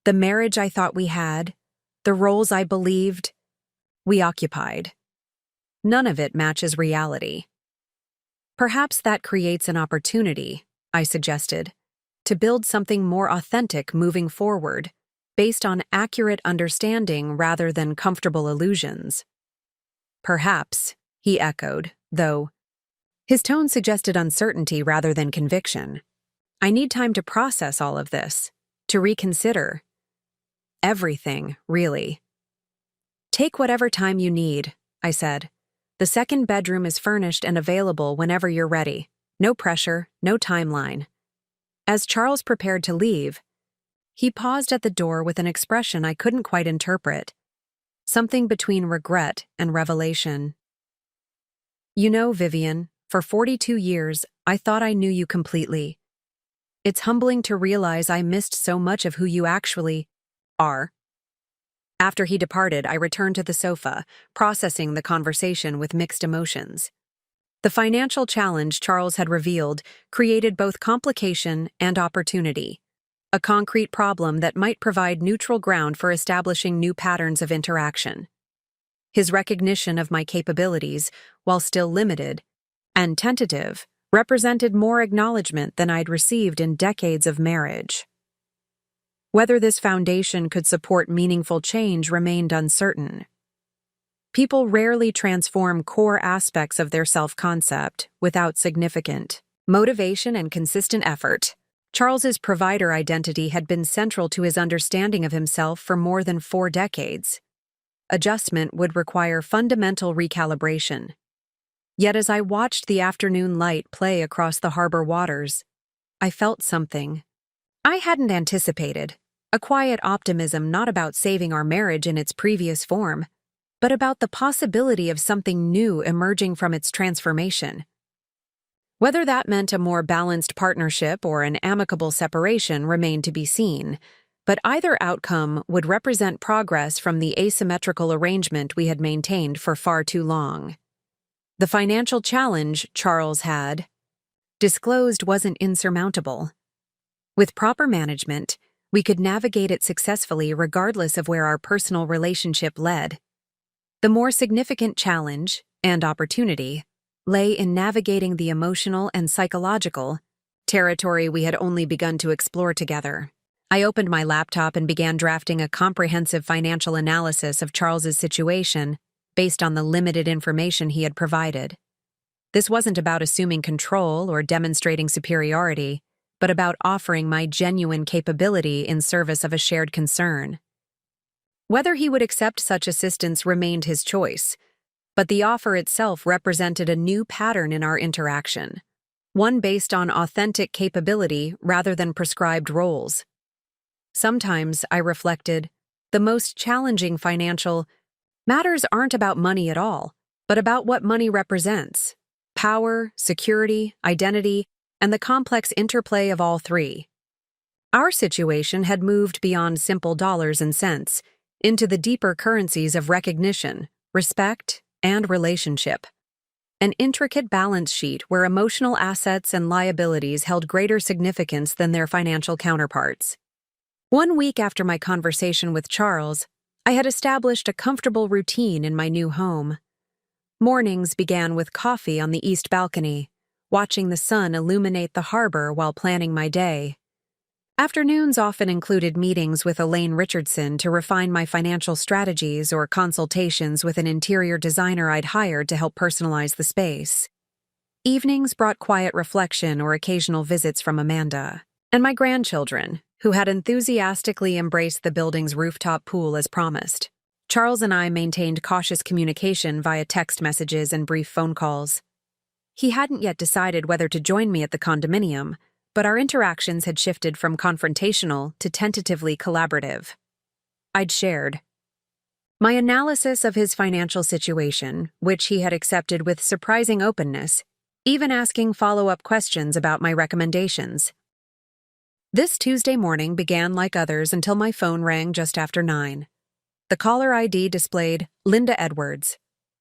The marriage I thought we had, the roles I believed we occupied. None of it matches reality." "Perhaps that creates an opportunity," I suggested, "to build something more authentic moving forward, based on accurate understanding rather than comfortable illusions." "Perhaps," he echoed, though his tone suggested uncertainty rather than conviction. "I need time to process all of this, to reconsider. Everything, really." "Take whatever time you need," I said. "The second bedroom is furnished and available whenever you're ready. No pressure, no timeline." As Charles prepared to leave, he paused at the door with an expression I couldn't quite interpret, something between regret and revelation. "You know, Vivian, for 42 years, I thought I knew you completely. It's humbling to realize I missed so much of who you actually are." After he departed, I returned to the sofa, processing the conversation with mixed emotions. The financial challenge Charles had revealed created both complication and opportunity, a concrete problem that might provide neutral ground for establishing new patterns of interaction. His recognition of my capabilities, while still limited and tentative, represented more acknowledgement than I'd received in decades of marriage. Whether this foundation could support meaningful change remained uncertain. People rarely transform core aspects of their self-concept without significant motivation and consistent effort. Charles's provider identity had been central to his understanding of himself for more than 4 decades. Adjustment would require fundamental recalibration. Yet as I watched the afternoon light play across the harbor waters, I felt something I hadn't anticipated. A quiet optimism not about saving our marriage in its previous form, but about the possibility of something new emerging from its transformation. Whether that meant a more balanced partnership or an amicable separation remained to be seen, but either outcome would represent progress from the asymmetrical arrangement we had maintained for far too long. The financial challenge Charles had disclosed wasn't insurmountable. With proper management, we could navigate it successfully regardless of where our personal relationship led. The more significant challenge and opportunity lay in navigating the emotional and psychological territory we had only begun to explore together. I opened my laptop and began drafting a comprehensive financial analysis of Charles's situation based on the limited information he had provided. This wasn't about assuming control or demonstrating superiority, but about offering my genuine capability in service of a shared concern. Whether he would accept such assistance remained his choice, but the offer itself represented a new pattern in our interaction, one based on authentic capability rather than prescribed roles. Sometimes, I reflected, the most challenging financial matters aren't about money at all, but about what money represents: power, security, identity, and the complex interplay of all three. Our situation had moved beyond simple dollars and cents into the deeper currencies of recognition, respect, and relationship. An intricate balance sheet where emotional assets and liabilities held greater significance than their financial counterparts. 1 week after my conversation with Charles, I had established a comfortable routine in my new home. Mornings began with coffee on the east balcony, watching the sun illuminate the harbor while planning my day. Afternoons often included meetings with Elaine Richardson to refine my financial strategies or consultations with an interior designer I'd hired to help personalize the space. Evenings brought quiet reflection or occasional visits from Amanda and my grandchildren, who had enthusiastically embraced the building's rooftop pool as promised. Charles and I maintained cautious communication via text messages and brief phone calls. He hadn't yet decided whether to join me at the condominium, but our interactions had shifted from confrontational to tentatively collaborative. I'd shared my analysis of his financial situation, which he had accepted with surprising openness, even asking follow-up questions about my recommendations. This Tuesday morning began like others until my phone rang just after 9. The caller ID displayed Linda Edwards,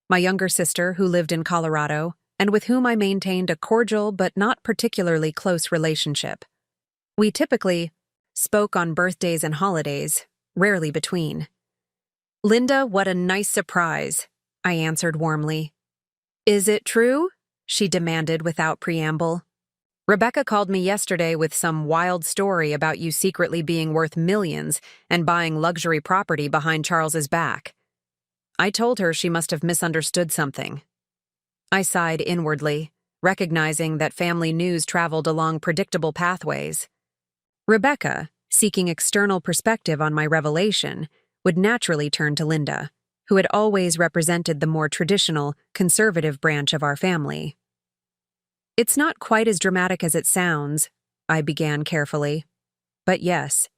my younger sister who lived in Colorado and with whom I maintained a cordial but not particularly close relationship. We typically spoke on birthdays and holidays, rarely between. "Linda, what a nice surprise," I answered warmly. "Is it true?" she demanded without preamble. "Rebecca called me yesterday with some wild story about you secretly being worth millions and buying luxury property behind Charles's back. I told her she must have misunderstood something." I sighed inwardly, recognizing that family news traveled along predictable pathways. Rebecca, seeking external perspective on my revelation, would naturally turn to Linda, who had always represented the more traditional, conservative branch of our family. "It's not quite as dramatic as it sounds," I began carefully. "But yes,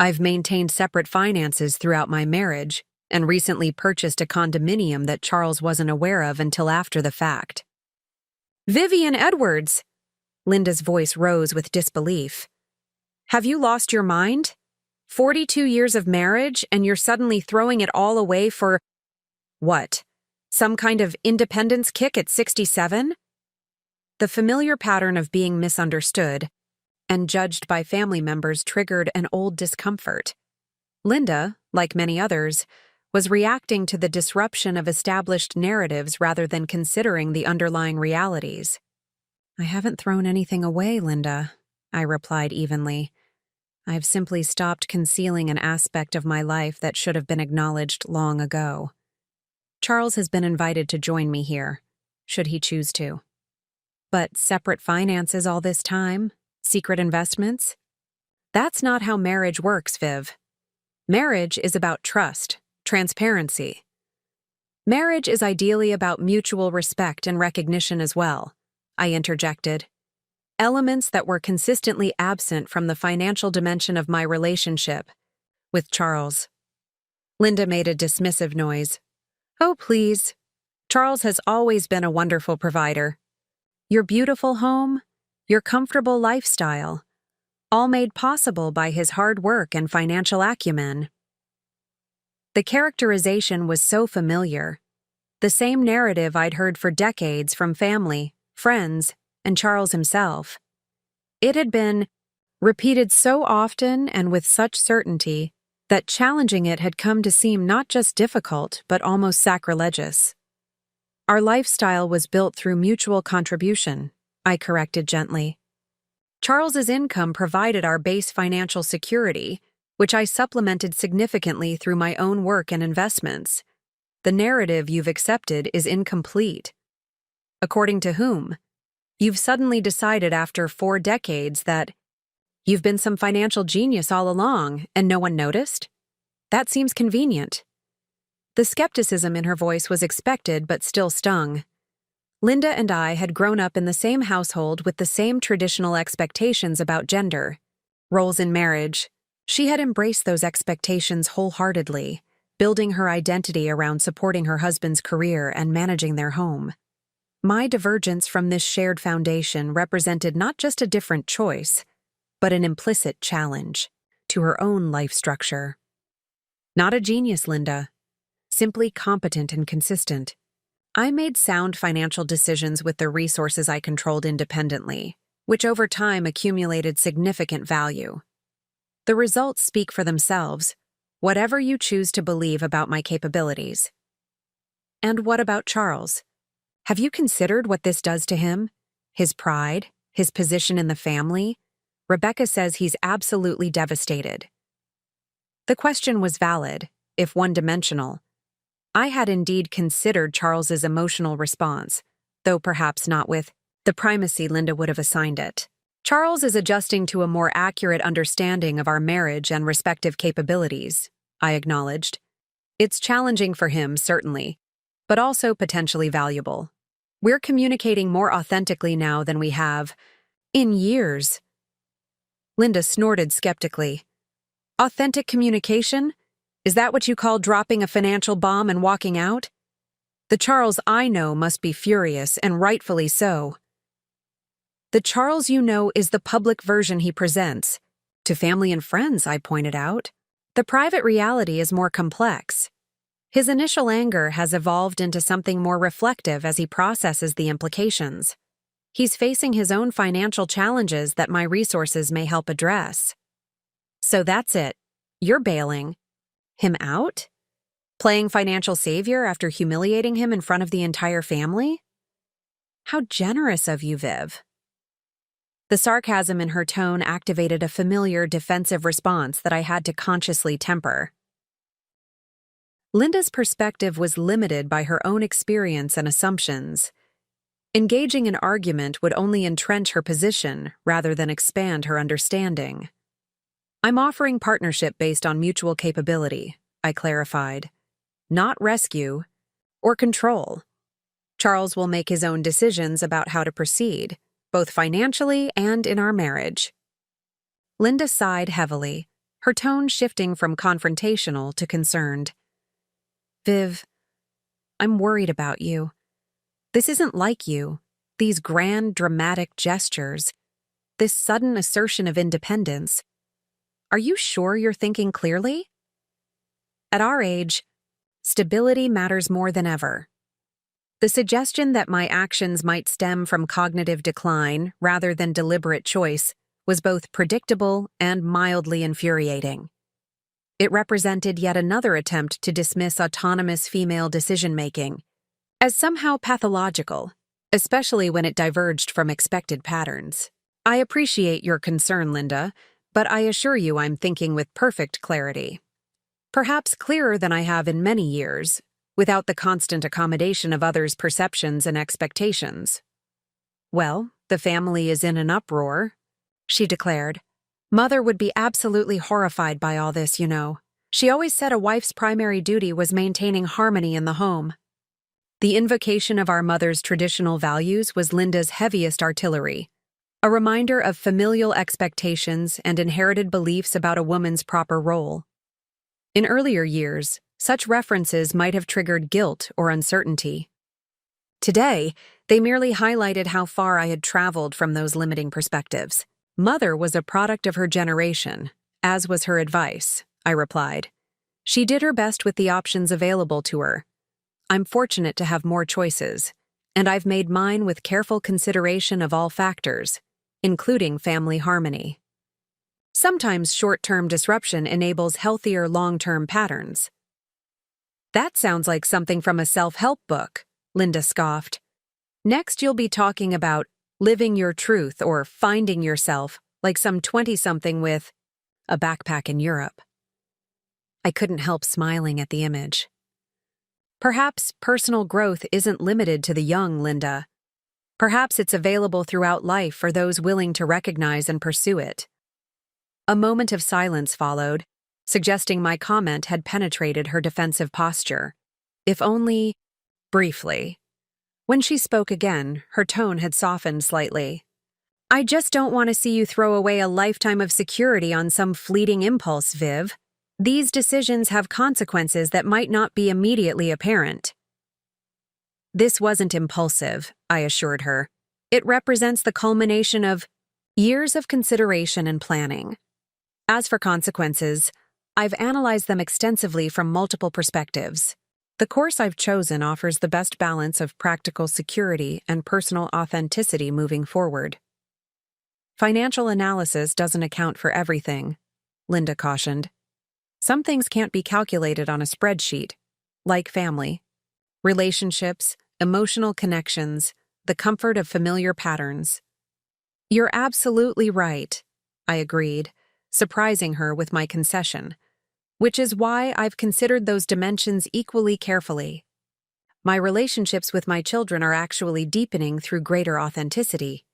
I've maintained separate finances throughout my marriage and recently purchased a condominium that Charles wasn't aware of until after the fact." "Vivian Edwards!" Linda's voice rose with disbelief. "Have you lost your mind? 42 years of marriage, and you're suddenly throwing it all away for, what, some kind of independence kick at 67? The familiar pattern of being misunderstood and judged by family members triggered an old discomfort. Linda, like many others, was reacting to the disruption of established narratives rather than considering the underlying realities. "I haven't thrown anything away, Linda," I replied evenly. "I've simply stopped concealing an aspect of my life that should have been acknowledged long ago. Charles has been invited to join me here, should he choose to. But separate finances all this time? Secret investments? That's not how marriage works, Viv. Marriage is about trust, transparency. Marriage is ideally about mutual respect and recognition as well," I interjected. Elements that were consistently absent from the financial dimension of my relationship with Charles. Linda made a dismissive noise. "Oh, please. Charles has always been a wonderful provider. Your beautiful home, your comfortable lifestyle, all made possible by his hard work and financial acumen." The characterization was so familiar, the same narrative I'd heard for decades from family, friends, and Charles himself. It had been repeated so often and with such certainty that challenging it had come to seem not just difficult but almost sacrilegious. "Our lifestyle was built through mutual contribution," I corrected gently. "Charles's income provided our base financial security, which I supplemented significantly through my own work and investments. The narrative you've accepted is incomplete." "According to whom? You've suddenly decided after 4 decades that you've been some financial genius all along and no one noticed? That seems convenient." The skepticism in her voice was expected but still stung. Linda and I had grown up in the same household with the same traditional expectations about gender, roles in marriage. She had embraced those expectations wholeheartedly, building her identity around supporting her husband's career and managing their home. My divergence from this shared foundation represented not just a different choice, but an implicit challenge to her own life structure. Not a genius, Linda. Simply competent and consistent. I made sound financial decisions with the resources I controlled independently, which over time accumulated significant value. The results speak for themselves, whatever you choose to believe about my capabilities. And what about Charles? Have you considered what this does to him? His pride, his position in the family? Rebecca says he's absolutely devastated. The question was valid, if one-dimensional. I had indeed considered Charles's emotional response, though perhaps not with the primacy Linda would have assigned it. Charles is adjusting to a more accurate understanding of our marriage and respective capabilities, I acknowledged. It's challenging for him, certainly, but also potentially valuable. We're communicating more authentically now than we have in years. Linda snorted skeptically. Authentic communication? Is that what you call dropping a financial bomb and walking out? The Charles I know must be furious, and rightfully so. The Charles you know is the public version he presents. To family and friends, I pointed out. The private reality is more complex. His initial anger has evolved into something more reflective as he processes the implications. He's facing his own financial challenges that my resources may help address. So that's it. You're bailing. Him out? Playing financial savior after humiliating him in front of the entire family? How generous of you, Viv. The sarcasm in her tone activated a familiar defensive response that I had to consciously temper. Linda's perspective was limited by her own experience and assumptions. Engaging in argument would only entrench her position rather than expand her understanding. I'm offering partnership based on mutual capability, I clarified. Not rescue or control. Charles will make his own decisions about how to proceed, both financially and in our marriage. Linda sighed heavily, her tone shifting from confrontational to concerned. Viv, I'm worried about you. This isn't like you, these grand, dramatic gestures, this sudden assertion of independence. Are you sure you're thinking clearly? At our age, stability matters more than ever. The suggestion that my actions might stem from cognitive decline rather than deliberate choice was both predictable and mildly infuriating. It represented yet another attempt to dismiss autonomous female decision-making as somehow pathological, especially when it diverged from expected patterns. I appreciate your concern, Linda, but I assure you I'm thinking with perfect clarity. Perhaps clearer than I have in many years, without the constant accommodation of others' perceptions and expectations. Well, the family is in an uproar, she declared. Mother would be absolutely horrified by all this, you know. She always said a wife's primary duty was maintaining harmony in the home. The invocation of our mother's traditional values was Linda's heaviest artillery, a reminder of familial expectations and inherited beliefs about a woman's proper role. In earlier years, such references might have triggered guilt or uncertainty. Today, they merely highlighted how far I had traveled from those limiting perspectives. Mother was a product of her generation, as was her advice, I replied. She did her best with the options available to her. I'm fortunate to have more choices, and I've made mine with careful consideration of all factors, including family harmony. Sometimes short-term disruption enables healthier long-term patterns. That sounds like something from a self-help book, Linda scoffed. Next you'll be talking about living your truth or finding yourself like some 20-something with a backpack in Europe. I couldn't help smiling at the image. Perhaps personal growth isn't limited to the young, Linda. Perhaps it's available throughout life for those willing to recognize and pursue it. A moment of silence followed, suggesting my comment had penetrated her defensive posture, if only briefly. When she spoke again, her tone had softened slightly. I just don't want to see you throw away a lifetime of security on some fleeting impulse, Viv. These decisions have consequences that might not be immediately apparent. This wasn't impulsive, I assured her. It represents the culmination of years of consideration and planning. As for consequences, I've analyzed them extensively from multiple perspectives. The course I've chosen offers the best balance of practical security and personal authenticity moving forward. Financial analysis doesn't account for everything, Linda cautioned. Some things can't be calculated on a spreadsheet, like family, relationships, emotional connections, the comfort of familiar patterns. You're absolutely right, I agreed, surprising her with my concession, which is why I've considered those dimensions equally carefully. My relationships with my children are actually deepening through greater authenticity.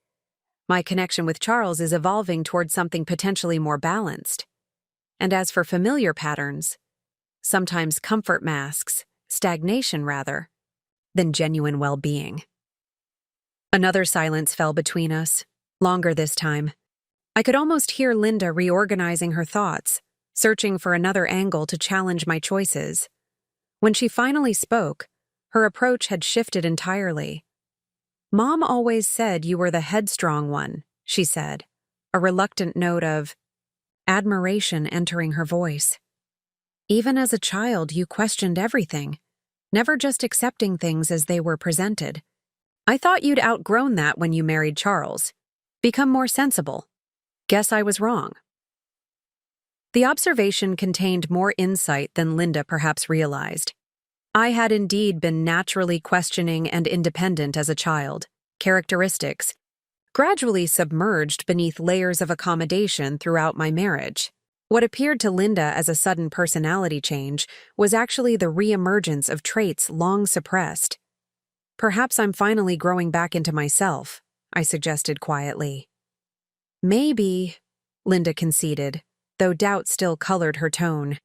My connection with Charles is evolving towards something potentially more balanced. And as for familiar patterns, sometimes comfort masks, stagnation rather, than genuine well-being. Another silence fell between us, longer this time. I could almost hear Linda reorganizing her thoughts, searching for another angle to challenge my choices. When she finally spoke, her approach had shifted entirely. Mom always said you were the headstrong one, she said, a reluctant note of admiration entering her voice. Even as a child, you questioned everything, never just accepting things as they were presented. I thought you'd outgrown that when you married Charles. Become more sensible. Guess I was wrong. The observation contained more insight than Linda perhaps realized. I had indeed been naturally questioning and independent as a child, characteristics gradually submerged beneath layers of accommodation throughout my marriage. What appeared to Linda as a sudden personality change was actually the re-emergence of traits long suppressed. Perhaps I'm finally growing back into myself, I suggested quietly. Maybe, Linda conceded, though doubt still colored her tone.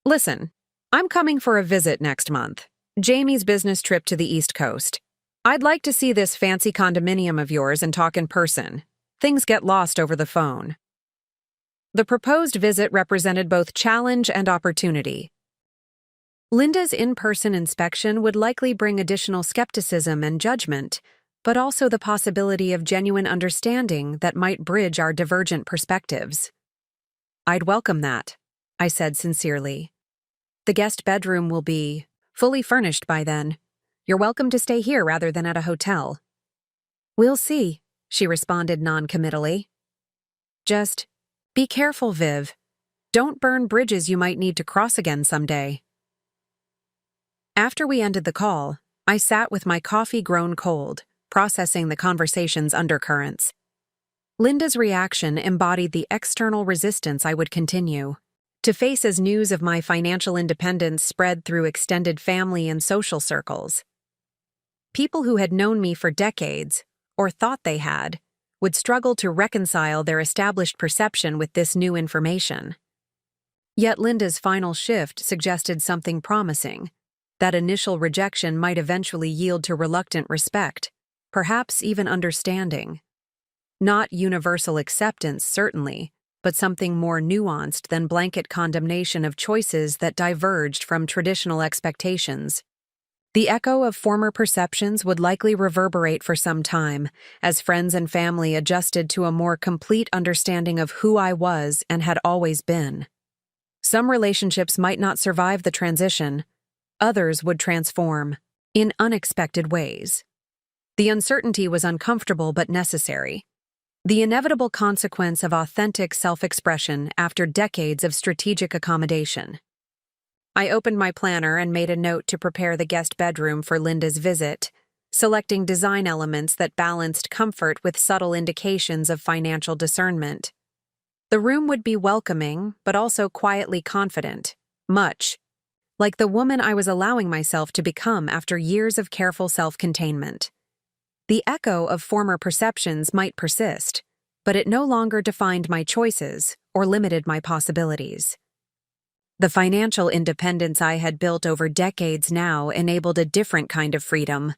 Listen, I'm coming for a visit next month. Jamie's business trip to the East Coast. I'd like to see this fancy condominium of yours and talk in person. Things get lost over the phone. The proposed visit represented both challenge and opportunity. Linda's in-person inspection would likely bring additional skepticism and judgment, but also the possibility of genuine understanding that might bridge our divergent perspectives. I'd welcome that, I said sincerely. The guest bedroom will be fully furnished by then. You're welcome to stay here rather than at a hotel. We'll see, she responded non-committally. Just be careful, Viv. Don't burn bridges you might need to cross again someday. After we ended the call, I sat with my coffee grown cold, processing the conversation's undercurrents. Linda's reaction embodied the external resistance I would continue to face as news of my financial independence spread through extended family and social circles. People who had known me for decades, or thought they had, would struggle to reconcile their established perception with this new information. Yet Linda's final shift suggested something promising. That initial rejection might eventually yield to reluctant respect, perhaps even understanding. Not universal acceptance, certainly, but something more nuanced than blanket condemnation of choices that diverged from traditional expectations. The echo of former perceptions would likely reverberate for some time, as friends and family adjusted to a more complete understanding of who I was and had always been. Some relationships might not survive the transition. Others would transform, in unexpected ways. The uncertainty was uncomfortable but necessary. The inevitable consequence of authentic self-expression after decades of strategic accommodation. I opened my planner and made a note to prepare the guest bedroom for Linda's visit, selecting design elements that balanced comfort with subtle indications of financial discernment. The room would be welcoming, but also quietly confident, much like the woman I was allowing myself to become after years of careful self-containment. The echo of former perceptions might persist, but it no longer defined my choices or limited my possibilities. The financial independence I had built over decades now enabled a different kind of freedom,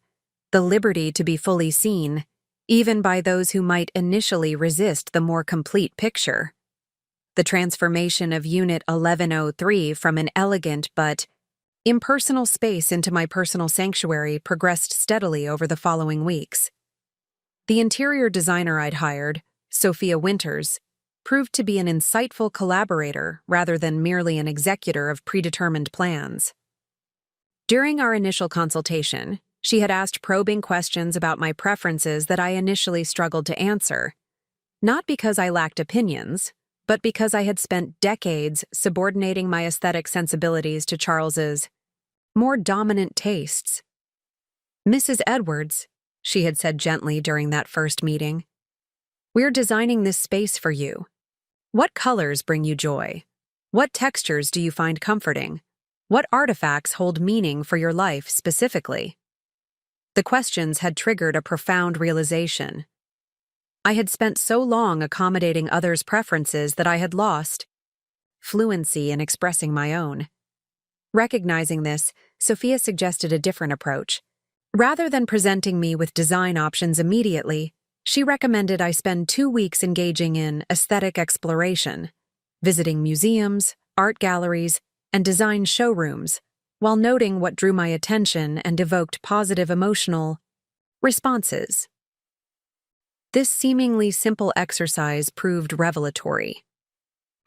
the liberty to be fully seen, even by those who might initially resist the more complete picture. The transformation of Unit 1103 from an elegant but impersonal space into my personal sanctuary progressed steadily over the following weeks. The interior designer I'd hired, Sophia Winters, proved to be an insightful collaborator rather than merely an executor of predetermined plans. During our initial consultation, she had asked probing questions about my preferences that I initially struggled to answer, not because I lacked opinions, but because I had spent decades subordinating my aesthetic sensibilities to Charles's more dominant tastes. Mrs. Edwards, she had said gently during that first meeting, we're designing this space for you. What colors bring you joy? What textures do you find comforting? What artifacts hold meaning for your life specifically? The questions had triggered a profound realization. I had spent so long accommodating others' preferences that I had lost fluency in expressing my own. Recognizing this, Sophia suggested a different approach. Rather than presenting me with design options immediately, she recommended I spend 2 weeks engaging in aesthetic exploration, visiting museums, art galleries, and design showrooms, while noting what drew my attention and evoked positive emotional Responses. This seemingly simple exercise proved revelatory.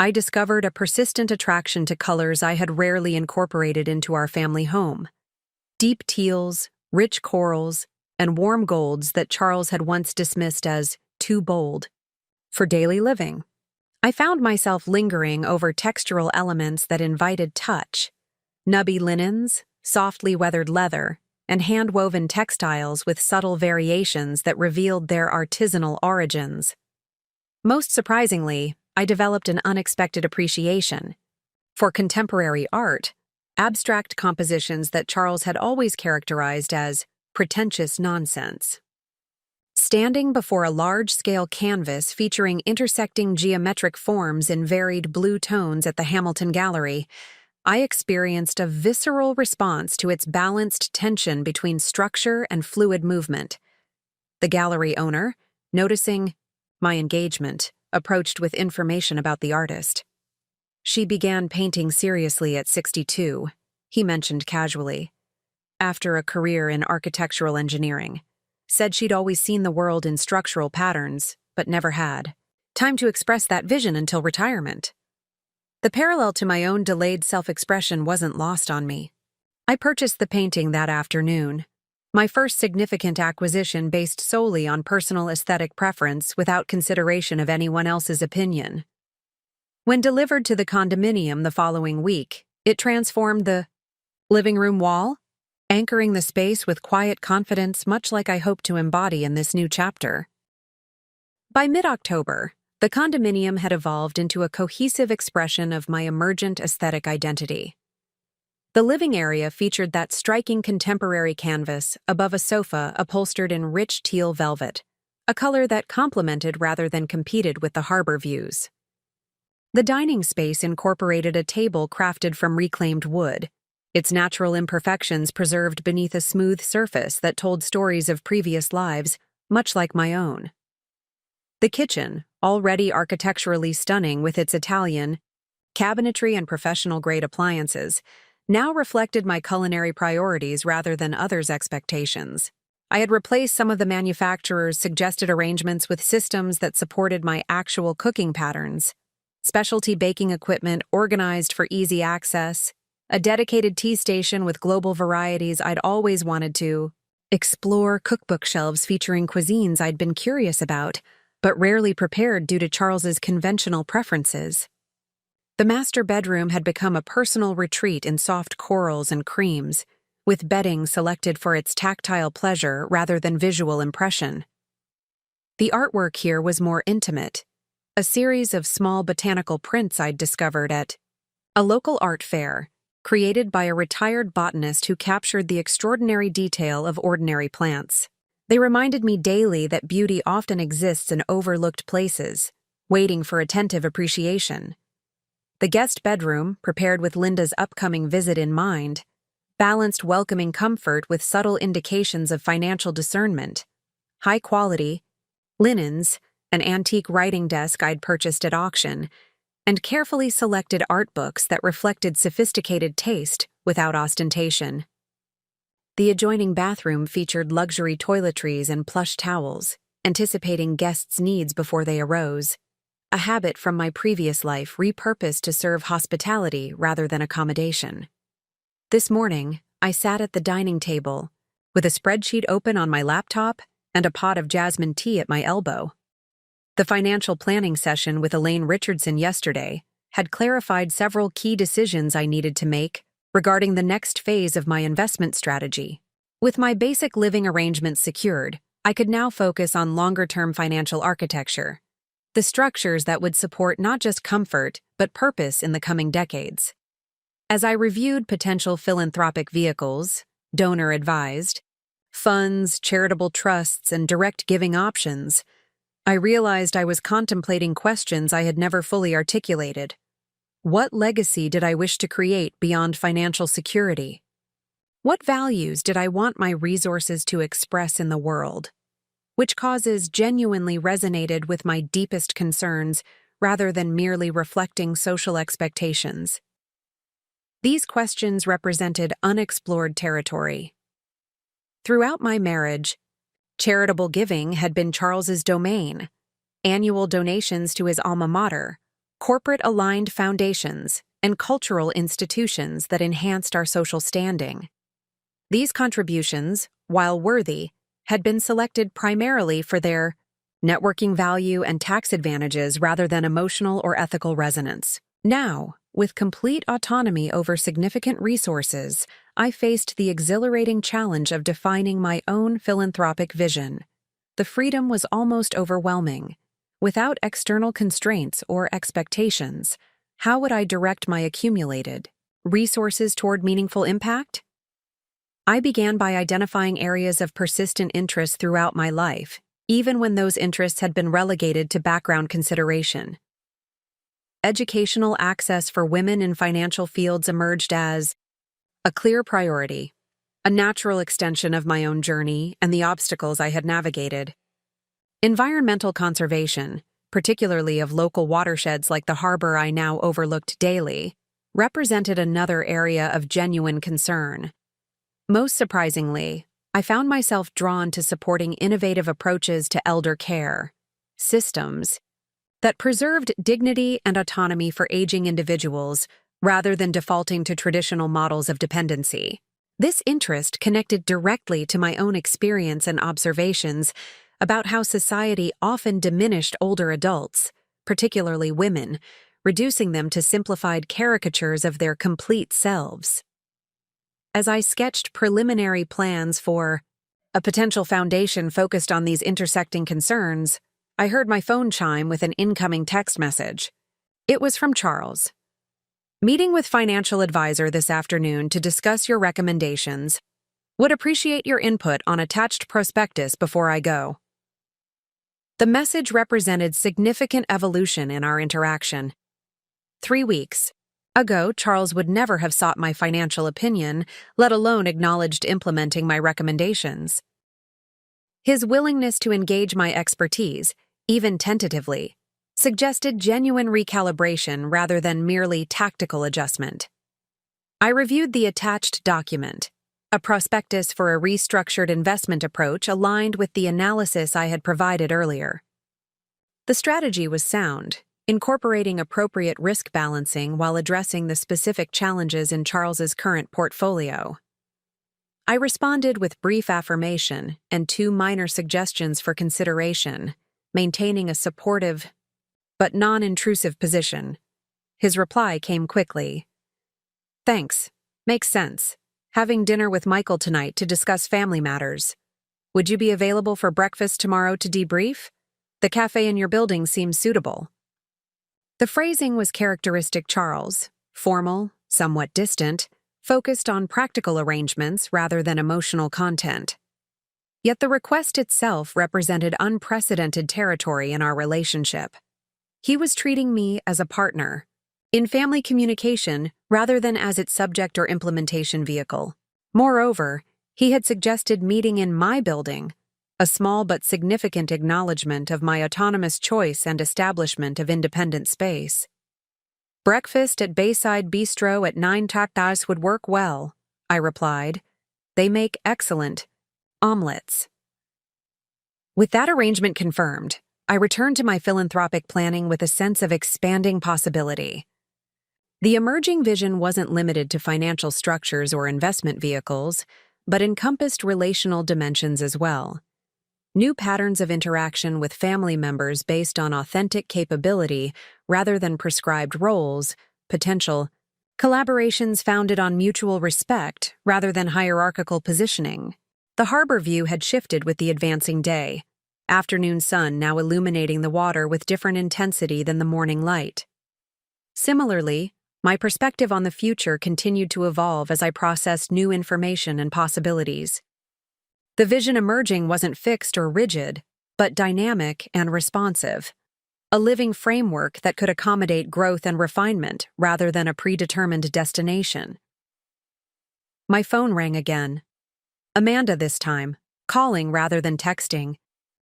I discovered a persistent attraction to colors I had rarely incorporated into our family home. Deep teals, rich corals, and warm golds that Charles had once dismissed as too bold for daily living. I found myself lingering over textural elements that invited touch: nubby linens, softly weathered leather, and hand-woven textiles with subtle variations that revealed their artisanal origins. Most surprisingly, I developed an unexpected appreciation for contemporary art, abstract compositions that Charles had always characterized as pretentious nonsense. Standing before a large-scale canvas featuring intersecting geometric forms in varied blue tones at the Hamilton Gallery, I experienced a visceral response to its balanced tension between structure and fluid movement. The gallery owner, noticing my engagement, approached with information about the artist. "She began painting seriously at 62, he mentioned casually, after a career in architectural engineering. Said she'd always seen the world in structural patterns, but never had time to express that vision until retirement." The parallel to my own delayed self-expression wasn't lost on me. I purchased the painting that afternoon, my first significant acquisition based solely on personal aesthetic preference without consideration of anyone else's opinion. When delivered to the condominium the following week, it transformed the living room wall, anchoring the space with quiet confidence much like I hope to embody in this new chapter. By mid-October, the condominium had evolved into a cohesive expression of my emergent aesthetic identity. The living area featured that striking contemporary canvas above a sofa upholstered in rich teal velvet, a color that complemented rather than competed with the harbor views. The dining space incorporated a table crafted from reclaimed wood, its natural imperfections preserved beneath a smooth surface that told stories of previous lives, much like my own. The kitchen, already architecturally stunning with its Italian cabinetry and professional-grade appliances, now reflected my culinary priorities rather than others' expectations. I had replaced some of the manufacturer's suggested arrangements with systems that supported my actual cooking patterns: specialty baking equipment organized for easy access, a dedicated tea station with global varieties I'd always wanted to explore, cookbook shelves featuring cuisines I'd been curious about, but rarely prepared due to Charles's conventional preferences. The master bedroom had become a personal retreat in soft corals and creams, with bedding selected for its tactile pleasure rather than visual impression. The artwork here was more intimate, a series of small botanical prints I'd discovered at a local art fair, created by a retired botanist who captured the extraordinary detail of ordinary plants. They reminded me daily that beauty often exists in overlooked places, waiting for attentive appreciation. The guest bedroom, prepared with Linda's upcoming visit in mind, balanced welcoming comfort with subtle indications of financial discernment. High quality linens, an antique writing desk I'd purchased at auction, and carefully selected art books that reflected sophisticated taste without ostentation. The adjoining bathroom featured luxury toiletries and plush towels, anticipating guests' needs before they arose, a habit from my previous life repurposed to serve hospitality rather than accommodation. This morning, I sat at the dining table, with a spreadsheet open on my laptop and a pot of jasmine tea at my elbow. The financial planning session with Elaine Richardson yesterday had clarified several key decisions I needed to make regarding the next phase of my investment strategy. With my basic living arrangements secured, I could now focus on longer-term financial architecture, the structures that would support not just comfort, but purpose in the coming decades. As I reviewed potential philanthropic vehicles, donor-advised, funds, charitable trusts, and direct giving options, I realized I was contemplating questions I had never fully articulated. What legacy did I wish to create beyond financial security? What values did I want my resources to express in the world? Which causes genuinely resonated with my deepest concerns rather than merely reflecting social expectations? These questions represented unexplored territory. Throughout my marriage, Charitable giving had been Charles's domain. Annual donations to his alma mater, corporate-aligned foundations, and cultural institutions that enhanced our social standing. These contributions, while worthy, had been selected primarily for their networking value and tax advantages rather than emotional or ethical resonance. Now, with complete autonomy over significant resources, I faced the exhilarating challenge of defining my own philanthropic vision. The freedom was almost overwhelming. Without external constraints or expectations, how would I direct my accumulated resources toward meaningful impact? I began by identifying areas of persistent interest throughout my life, even when those interests had been relegated to background consideration. Educational access for women in financial fields emerged as a clear priority, a natural extension of my own journey and the obstacles I had navigated. Environmental conservation, particularly of local watersheds like the harbor I now overlooked daily, represented another area of genuine concern. Most surprisingly, I found myself drawn to supporting innovative approaches to elder care, systems that preserved dignity and autonomy for aging individuals rather than defaulting to traditional models of dependency. This interest connected directly to my own experience and observations about how society often diminished older adults, particularly women, reducing them to simplified caricatures of their complete selves. As I sketched preliminary plans for a potential foundation focused on these intersecting concerns, I heard my phone chime with an incoming text message. It was from Charles. Meeting with financial advisor this afternoon to discuss your recommendations. Would appreciate your input on attached prospectus before I go. The message represented significant evolution in our interaction. 3 weeks ago, Charles would never have sought my financial opinion, let alone acknowledged implementing my recommendations. His willingness to engage my expertise, even tentatively, suggested genuine recalibration rather than merely tactical adjustment. I reviewed the attached document, a prospectus for a restructured investment approach aligned with the analysis I had provided earlier. The strategy was sound, incorporating appropriate risk balancing while addressing the specific challenges in Charles's current portfolio. I responded with brief affirmation and 2 minor suggestions for consideration, maintaining a supportive but non-intrusive position. His reply came quickly. Thanks. Makes sense. Having dinner with Michael tonight to discuss family matters. Would you be available for breakfast tomorrow to debrief? The cafe in your building seems suitable. The phrasing was characteristic Charles, formal, somewhat distant, focused on practical arrangements rather than emotional content. Yet the request itself represented unprecedented territory in our relationship. He was treating me as a partner, in family communication rather than as its subject or implementation vehicle. Moreover, he had suggested meeting in my building, a small but significant acknowledgement of my autonomous choice and establishment of independent space. Breakfast at Bayside Bistro at 9 Tactas would work well, I replied. They make excellent omelets. With that arrangement confirmed, I returned to my philanthropic planning with a sense of expanding possibility. The emerging vision wasn't limited to financial structures or investment vehicles, but encompassed relational dimensions as well. New patterns of interaction with family members based on authentic capability rather than prescribed roles, potential collaborations founded on mutual respect rather than hierarchical positioning. The harbor view had shifted with the advancing day, afternoon sun now illuminating the water with different intensity than the morning light. Similarly, my perspective on the future continued to evolve as I processed new information and possibilities. The vision emerging wasn't fixed or rigid, but dynamic and responsive, a living framework that could accommodate growth and refinement rather than a predetermined destination. My phone rang again. Amanda this time, calling rather than texting,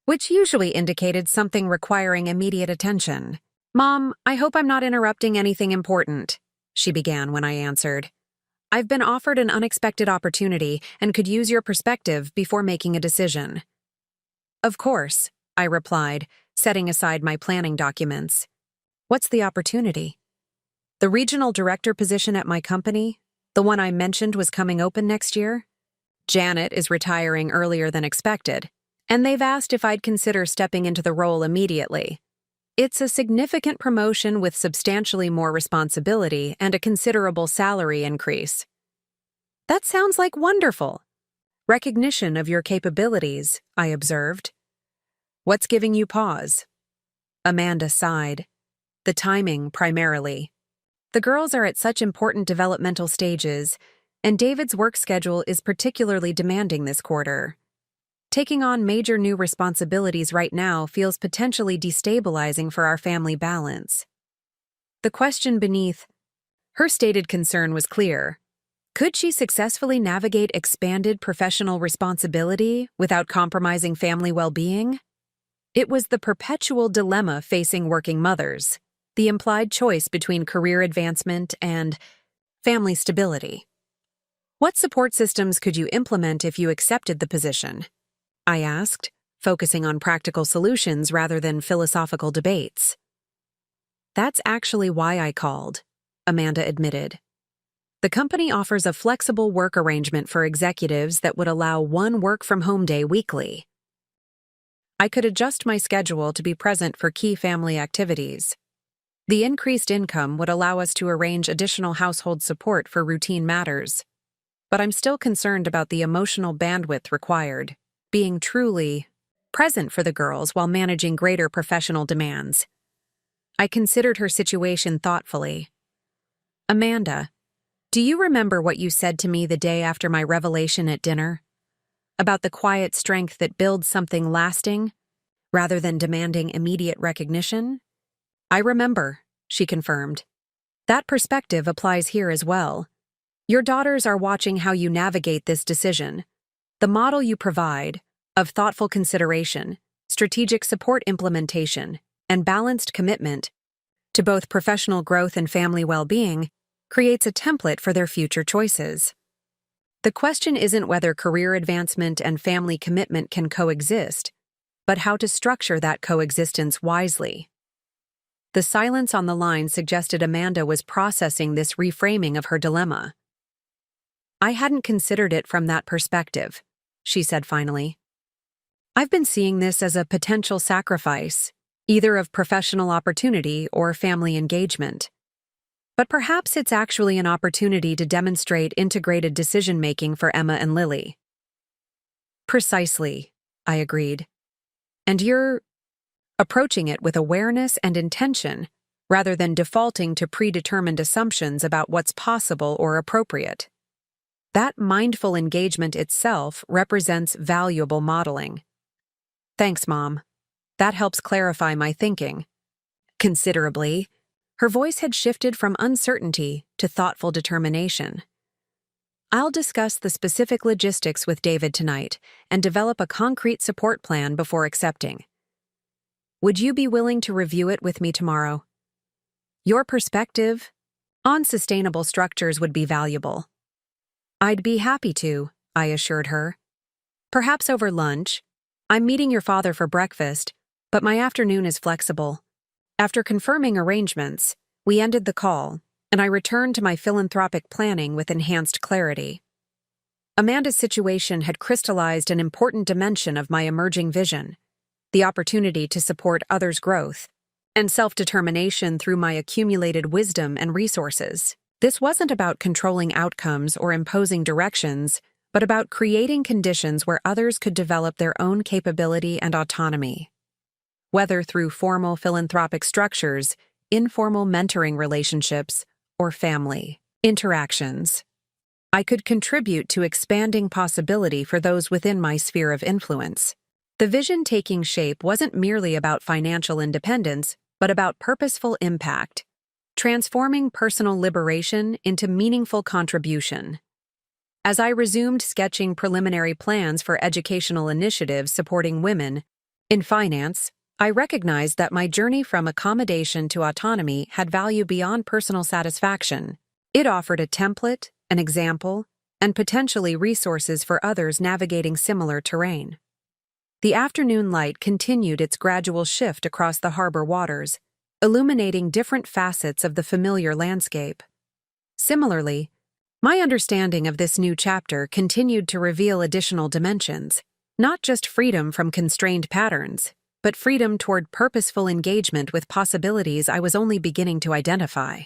which usually indicated something requiring immediate attention. "Mom, I hope I'm not interrupting anything important," she began when I answered. "I've been offered an unexpected opportunity and could use your perspective before making a decision." Of course, I replied, setting aside my planning documents. What's the opportunity? The regional director position at my company, the one I mentioned was coming open next year? Janet is retiring earlier than expected, and they've asked if I'd consider stepping into the role immediately. It's a significant promotion with substantially more responsibility and a considerable salary increase. That sounds like wonderful. Recognition of your capabilities, I observed. What's giving you pause? Amanda sighed. The timing, primarily. The girls are at such important developmental stages, and David's work schedule is particularly demanding this quarter. Taking on major new responsibilities right now feels potentially destabilizing for our family balance. The question beneath her stated concern was clear. Could she successfully navigate expanded professional responsibility without compromising family well-being? It was the perpetual dilemma facing working mothers, the implied choice between career advancement and family stability. What support systems could you implement if you accepted the position? I asked, focusing on practical solutions rather than philosophical debates. That's actually why I called, Amanda admitted. The company offers a flexible work arrangement for executives that would allow one work-from-home day weekly. I could adjust my schedule to be present for key family activities. The increased income would allow us to arrange additional household support for routine matters. But I'm still concerned about the emotional bandwidth required, being truly present for the girls while managing greater professional demands. I considered her situation thoughtfully. Amanda, do you remember what you said to me the day after my revelation at dinner? About the quiet strength that builds something lasting, rather than demanding immediate recognition? I remember, she confirmed. That perspective applies here as well. Your daughters are watching how you navigate this decision. The model you provide, of thoughtful consideration, strategic support implementation, and balanced commitment to both professional growth and family well-being, creates a template for their future choices. The question isn't whether career advancement and family commitment can coexist, but how to structure that coexistence wisely. The silence on the line suggested Amanda was processing this reframing of her dilemma. I hadn't considered it from that perspective, she said finally. I've been seeing this as a potential sacrifice, either of professional opportunity or family engagement. But perhaps it's actually an opportunity to demonstrate integrated decision-making for Emma and Lily. Precisely, I agreed. And you're approaching it with awareness and intention, rather than defaulting to predetermined assumptions about what's possible or appropriate. That mindful engagement itself represents valuable modeling. Thanks, Mom. That helps clarify my thinking. Considerably, her voice had shifted from uncertainty to thoughtful determination. I'll discuss the specific logistics with David tonight and develop a concrete support plan before accepting. Would you be willing to review it with me tomorrow? Your perspective on sustainable structures would be valuable. I'd be happy to, I assured her. Perhaps over lunch. I'm meeting your father for breakfast, but my afternoon is flexible. After confirming arrangements, we ended the call, and I returned to my philanthropic planning with enhanced clarity. Amanda's situation had crystallized an important dimension of my emerging vision, the opportunity to support others' growth and self-determination through my accumulated wisdom and resources. This wasn't about controlling outcomes or imposing directions, but about creating conditions where others could develop their own capability and autonomy. Whether through formal philanthropic structures, informal mentoring relationships, or family interactions, I could contribute to expanding possibility for those within my sphere of influence. The vision taking shape wasn't merely about financial independence, but about purposeful impact, transforming personal liberation into meaningful contribution. As I resumed sketching preliminary plans for educational initiatives supporting women in finance, I recognized that my journey from accommodation to autonomy had value beyond personal satisfaction. It offered a template, an example, and potentially resources for others navigating similar terrain. The afternoon light continued its gradual shift across the harbor waters, illuminating different facets of the familiar landscape. Similarly, my understanding of this new chapter continued to reveal additional dimensions, not just freedom from constrained patterns, but freedom toward purposeful engagement with possibilities I was only beginning to identify.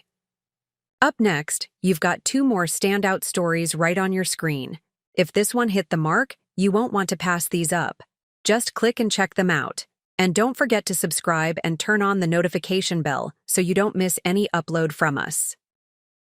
Up next, you've got 2 more standout stories right on your screen. If this one hit the mark, you won't want to pass these up. Just click and check them out. And don't forget to subscribe and turn on the notification bell so you don't miss any upload from us.